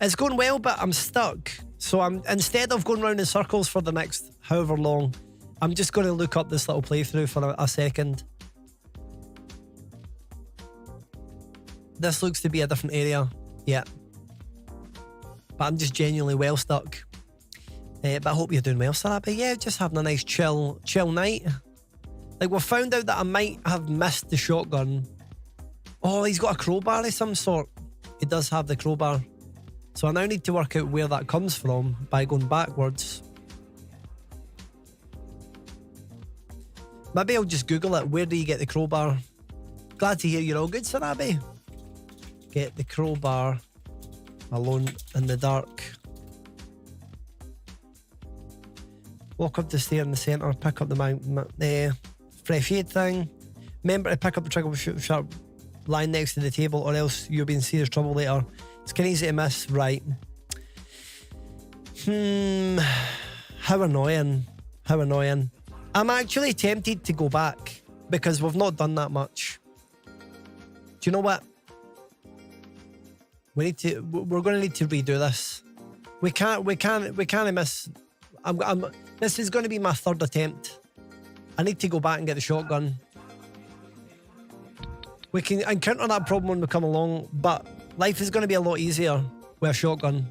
It's going well, but I'm stuck. So instead of going round in circles for the next however long, I'm just going to look up this little playthrough for a second. This looks to be a different area. Yeah. But I'm just genuinely well stuck. But I hope you're doing well, Sarah. But yeah, just having a nice chill night. Like, we found out that I might have missed the shotgun. Oh, he's got a crowbar of some sort. He does have the crowbar. So I now need to work out where that comes from by going backwards. Maybe I'll just Google it. Where do you get the crowbar? Glad to hear you're all good, Sarabi. Get the crowbar. Alone in the Dark. Walk up the stair in the centre. Pick up the fresh aid thing. Remember to pick up the trigger sharp line next to the table, or else you'll be in serious trouble later. It's kind of easy to miss, right? How annoying. How annoying. I'm actually tempted to go back because we've not done that much. Do you know what? We're going to need to redo this. We can't miss This is going to be my third attempt. I need to go back and get the shotgun. We can encounter that problem when we come along, but life is going to be a lot easier with a shotgun.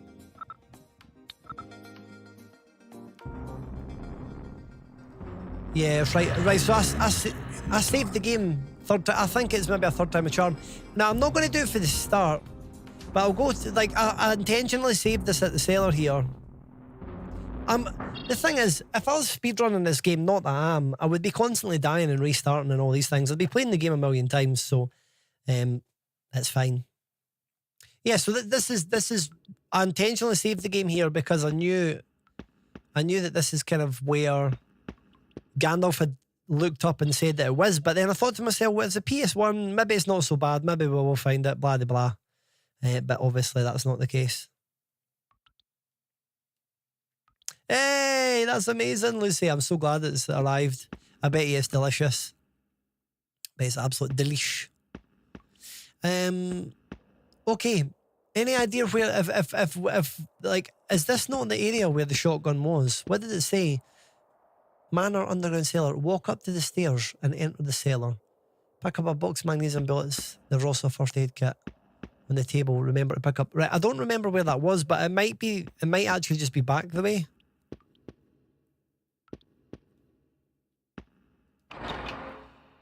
Yeah, right. So I saved the game third time. I think it's maybe a third time a charm. Now I'm not going to do it for the start, but I'll go to, like, I intentionally saved this at the cellar here. The thing is, if I was speedrunning this game, not that I would be constantly dying and restarting and all these things. I'd be playing the game a million times, so that's fine. Yeah, so this is I intentionally saved the game here because I knew that this is kind of where Gandalf had looked up and said that it was, but then I thought to myself, well, it's a PS1, maybe it's not so bad, maybe we'll find it, blah, blah, blah. But obviously that's not the case. Hey, that's amazing, Lucy. I'm so glad it's arrived. I bet you it's delicious. Bet it's absolute delish. Okay. Any idea where, if like, is this not the area where the shotgun was? What did it say? Manor underground cellar. Walk up to the stairs and enter the cellar. Pick up a box of magnesium bullets. There's also a first aid kit on the table. Remember to pick up. Right, I don't remember where that was, but it might actually just be back the way.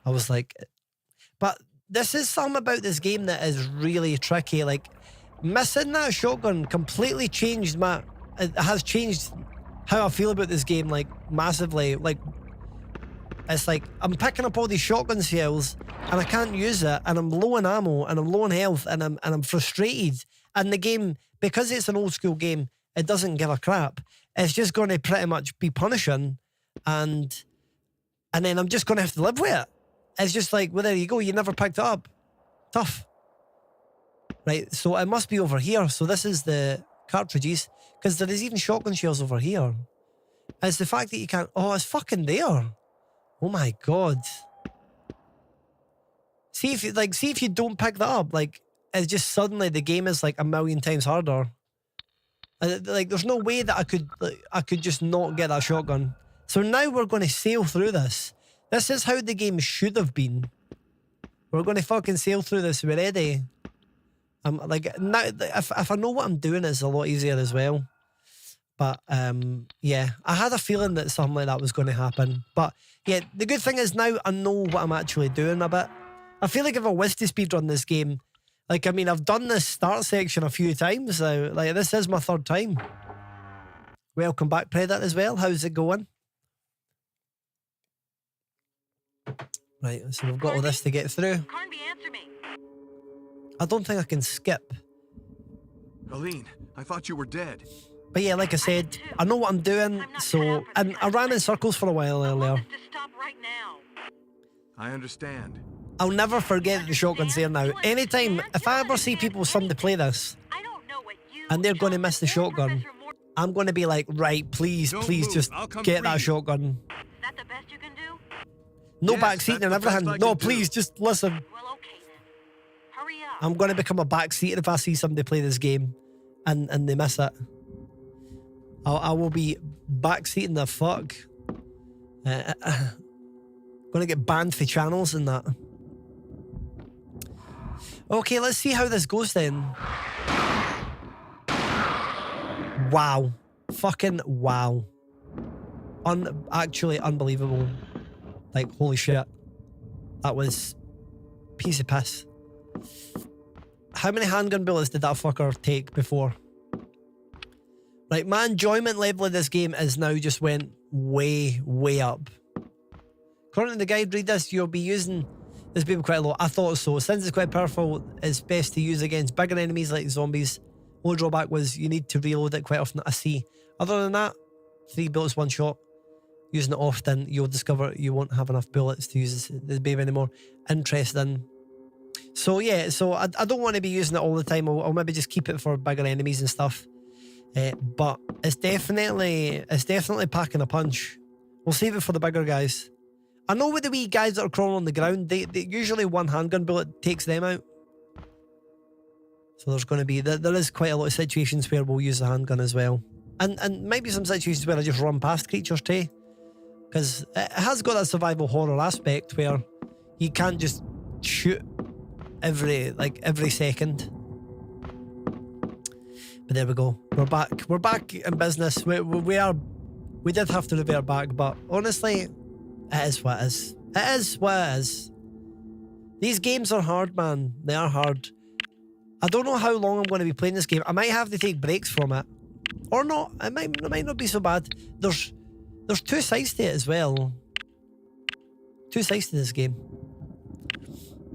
I was like, but this is something about this game that is really tricky. Like, missing that shotgun completely changed it has changed how I feel about this game, like, massively. Like, it's like I'm picking up all these shotgun shells and I can't use it, and I'm low on ammo and I'm low on health, and I'm frustrated. And the game, because it's an old school game, it doesn't give a crap. It's just going to pretty much be punishing, and then I'm just going to have to live with it. It's just like, well, there you go, you never picked it up. Tough. Right, so it must be over here. So this is the cartridges, because there is even shotgun shells over here. It's the fact that you can't... Oh, it's fucking there. Oh my god. See if you don't pick that up, like, it's just suddenly the game is like a million times harder. Like, there's no way that I could just not get that shotgun. So now we're going to sail through this. This is how the game should have been. We're going to fucking sail through this. We're ready. I'm like, now, if I know what I'm doing, it's a lot easier as well. But yeah, I had a feeling that something like that was going to happen. But yeah, the good thing is now I know what I'm actually doing a bit. I feel like if I was to speedrun this game, like, I mean, I've done this start section a few times now. Like, this is my third time. Welcome back, Predator, as well. How's it going? Right, so we've got all this to get through. Carnby, answer me. I don't think I can skip. Aline, I thought you were dead. But yeah, like I said, I know what I'm doing, so... And I ran in circles for a while earlier. To stop right now. I understand. I'll never forget the shotgun's there now. Anytime, if I ever see people, somebody play this, and they're going to miss the shotgun, I'm going to be like, right, please just get that shotgun. Is that the best you can do? No backseating and everything. No, please, just listen. Well, okay then. Hurry up. I'm going to become a backseater if I see somebody play this game and they miss it. I will be backseating the fuck. Going to get banned for channels and that. Okay, let's see how this goes then. Wow. Fucking wow. Actually unbelievable. Like, holy shit. That was a piece of piss. How many handgun bullets did that fucker take before? Like, my enjoyment level of this game is now just went way, way up. According to the guide, read this, you'll be using this baby quite a lot. I thought so. Since it's quite powerful, it's best to use against bigger enemies like zombies. Only drawback was you need to reload it quite often. I see. Other than that, 3 bullets, 1 shot. Using it often, you'll discover you won't have enough bullets to use this baby anymore. Interesting. So yeah, so I don't want to be using it all the time. I'll maybe just keep it for bigger enemies and stuff. But it's definitely packing a punch. We'll save it for the bigger guys. I know with the wee guys that are crawling on the ground, they usually 1 handgun bullet takes them out. So there's going to be, there is quite a lot of situations where we'll use the handgun as well. And maybe some situations where I just run past creatures too. Because it has got a survival horror aspect where you can't just shoot every second. But there we go. We're back. We're back in business. We did have to revert back, but honestly, it is what it is. It is what it is. These games are hard, man. They are hard. I don't know how long I'm going to be playing this game. I might have to take breaks from it. Or not. It might not be so bad. There's two sides to it as well. Two sides to this game.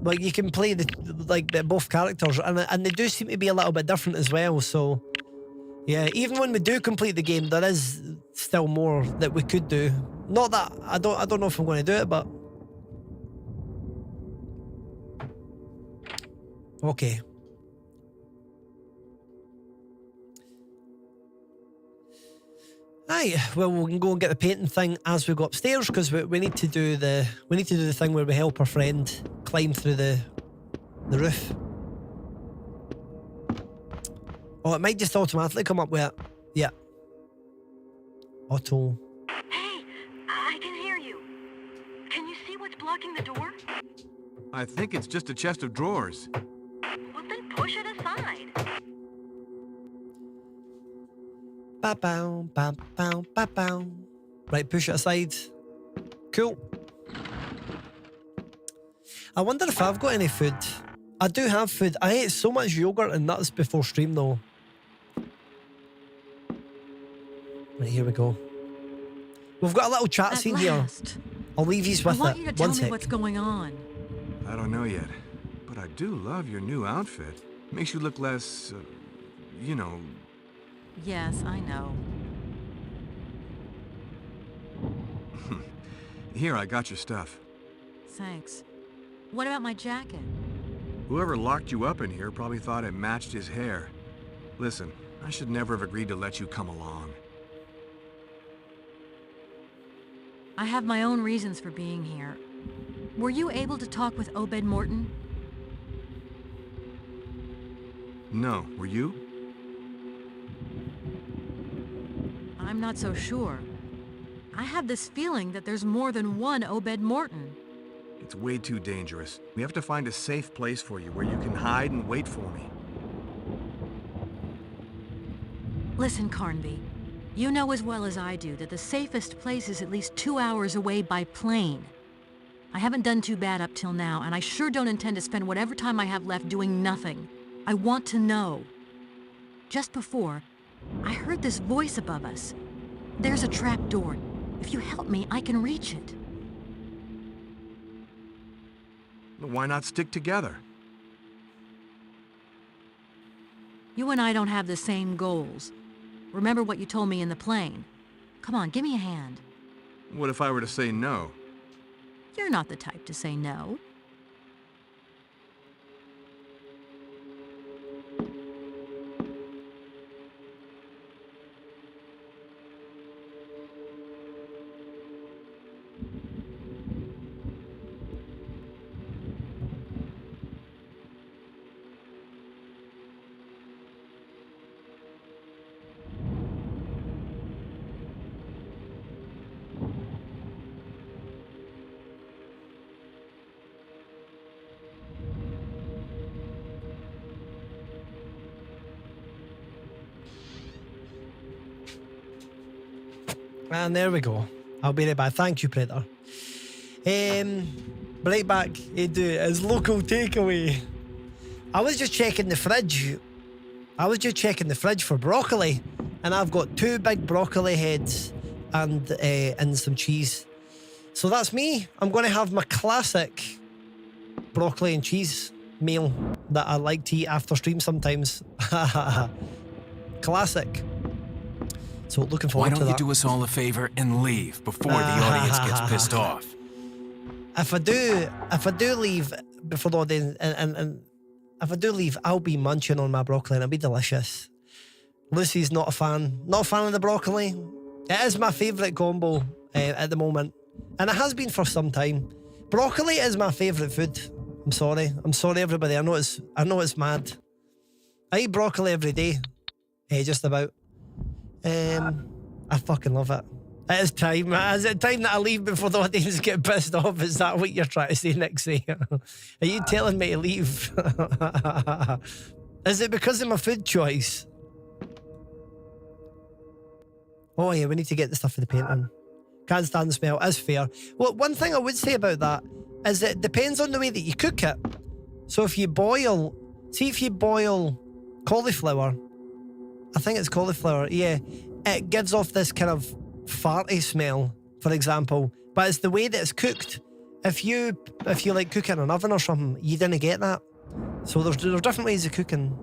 Like, you can play both characters, and they do seem to be a little bit different as well, so yeah, even when we do complete the game, there is still more that we could do. Not that I don't know if I'm going to do it, but okay. Right, well, we can go and get the painting thing as we go upstairs, because we need to do the thing where we help our friend climb through the roof. Oh, it might just automatically come up with it. Yeah. Auto. Hey, I can hear you. Can you see what's blocking the door? I think it's just a chest of drawers. Well, then push it aside. Ba-bow, ba-bow, ba-bow. Right, push it aside. Cool. I wonder if I've got any food. I do have food. I ate so much yogurt and nuts before stream though. Right, here we go. We've got a little chat scene here. I'll leave you with it. I want you to tell me what's going on. I don't know yet, but I do love your new outfit. Makes you look less, you know... Yes, I know. Here, I got your stuff. Thanks. What about my jacket? Whoever locked you up in here probably thought it matched his hair. Listen, I should never have agreed to let you come along. I have my own reasons for being here. Were you able to talk with Obed Morton? No, were you? I'm not so sure. I have this feeling that there's more than one Obed Morton. It's way too dangerous. We have to find a safe place for you where you can hide and wait for me. Listen, Carnby. You know as well as I do that the safest place is at least 2 hours away by plane. I haven't done too bad up till now, and I sure don't intend to spend whatever time I have left doing nothing. I want to know. Just before, I heard this voice above us. There's a trap door. If you help me, I can reach it. Why not stick together? You and I don't have the same goals. Remember what you told me in the plane. Come on, give me a hand. What if I were to say no? You're not the type to say no. And there we go. I'll be right back. Thank you, Predator. Right back into his local takeaway. I was just checking the fridge. For broccoli, and I've got 2 big broccoli heads and some cheese. So that's me. I'm going to have my classic broccoli and cheese meal that I like to eat after stream sometimes. Classic. So looking forward to that. Why don't you do us all a favor and leave before the audience gets pissed off? If I do leave before the audience, and if I do leave, I'll be munching on my broccoli and it'll be delicious. Lucy's not a fan of the broccoli. It is my favourite combo at the moment, and it has been for some time. Broccoli is my favourite food. I'm sorry everybody. I know it's mad. I eat broccoli every day, just about. I fucking love it. It is time. Is it time that I leave before the audience get pissed off? Is that what you're trying to say, Nixie? Are you telling me to leave? Is it because of my food choice? Oh yeah, we need to get the stuff for the painting. Can't stand the smell. Is fair. Well, one thing I would say about that is it depends on the way that you cook it. So if you boil, see if you boil cauliflower, I think it's cauliflower, yeah, it gives off this kind of farty smell, for example. But it's the way that it's cooked. If you like cook in an oven or something, you didn't get that. So there's different ways of cooking.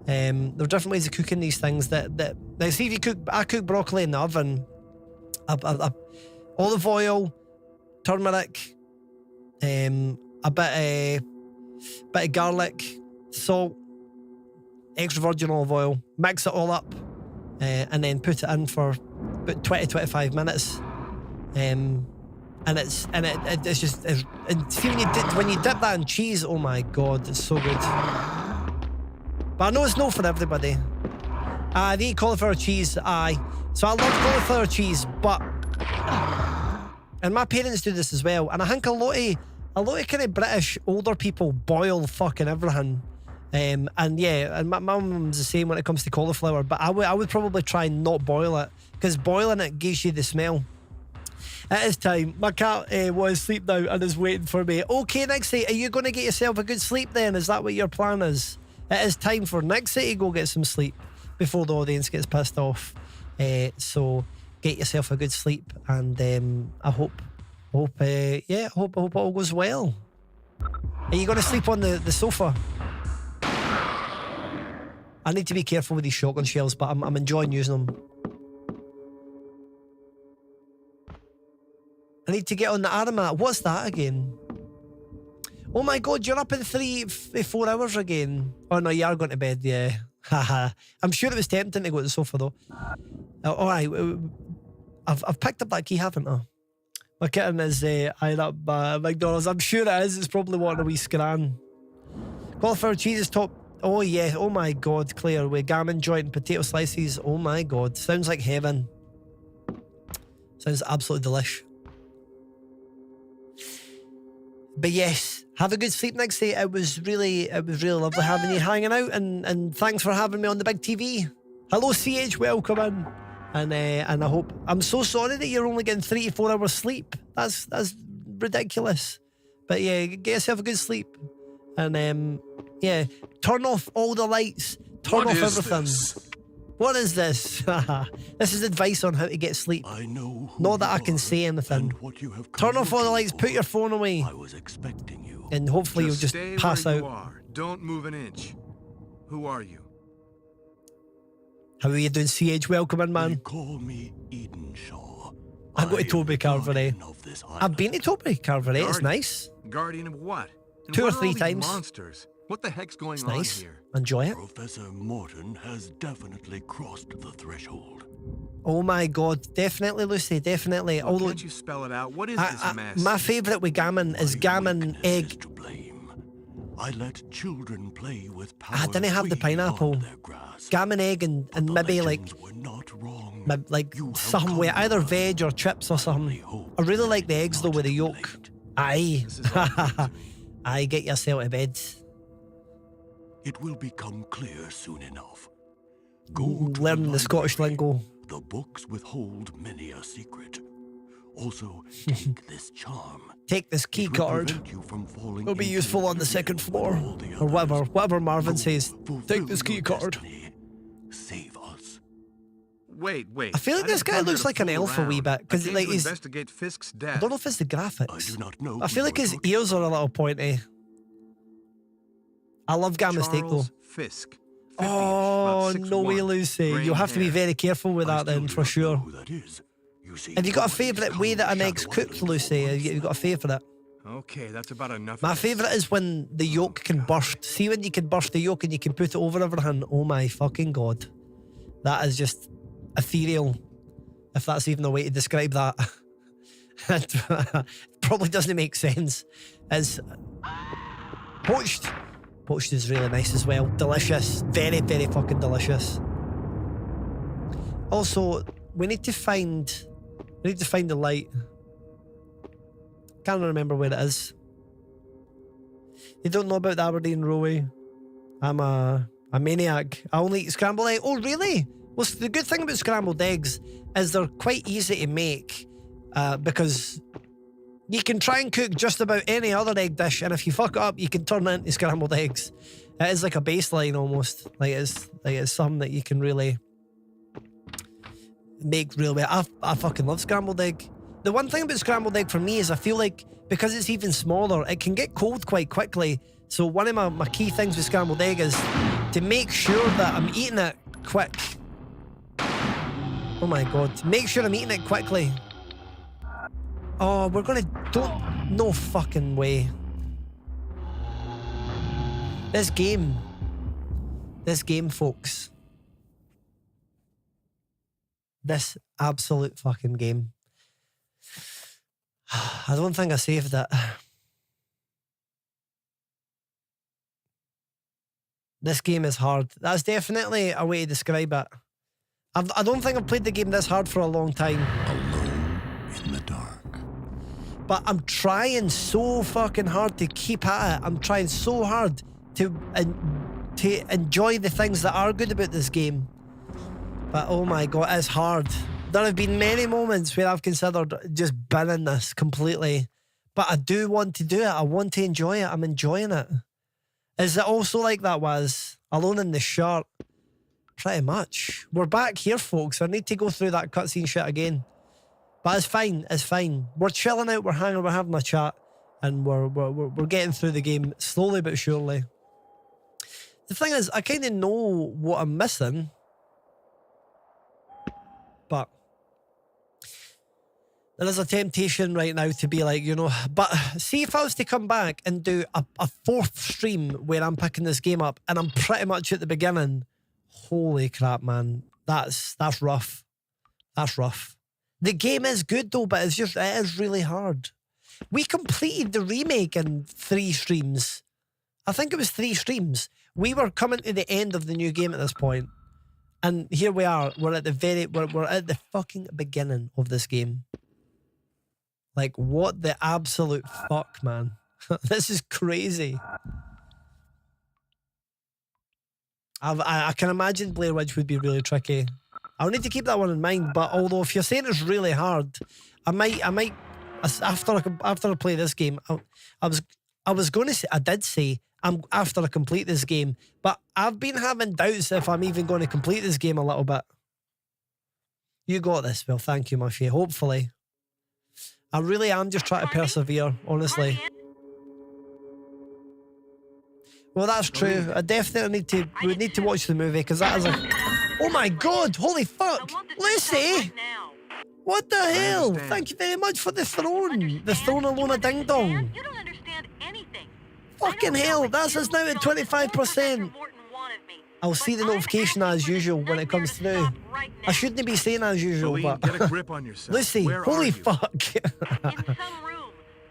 There are different ways of cooking these things that like see if you cook. I cook broccoli in the oven. Olive oil, turmeric, a bit of garlic, salt, extra virgin olive oil. Mix it all up, and then put it in for about 20-25 minutes. And it's just and see when you dip that in cheese. Oh my god, it's so good. But I know it's not for everybody. They eat cauliflower cheese, aye. So I love cauliflower cheese, but and my parents do this as well. And I think a lot of kind of British older people boil fucking everything. And yeah, and my mum's the same when it comes to cauliflower. But I would probably try and not boil it, because boiling it gives you the smell. It is time. My cat was asleep now and is waiting for me. Okay, Nixie, are you going to get yourself a good sleep then? Is that what your plan is? It is time for Nixie to go get some sleep before the audience gets pissed off. So get yourself a good sleep, and I hope it all goes well. Are you going to sleep on the sofa? I need to be careful with these shotgun shells, but I'm enjoying using them. I need to get on the Aramat. What's that again? Oh my god, you're up in 4 hours again. Oh no, you are going to bed, yeah. Haha. I'm sure it was tempting to go to the sofa though. Alright, I've picked up that key, haven't I? My kitten is eyeing up McDonald's. I'm sure it is. It's probably wanting a wee scran. Cauliflower cheese is top. Oh yeah, oh my god, Claire, with gammon joint and potato slices. Oh my god, sounds like heaven. Sounds absolutely delish. But yes, have a good sleep next day. It was really lovely having you hanging out, and thanks for having me on the big TV. Hello CH, welcome in. And I hope, I'm so sorry that you're only getting 3 to 4 hours sleep. That's ridiculous. But yeah, get yourself a good sleep. And yeah, turn off all the lights, turn off everything. What is this? This is advice on how to get sleep. I know. Not that I can say anything. Turn off all the lights, put your phone away. I was expecting you. And hopefully you'll just pass out. You are. Don't move an inch. Who are you? How are you doing, CH? Welcome in, man. They call me Edenshaw. I go to Toby Carvery. I've been to Toby Carvery. It's nice. Guardian of what? And 2 or what are all 3 these times. Monsters. What the heck's going It's on nice. here? Enjoy it. Professor Morton has definitely crossed the threshold. Oh my god, definitely, Lucy, definitely. Well, although can't you spell it out? What is this mess? My favourite with gammon is gammon egg. I let children play with power. I didn't have the pineapple. Gammon egg and maybe like something with either veg or chips or something. I really like the eggs though with the yolk. Aye. Aye, get yourself to bed. It will become clear soon enough. Learn the Scottish lingo. The books withhold many a secret. Also, take this charm. Take this key card. It'll be useful on the second floor. Or whatever Marvin says. Take this key card. Save us. Wait. I feel like this guy looks like an elf a wee bit. Because like he's. Investigate Fisk's death. I don't know if it's the graphics. I do not know. I feel like his ears are a little pointy. I love Gamma Steak though. Fisk. 50, oh, no way, Lucy. You'll have to be very careful with that then, for sure. Have you got a favourite way that an egg's cooked, Lucy? Have you got a favourite? Okay, that's about enough. My favourite is when the yolk can burst. See when you can burst the yolk and you can put it over everything? Oh my fucking god. That is just ethereal. If that's even a way to describe that. It probably doesn't make sense. It's poached. Poached is really nice as well. Delicious. Very, very fucking delicious. Also, we need to find the light. Can't remember where it is. You don't know about the Aberdeen Railway? I'm a maniac. I only eat scrambled eggs. Oh, really? Well, the good thing about scrambled eggs is they're quite easy to make because you can try and cook just about any other egg dish, and if you fuck it up, you can turn it into scrambled eggs. It is like a baseline almost. It's something that you can really make real well. I fucking love scrambled egg. The one thing about scrambled egg for me is I feel like because it's even smaller, it can get cold quite quickly. So one of my key things with scrambled egg is to make sure that I'm eating it quick. Oh my god. Make sure I'm eating it quickly. Oh, we're gonna... No fucking way. This game, folks. This absolute fucking game. I don't think I saved it. This game is hard. That's definitely a way to describe it. I don't think I've played the game this hard for a long time. Alone in the dark. But I'm trying so fucking hard to keep at it. I'm trying so hard to enjoy the things that are good about this game. But oh my god, it's hard. There have been many moments where I've considered just binning this completely. But I do want to do it. I want to enjoy it. I'm enjoying it. Is it also like that was Alone in the Shirt? Pretty much. We're back here, folks. I need to go through that cutscene shit again. But it's fine. It's fine. We're chilling out. We're hanging. We're having a chat. And we're getting through the game slowly but surely. The thing is, I kind of know what I'm missing. But there is a temptation right now to be like, you know, but see if I was to come back and do a fourth stream where I'm picking this game up and I'm pretty much at the beginning. Holy crap, man. That's rough. That's rough. The game is good though, but it is really hard. We completed the remake in 3 streams. I think it was 3 streams. We were coming to the end of the new game at this point. And here we are. We're at the fucking beginning of this game. Like, what the absolute fuck, man? This is crazy. I can imagine Blair Witch would be really tricky. I'll need to keep that one in mind. But although if you're saying it's really hard, I might after I play this game, I was going to say, I did say after I complete this game, but I've been having doubts if I'm even going to complete this game a little bit. You got this, Will. Thank you, my fee. Hopefully. I really am just trying to persevere, honestly. Well, that's true. I definitely need to watch the movie because that is a... Oh my god! Holy fuck! Lucy! What the hell? Thank you very much for the throne. The throne alone a ding dong. You don't understand anything. Fucking hell, that's us now at 25%. I'll see the notification as usual when it comes through. I shouldn't be saying as usual, Lee, but... get a grip on yourself. Lucy, Where holy are you? fuck.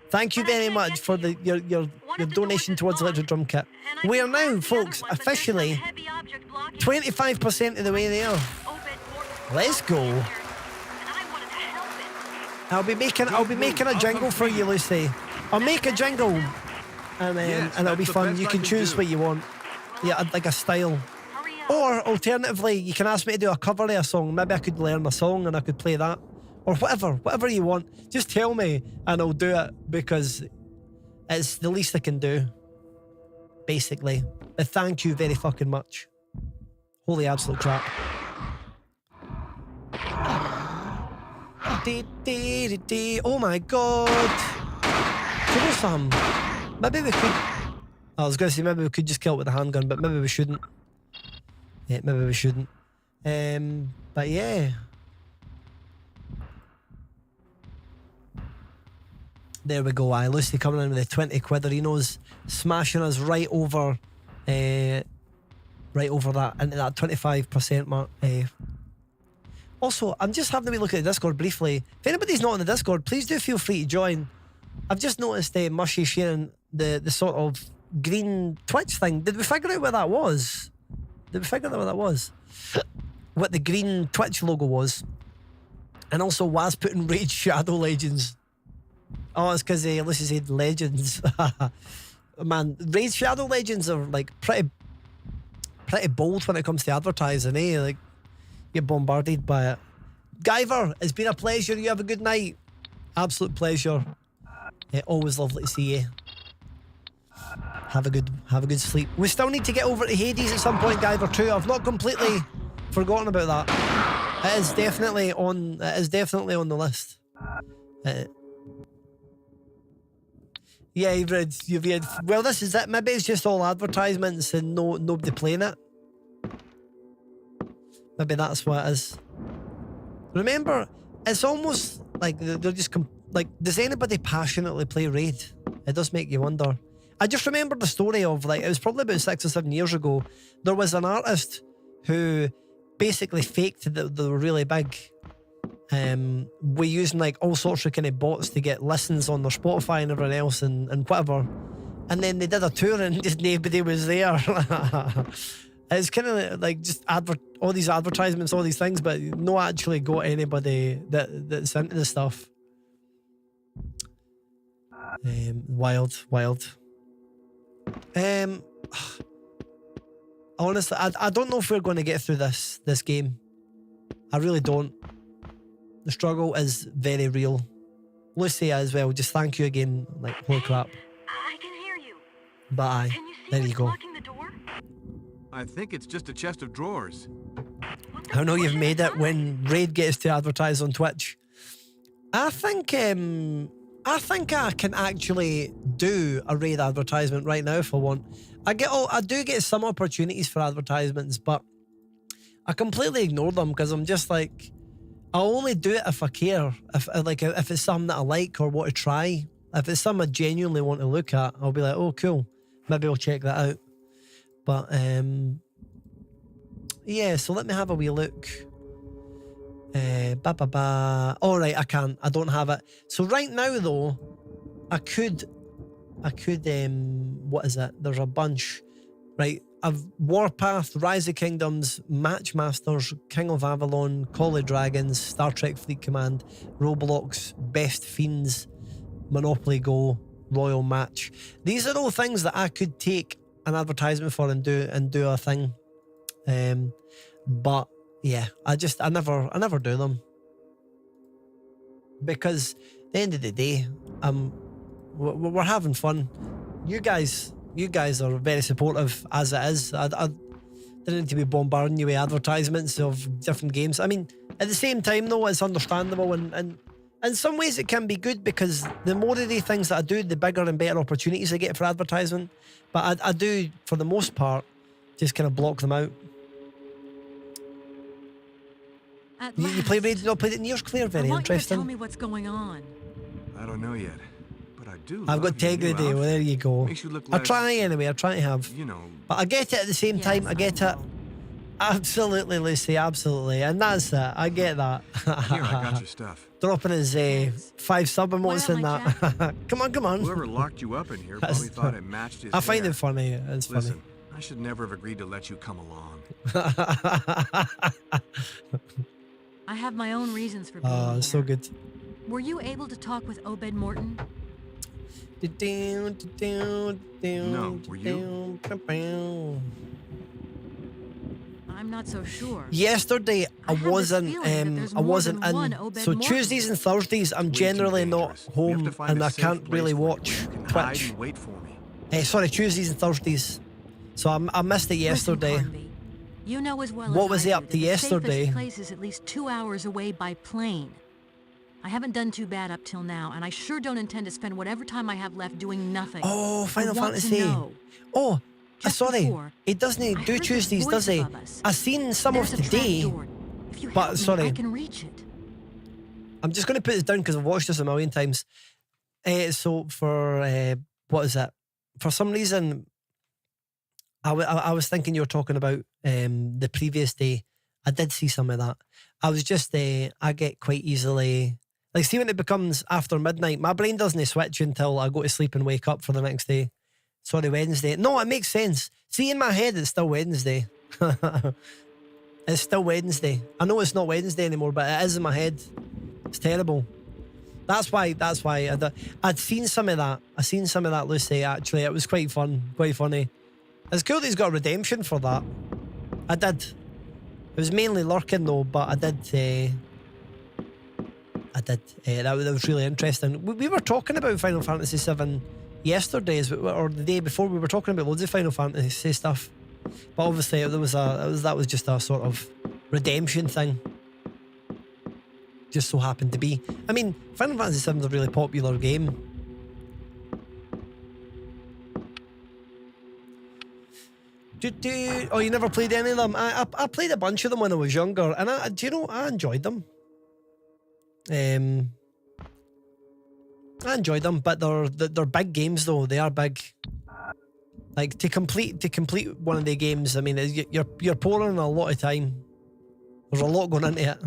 Thank you very much for your donation towards Electric Drum Kit. We are now, folks, officially 25% of the way there. Let's go. I'll be making a jingle for you, Lucy. I'll make a jingle, and it'll be fun. You can choose what you want. Yeah, like a style. Or alternatively, you can ask me to do a cover of a song. Maybe I could learn a song and I could play that. Or whatever you want. Just tell me and I'll do it because it's the least I can do. Basically. But thank you very fucking much. Holy absolute crap. Oh my god. Give us some. Maybe we could... I was going to say maybe we could just kill it with a handgun, but maybe we shouldn't. Yeah, maybe we shouldn't. But yeah. There we go. Lucy coming in with the 20 quiderinos, smashing us right over that, into that 25% mark. Also, I'm just having a wee look at the Discord briefly. If anybody's not on the Discord, please do feel free to join. I've just noticed Mushy sharing the sort of green Twitch thing. Did we figure out what that was? what the green Twitch logo was, and also was putting Raid Shadow Legends. Oh, it's because Lucy said Legends. Man, Raid Shadow Legends are like pretty bold when it comes to advertising, eh? Like, you're bombarded by it. Guyver, it's been a pleasure. You have a good night. Absolute pleasure. Always lovely to see you. Have a good sleep. We still need to get over to Hades at some point, Guyver, too. I've not completely forgotten about that. It is definitely on the list. Yeah, you've read. Well, this is it. Maybe it's just all advertisements and nobody playing it. Maybe that's what it is. Remember, it's almost like they're just like, does anybody passionately play Raid? It does make you wonder. I just remember the story of, like, it was probably about 6 or 7 years ago. There was an artist who basically faked that they were really big. We using like all sorts of kind of bots to get listens on their Spotify and everything else and whatever. And then they did a tour and just nobody was there. It's kind of like just all these advertisements, all these things, but no actually got anybody that's into the stuff. Wild. Honestly, I don't know if we're going to get through this game. I really don't. The struggle is very real. Lucy as well, just thank you again. Like, holy crap. I can hear you. Bye. Can you see there what's you go. blocking the door? I think it's just a chest of drawers. I know you've made it when Raid gets to advertise on Twitch. I think I can actually do a Raid advertisement right now if I want. I do get some opportunities for advertisements, but I completely ignore them because I'm just like, I'll only do it if I care. If it's something that I like or want to try. If it's something I genuinely want to look at, I'll be like, oh cool, maybe I'll check that out. But yeah, so let me have a wee look. All right, I can't. I don't have it. So right now though, I could. What is it? There's a bunch, right? I've Warpath, Rise of Kingdoms, Matchmasters, King of Avalon, Call of Dragons, Star Trek Fleet Command, Roblox, Best Fiends, Monopoly Go, Royal Match. These are all things that I could take an advertisement for and do a thing. But yeah, I never do them because at the end of the day, we're having fun. You guys are very supportive as it is. I don't need to be bombarding you with advertisements of different games. I mean, at the same time though, it's understandable and in some ways it can be good because the more of the things that I do, the bigger and better opportunities I get for advertisement. But I do, for the most part, just kind of block them out. You play Raid, not played it in years, Claire. Very interesting. Tell me what's going on. I don't know yet, but I do. I've got integrity. Well, there you go. Makes you look I less, try anyway. I try to have. You know. But I get it at the same time. I get it. Absolutely, Lucy. Absolutely, and that's it. I get that. Here, I got your stuff. Dropping his 5 sub emotes in that. Come on. Whoever locked you up in here probably thought it matched his I find hair. it funny. It's Listen, funny. I should never have agreed to let you come along. I have my own reasons for being Oh, here. so good. Were you able to talk with Obed Morton? No, were you? I'm not so sure. Yesterday I wasn't in. So Tuesdays and Thursdays I'm generally not home and I can't really watch Twitch. Wait for me. Sorry, Tuesdays and Thursdays. So I missed it yesterday. Listen, Carnby, you know as well What as was I he do up that to the yesterday? safest place is at least 2 hours away by plane. I haven't done too bad up till now, and I sure don't intend to spend whatever time I have left doing nothing. Oh, Final I want to Fantasy. know. Oh, Just sorry. before, He doesn't I do heard this Tuesdays, voice does he? above us. I've seen some of There's a today. trap door. If you But, help me, sorry. I can reach it. I'm just going to put this down because I've watched this a million times. So for, what is it? For some reason, I was thinking you were talking about the previous day. I did see some of that. I was just, I get quite easily, like, see when it becomes after midnight, my brain doesn't switch until I go to sleep and wake up for the next day. Sorry, Wednesday. No, it makes sense. See, in my head, it's still Wednesday. It's still Wednesday. I know it's not Wednesday anymore, but it is in my head. It's terrible. That's why I'd seen some of that. I seen some of that, Lucy, actually. It was quite fun, quite funny. It's cool that he's got a redemption for that. I did. It was mainly lurking though, but I did. That was really interesting. We were talking about Final Fantasy VII yesterday, or the day before. We were talking about loads of Final Fantasy stuff, but obviously that was just a sort of redemption thing. Just so happened to be. I mean, Final Fantasy VII is a really popular game. Oh, you never played any of them? I played a bunch of them when I was younger, and I enjoyed them. I enjoyed them, but they're big games though. They are big. Like to complete one of the games, I mean, you're pouring a lot of time. There's a lot going into it.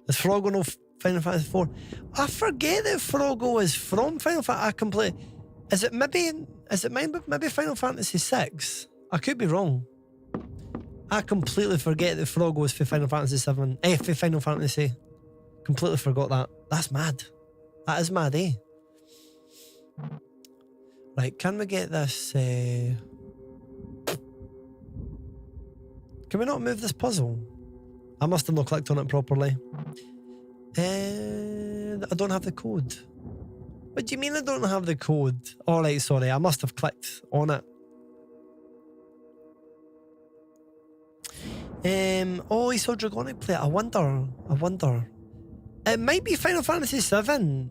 Is Froggo no Final Fantasy IV? I forget that Froggo is from Final Fantasy. Is it maybe Final Fantasy VI? I could be wrong. I completely forget that Froggo is for Final Fantasy VII. For Final Fantasy. Completely forgot that. That's mad. That is mad, eh? Right, can we get this? Can we not move this puzzle? I must have not clicked on it properly. I don't have the code. What do you mean I don't have the code? Alright, sorry, I must have clicked on it. Oh, he saw Dragonic play it. I wonder. It might be Final Fantasy VII.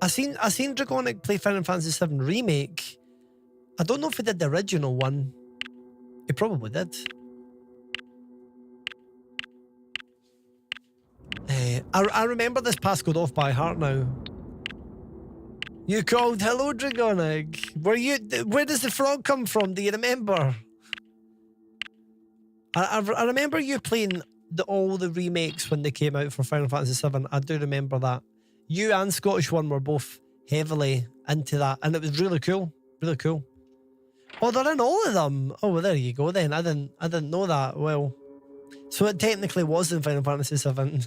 I seen Dragonic play Final Fantasy VII Remake. I don't know if he did the original one. He probably did. I remember this passcode off by heart now. You called hello, Dragonic. Where does the frog come from? Do you remember? I remember you playing all the remakes when they came out for Final Fantasy VII. I do remember that. You and Scottish One were both heavily into that, and it was really cool. Really cool. Oh, they're in all of them. Oh, well, there you go then. I didn't know that. Well, so it technically was in Final Fantasy VII.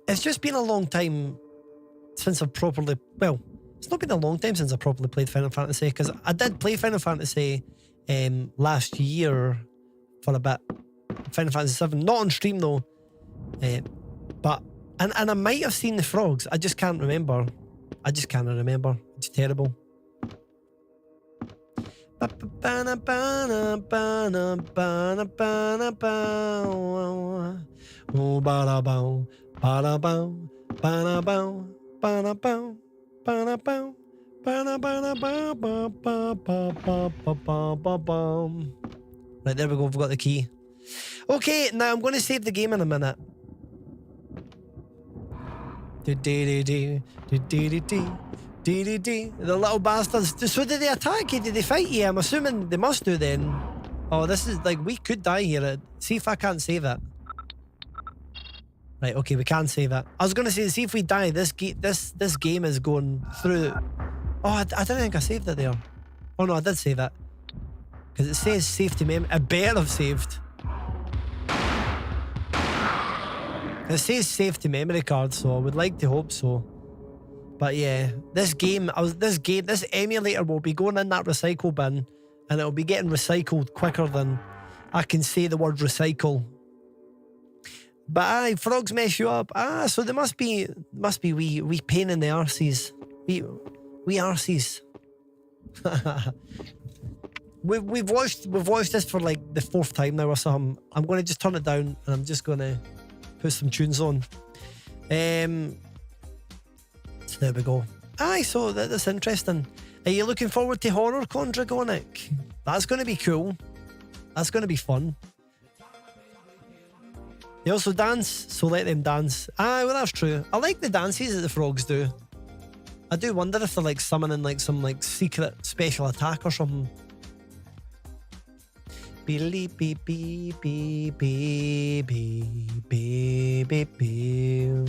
It's just been a long time since I've properly... Well, it's not been a long time since I properly played Final Fantasy, because I did play Final Fantasy last year for a bit. Final Fantasy VII. Not on stream, though. But... And I might have seen the frogs. I just can't remember. It's terrible. Right, there we go. We've got the key. Okay, now I'm going to save the game in a minute. The little bastards. So did they attack you? Did they fight you? I'm assuming they must do then. Oh, this is like, we could die here. See if I can't save it. Right, okay, we can save it. I was going to say, see if we die. This game is going through. Oh, I didn't think I saved it there. Oh no, I did save it. Because it says safety memory. I better have saved. It says safety memory card, so I would like to hope so. But yeah, this emulator will be going in that recycle bin, and it'll be getting recycled quicker than I can say the word recycle. But aye, frogs mess you up. So there must be wee pain in the arses. We arses. We've watched this for like the 4th time now or something. I'm going to just turn it down, and I'm just going to put some tunes on. So there we go. Aye, so that's interesting. Are you looking forward to HorrorCon, Dragonic? That's going to be cool. That's going to be fun. They also dance, so let them dance. Aye, well, that's true. I like the dances that the frogs do. I do wonder if they're like summoning like some like secret special attack or something. Beep beep beep beep beep beep beep beep beep.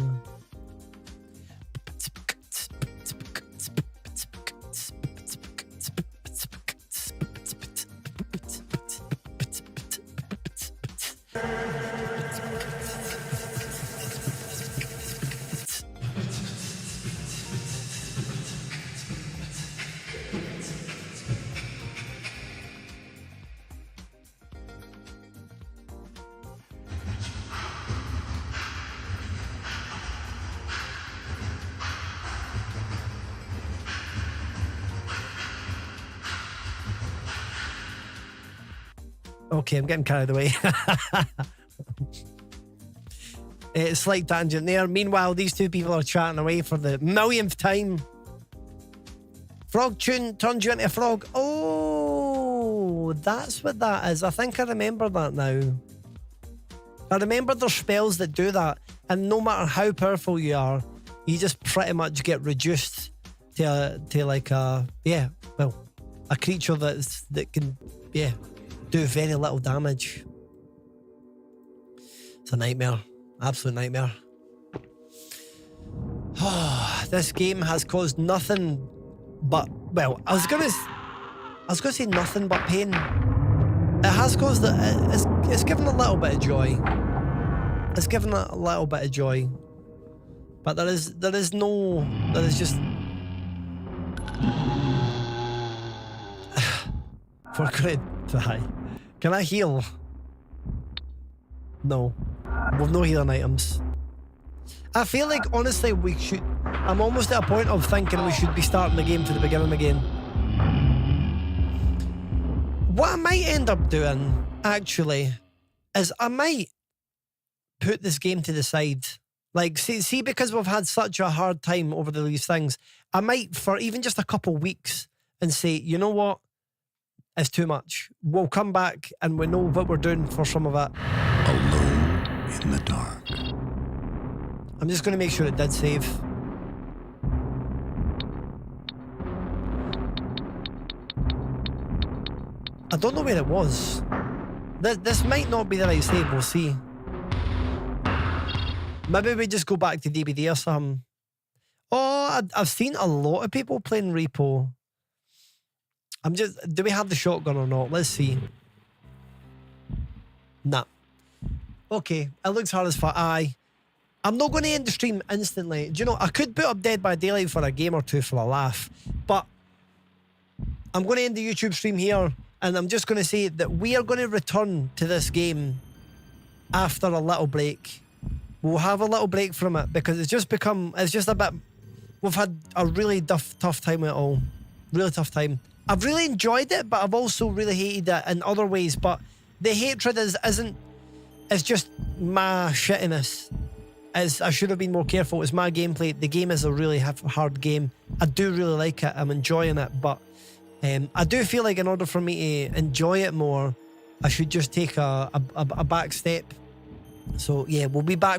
Okay, I'm getting carried away. Slight tangent there. Meanwhile, these two people are chatting away for the millionth time. Frog tune turns you into a frog. Oh, that's what that is. I think I remember that now. I remember there's spells that do that, and no matter how powerful you are, you just pretty much get reduced to like a creature that can do very little damage. It's a nightmare. Absolute nightmare. This game has caused nothing but, well, I was gonna say nothing but pain. It has caused it's given a little bit of joy. It's given a little bit of joy. But there is just for great try. Can I heal? No. We've no healing items. I feel like, honestly, I'm almost at a point of thinking we should be starting the game to the beginning again. What I might end up doing, actually, is I might put this game to the side. Like, see, because we've had such a hard time over these things, I might, for even just a couple weeks, and say, you know what? It's too much. We'll come back and we know what we're doing for some of it. Alone in the dark. I'm just going to make sure it did save. I don't know where it was. This might not be the right save, we'll see. Maybe we just go back to DVD or something. Oh, I've seen a lot of people playing Repo. Do we have the shotgun or not? Let's see. Nah. Okay, it looks hard as fuck. Aye. I'm not going to end the stream instantly. Do you know, I could put up Dead by Daylight for a game or two for a laugh, but I'm going to end the YouTube stream here, and I'm just going to say that we are going to return to this game after a little break. We'll have a little break from it because it's just a bit, we've had a really tough time with it all. Really tough time. I've really enjoyed it, but I've also really hated it in other ways, but the hatred it's just my shittiness. I should have been more careful. It's my gameplay. The game is a really hard game. I do really like it. I'm enjoying it, but I do feel like in order for me to enjoy it more, I should just take a back step. So yeah, we'll be back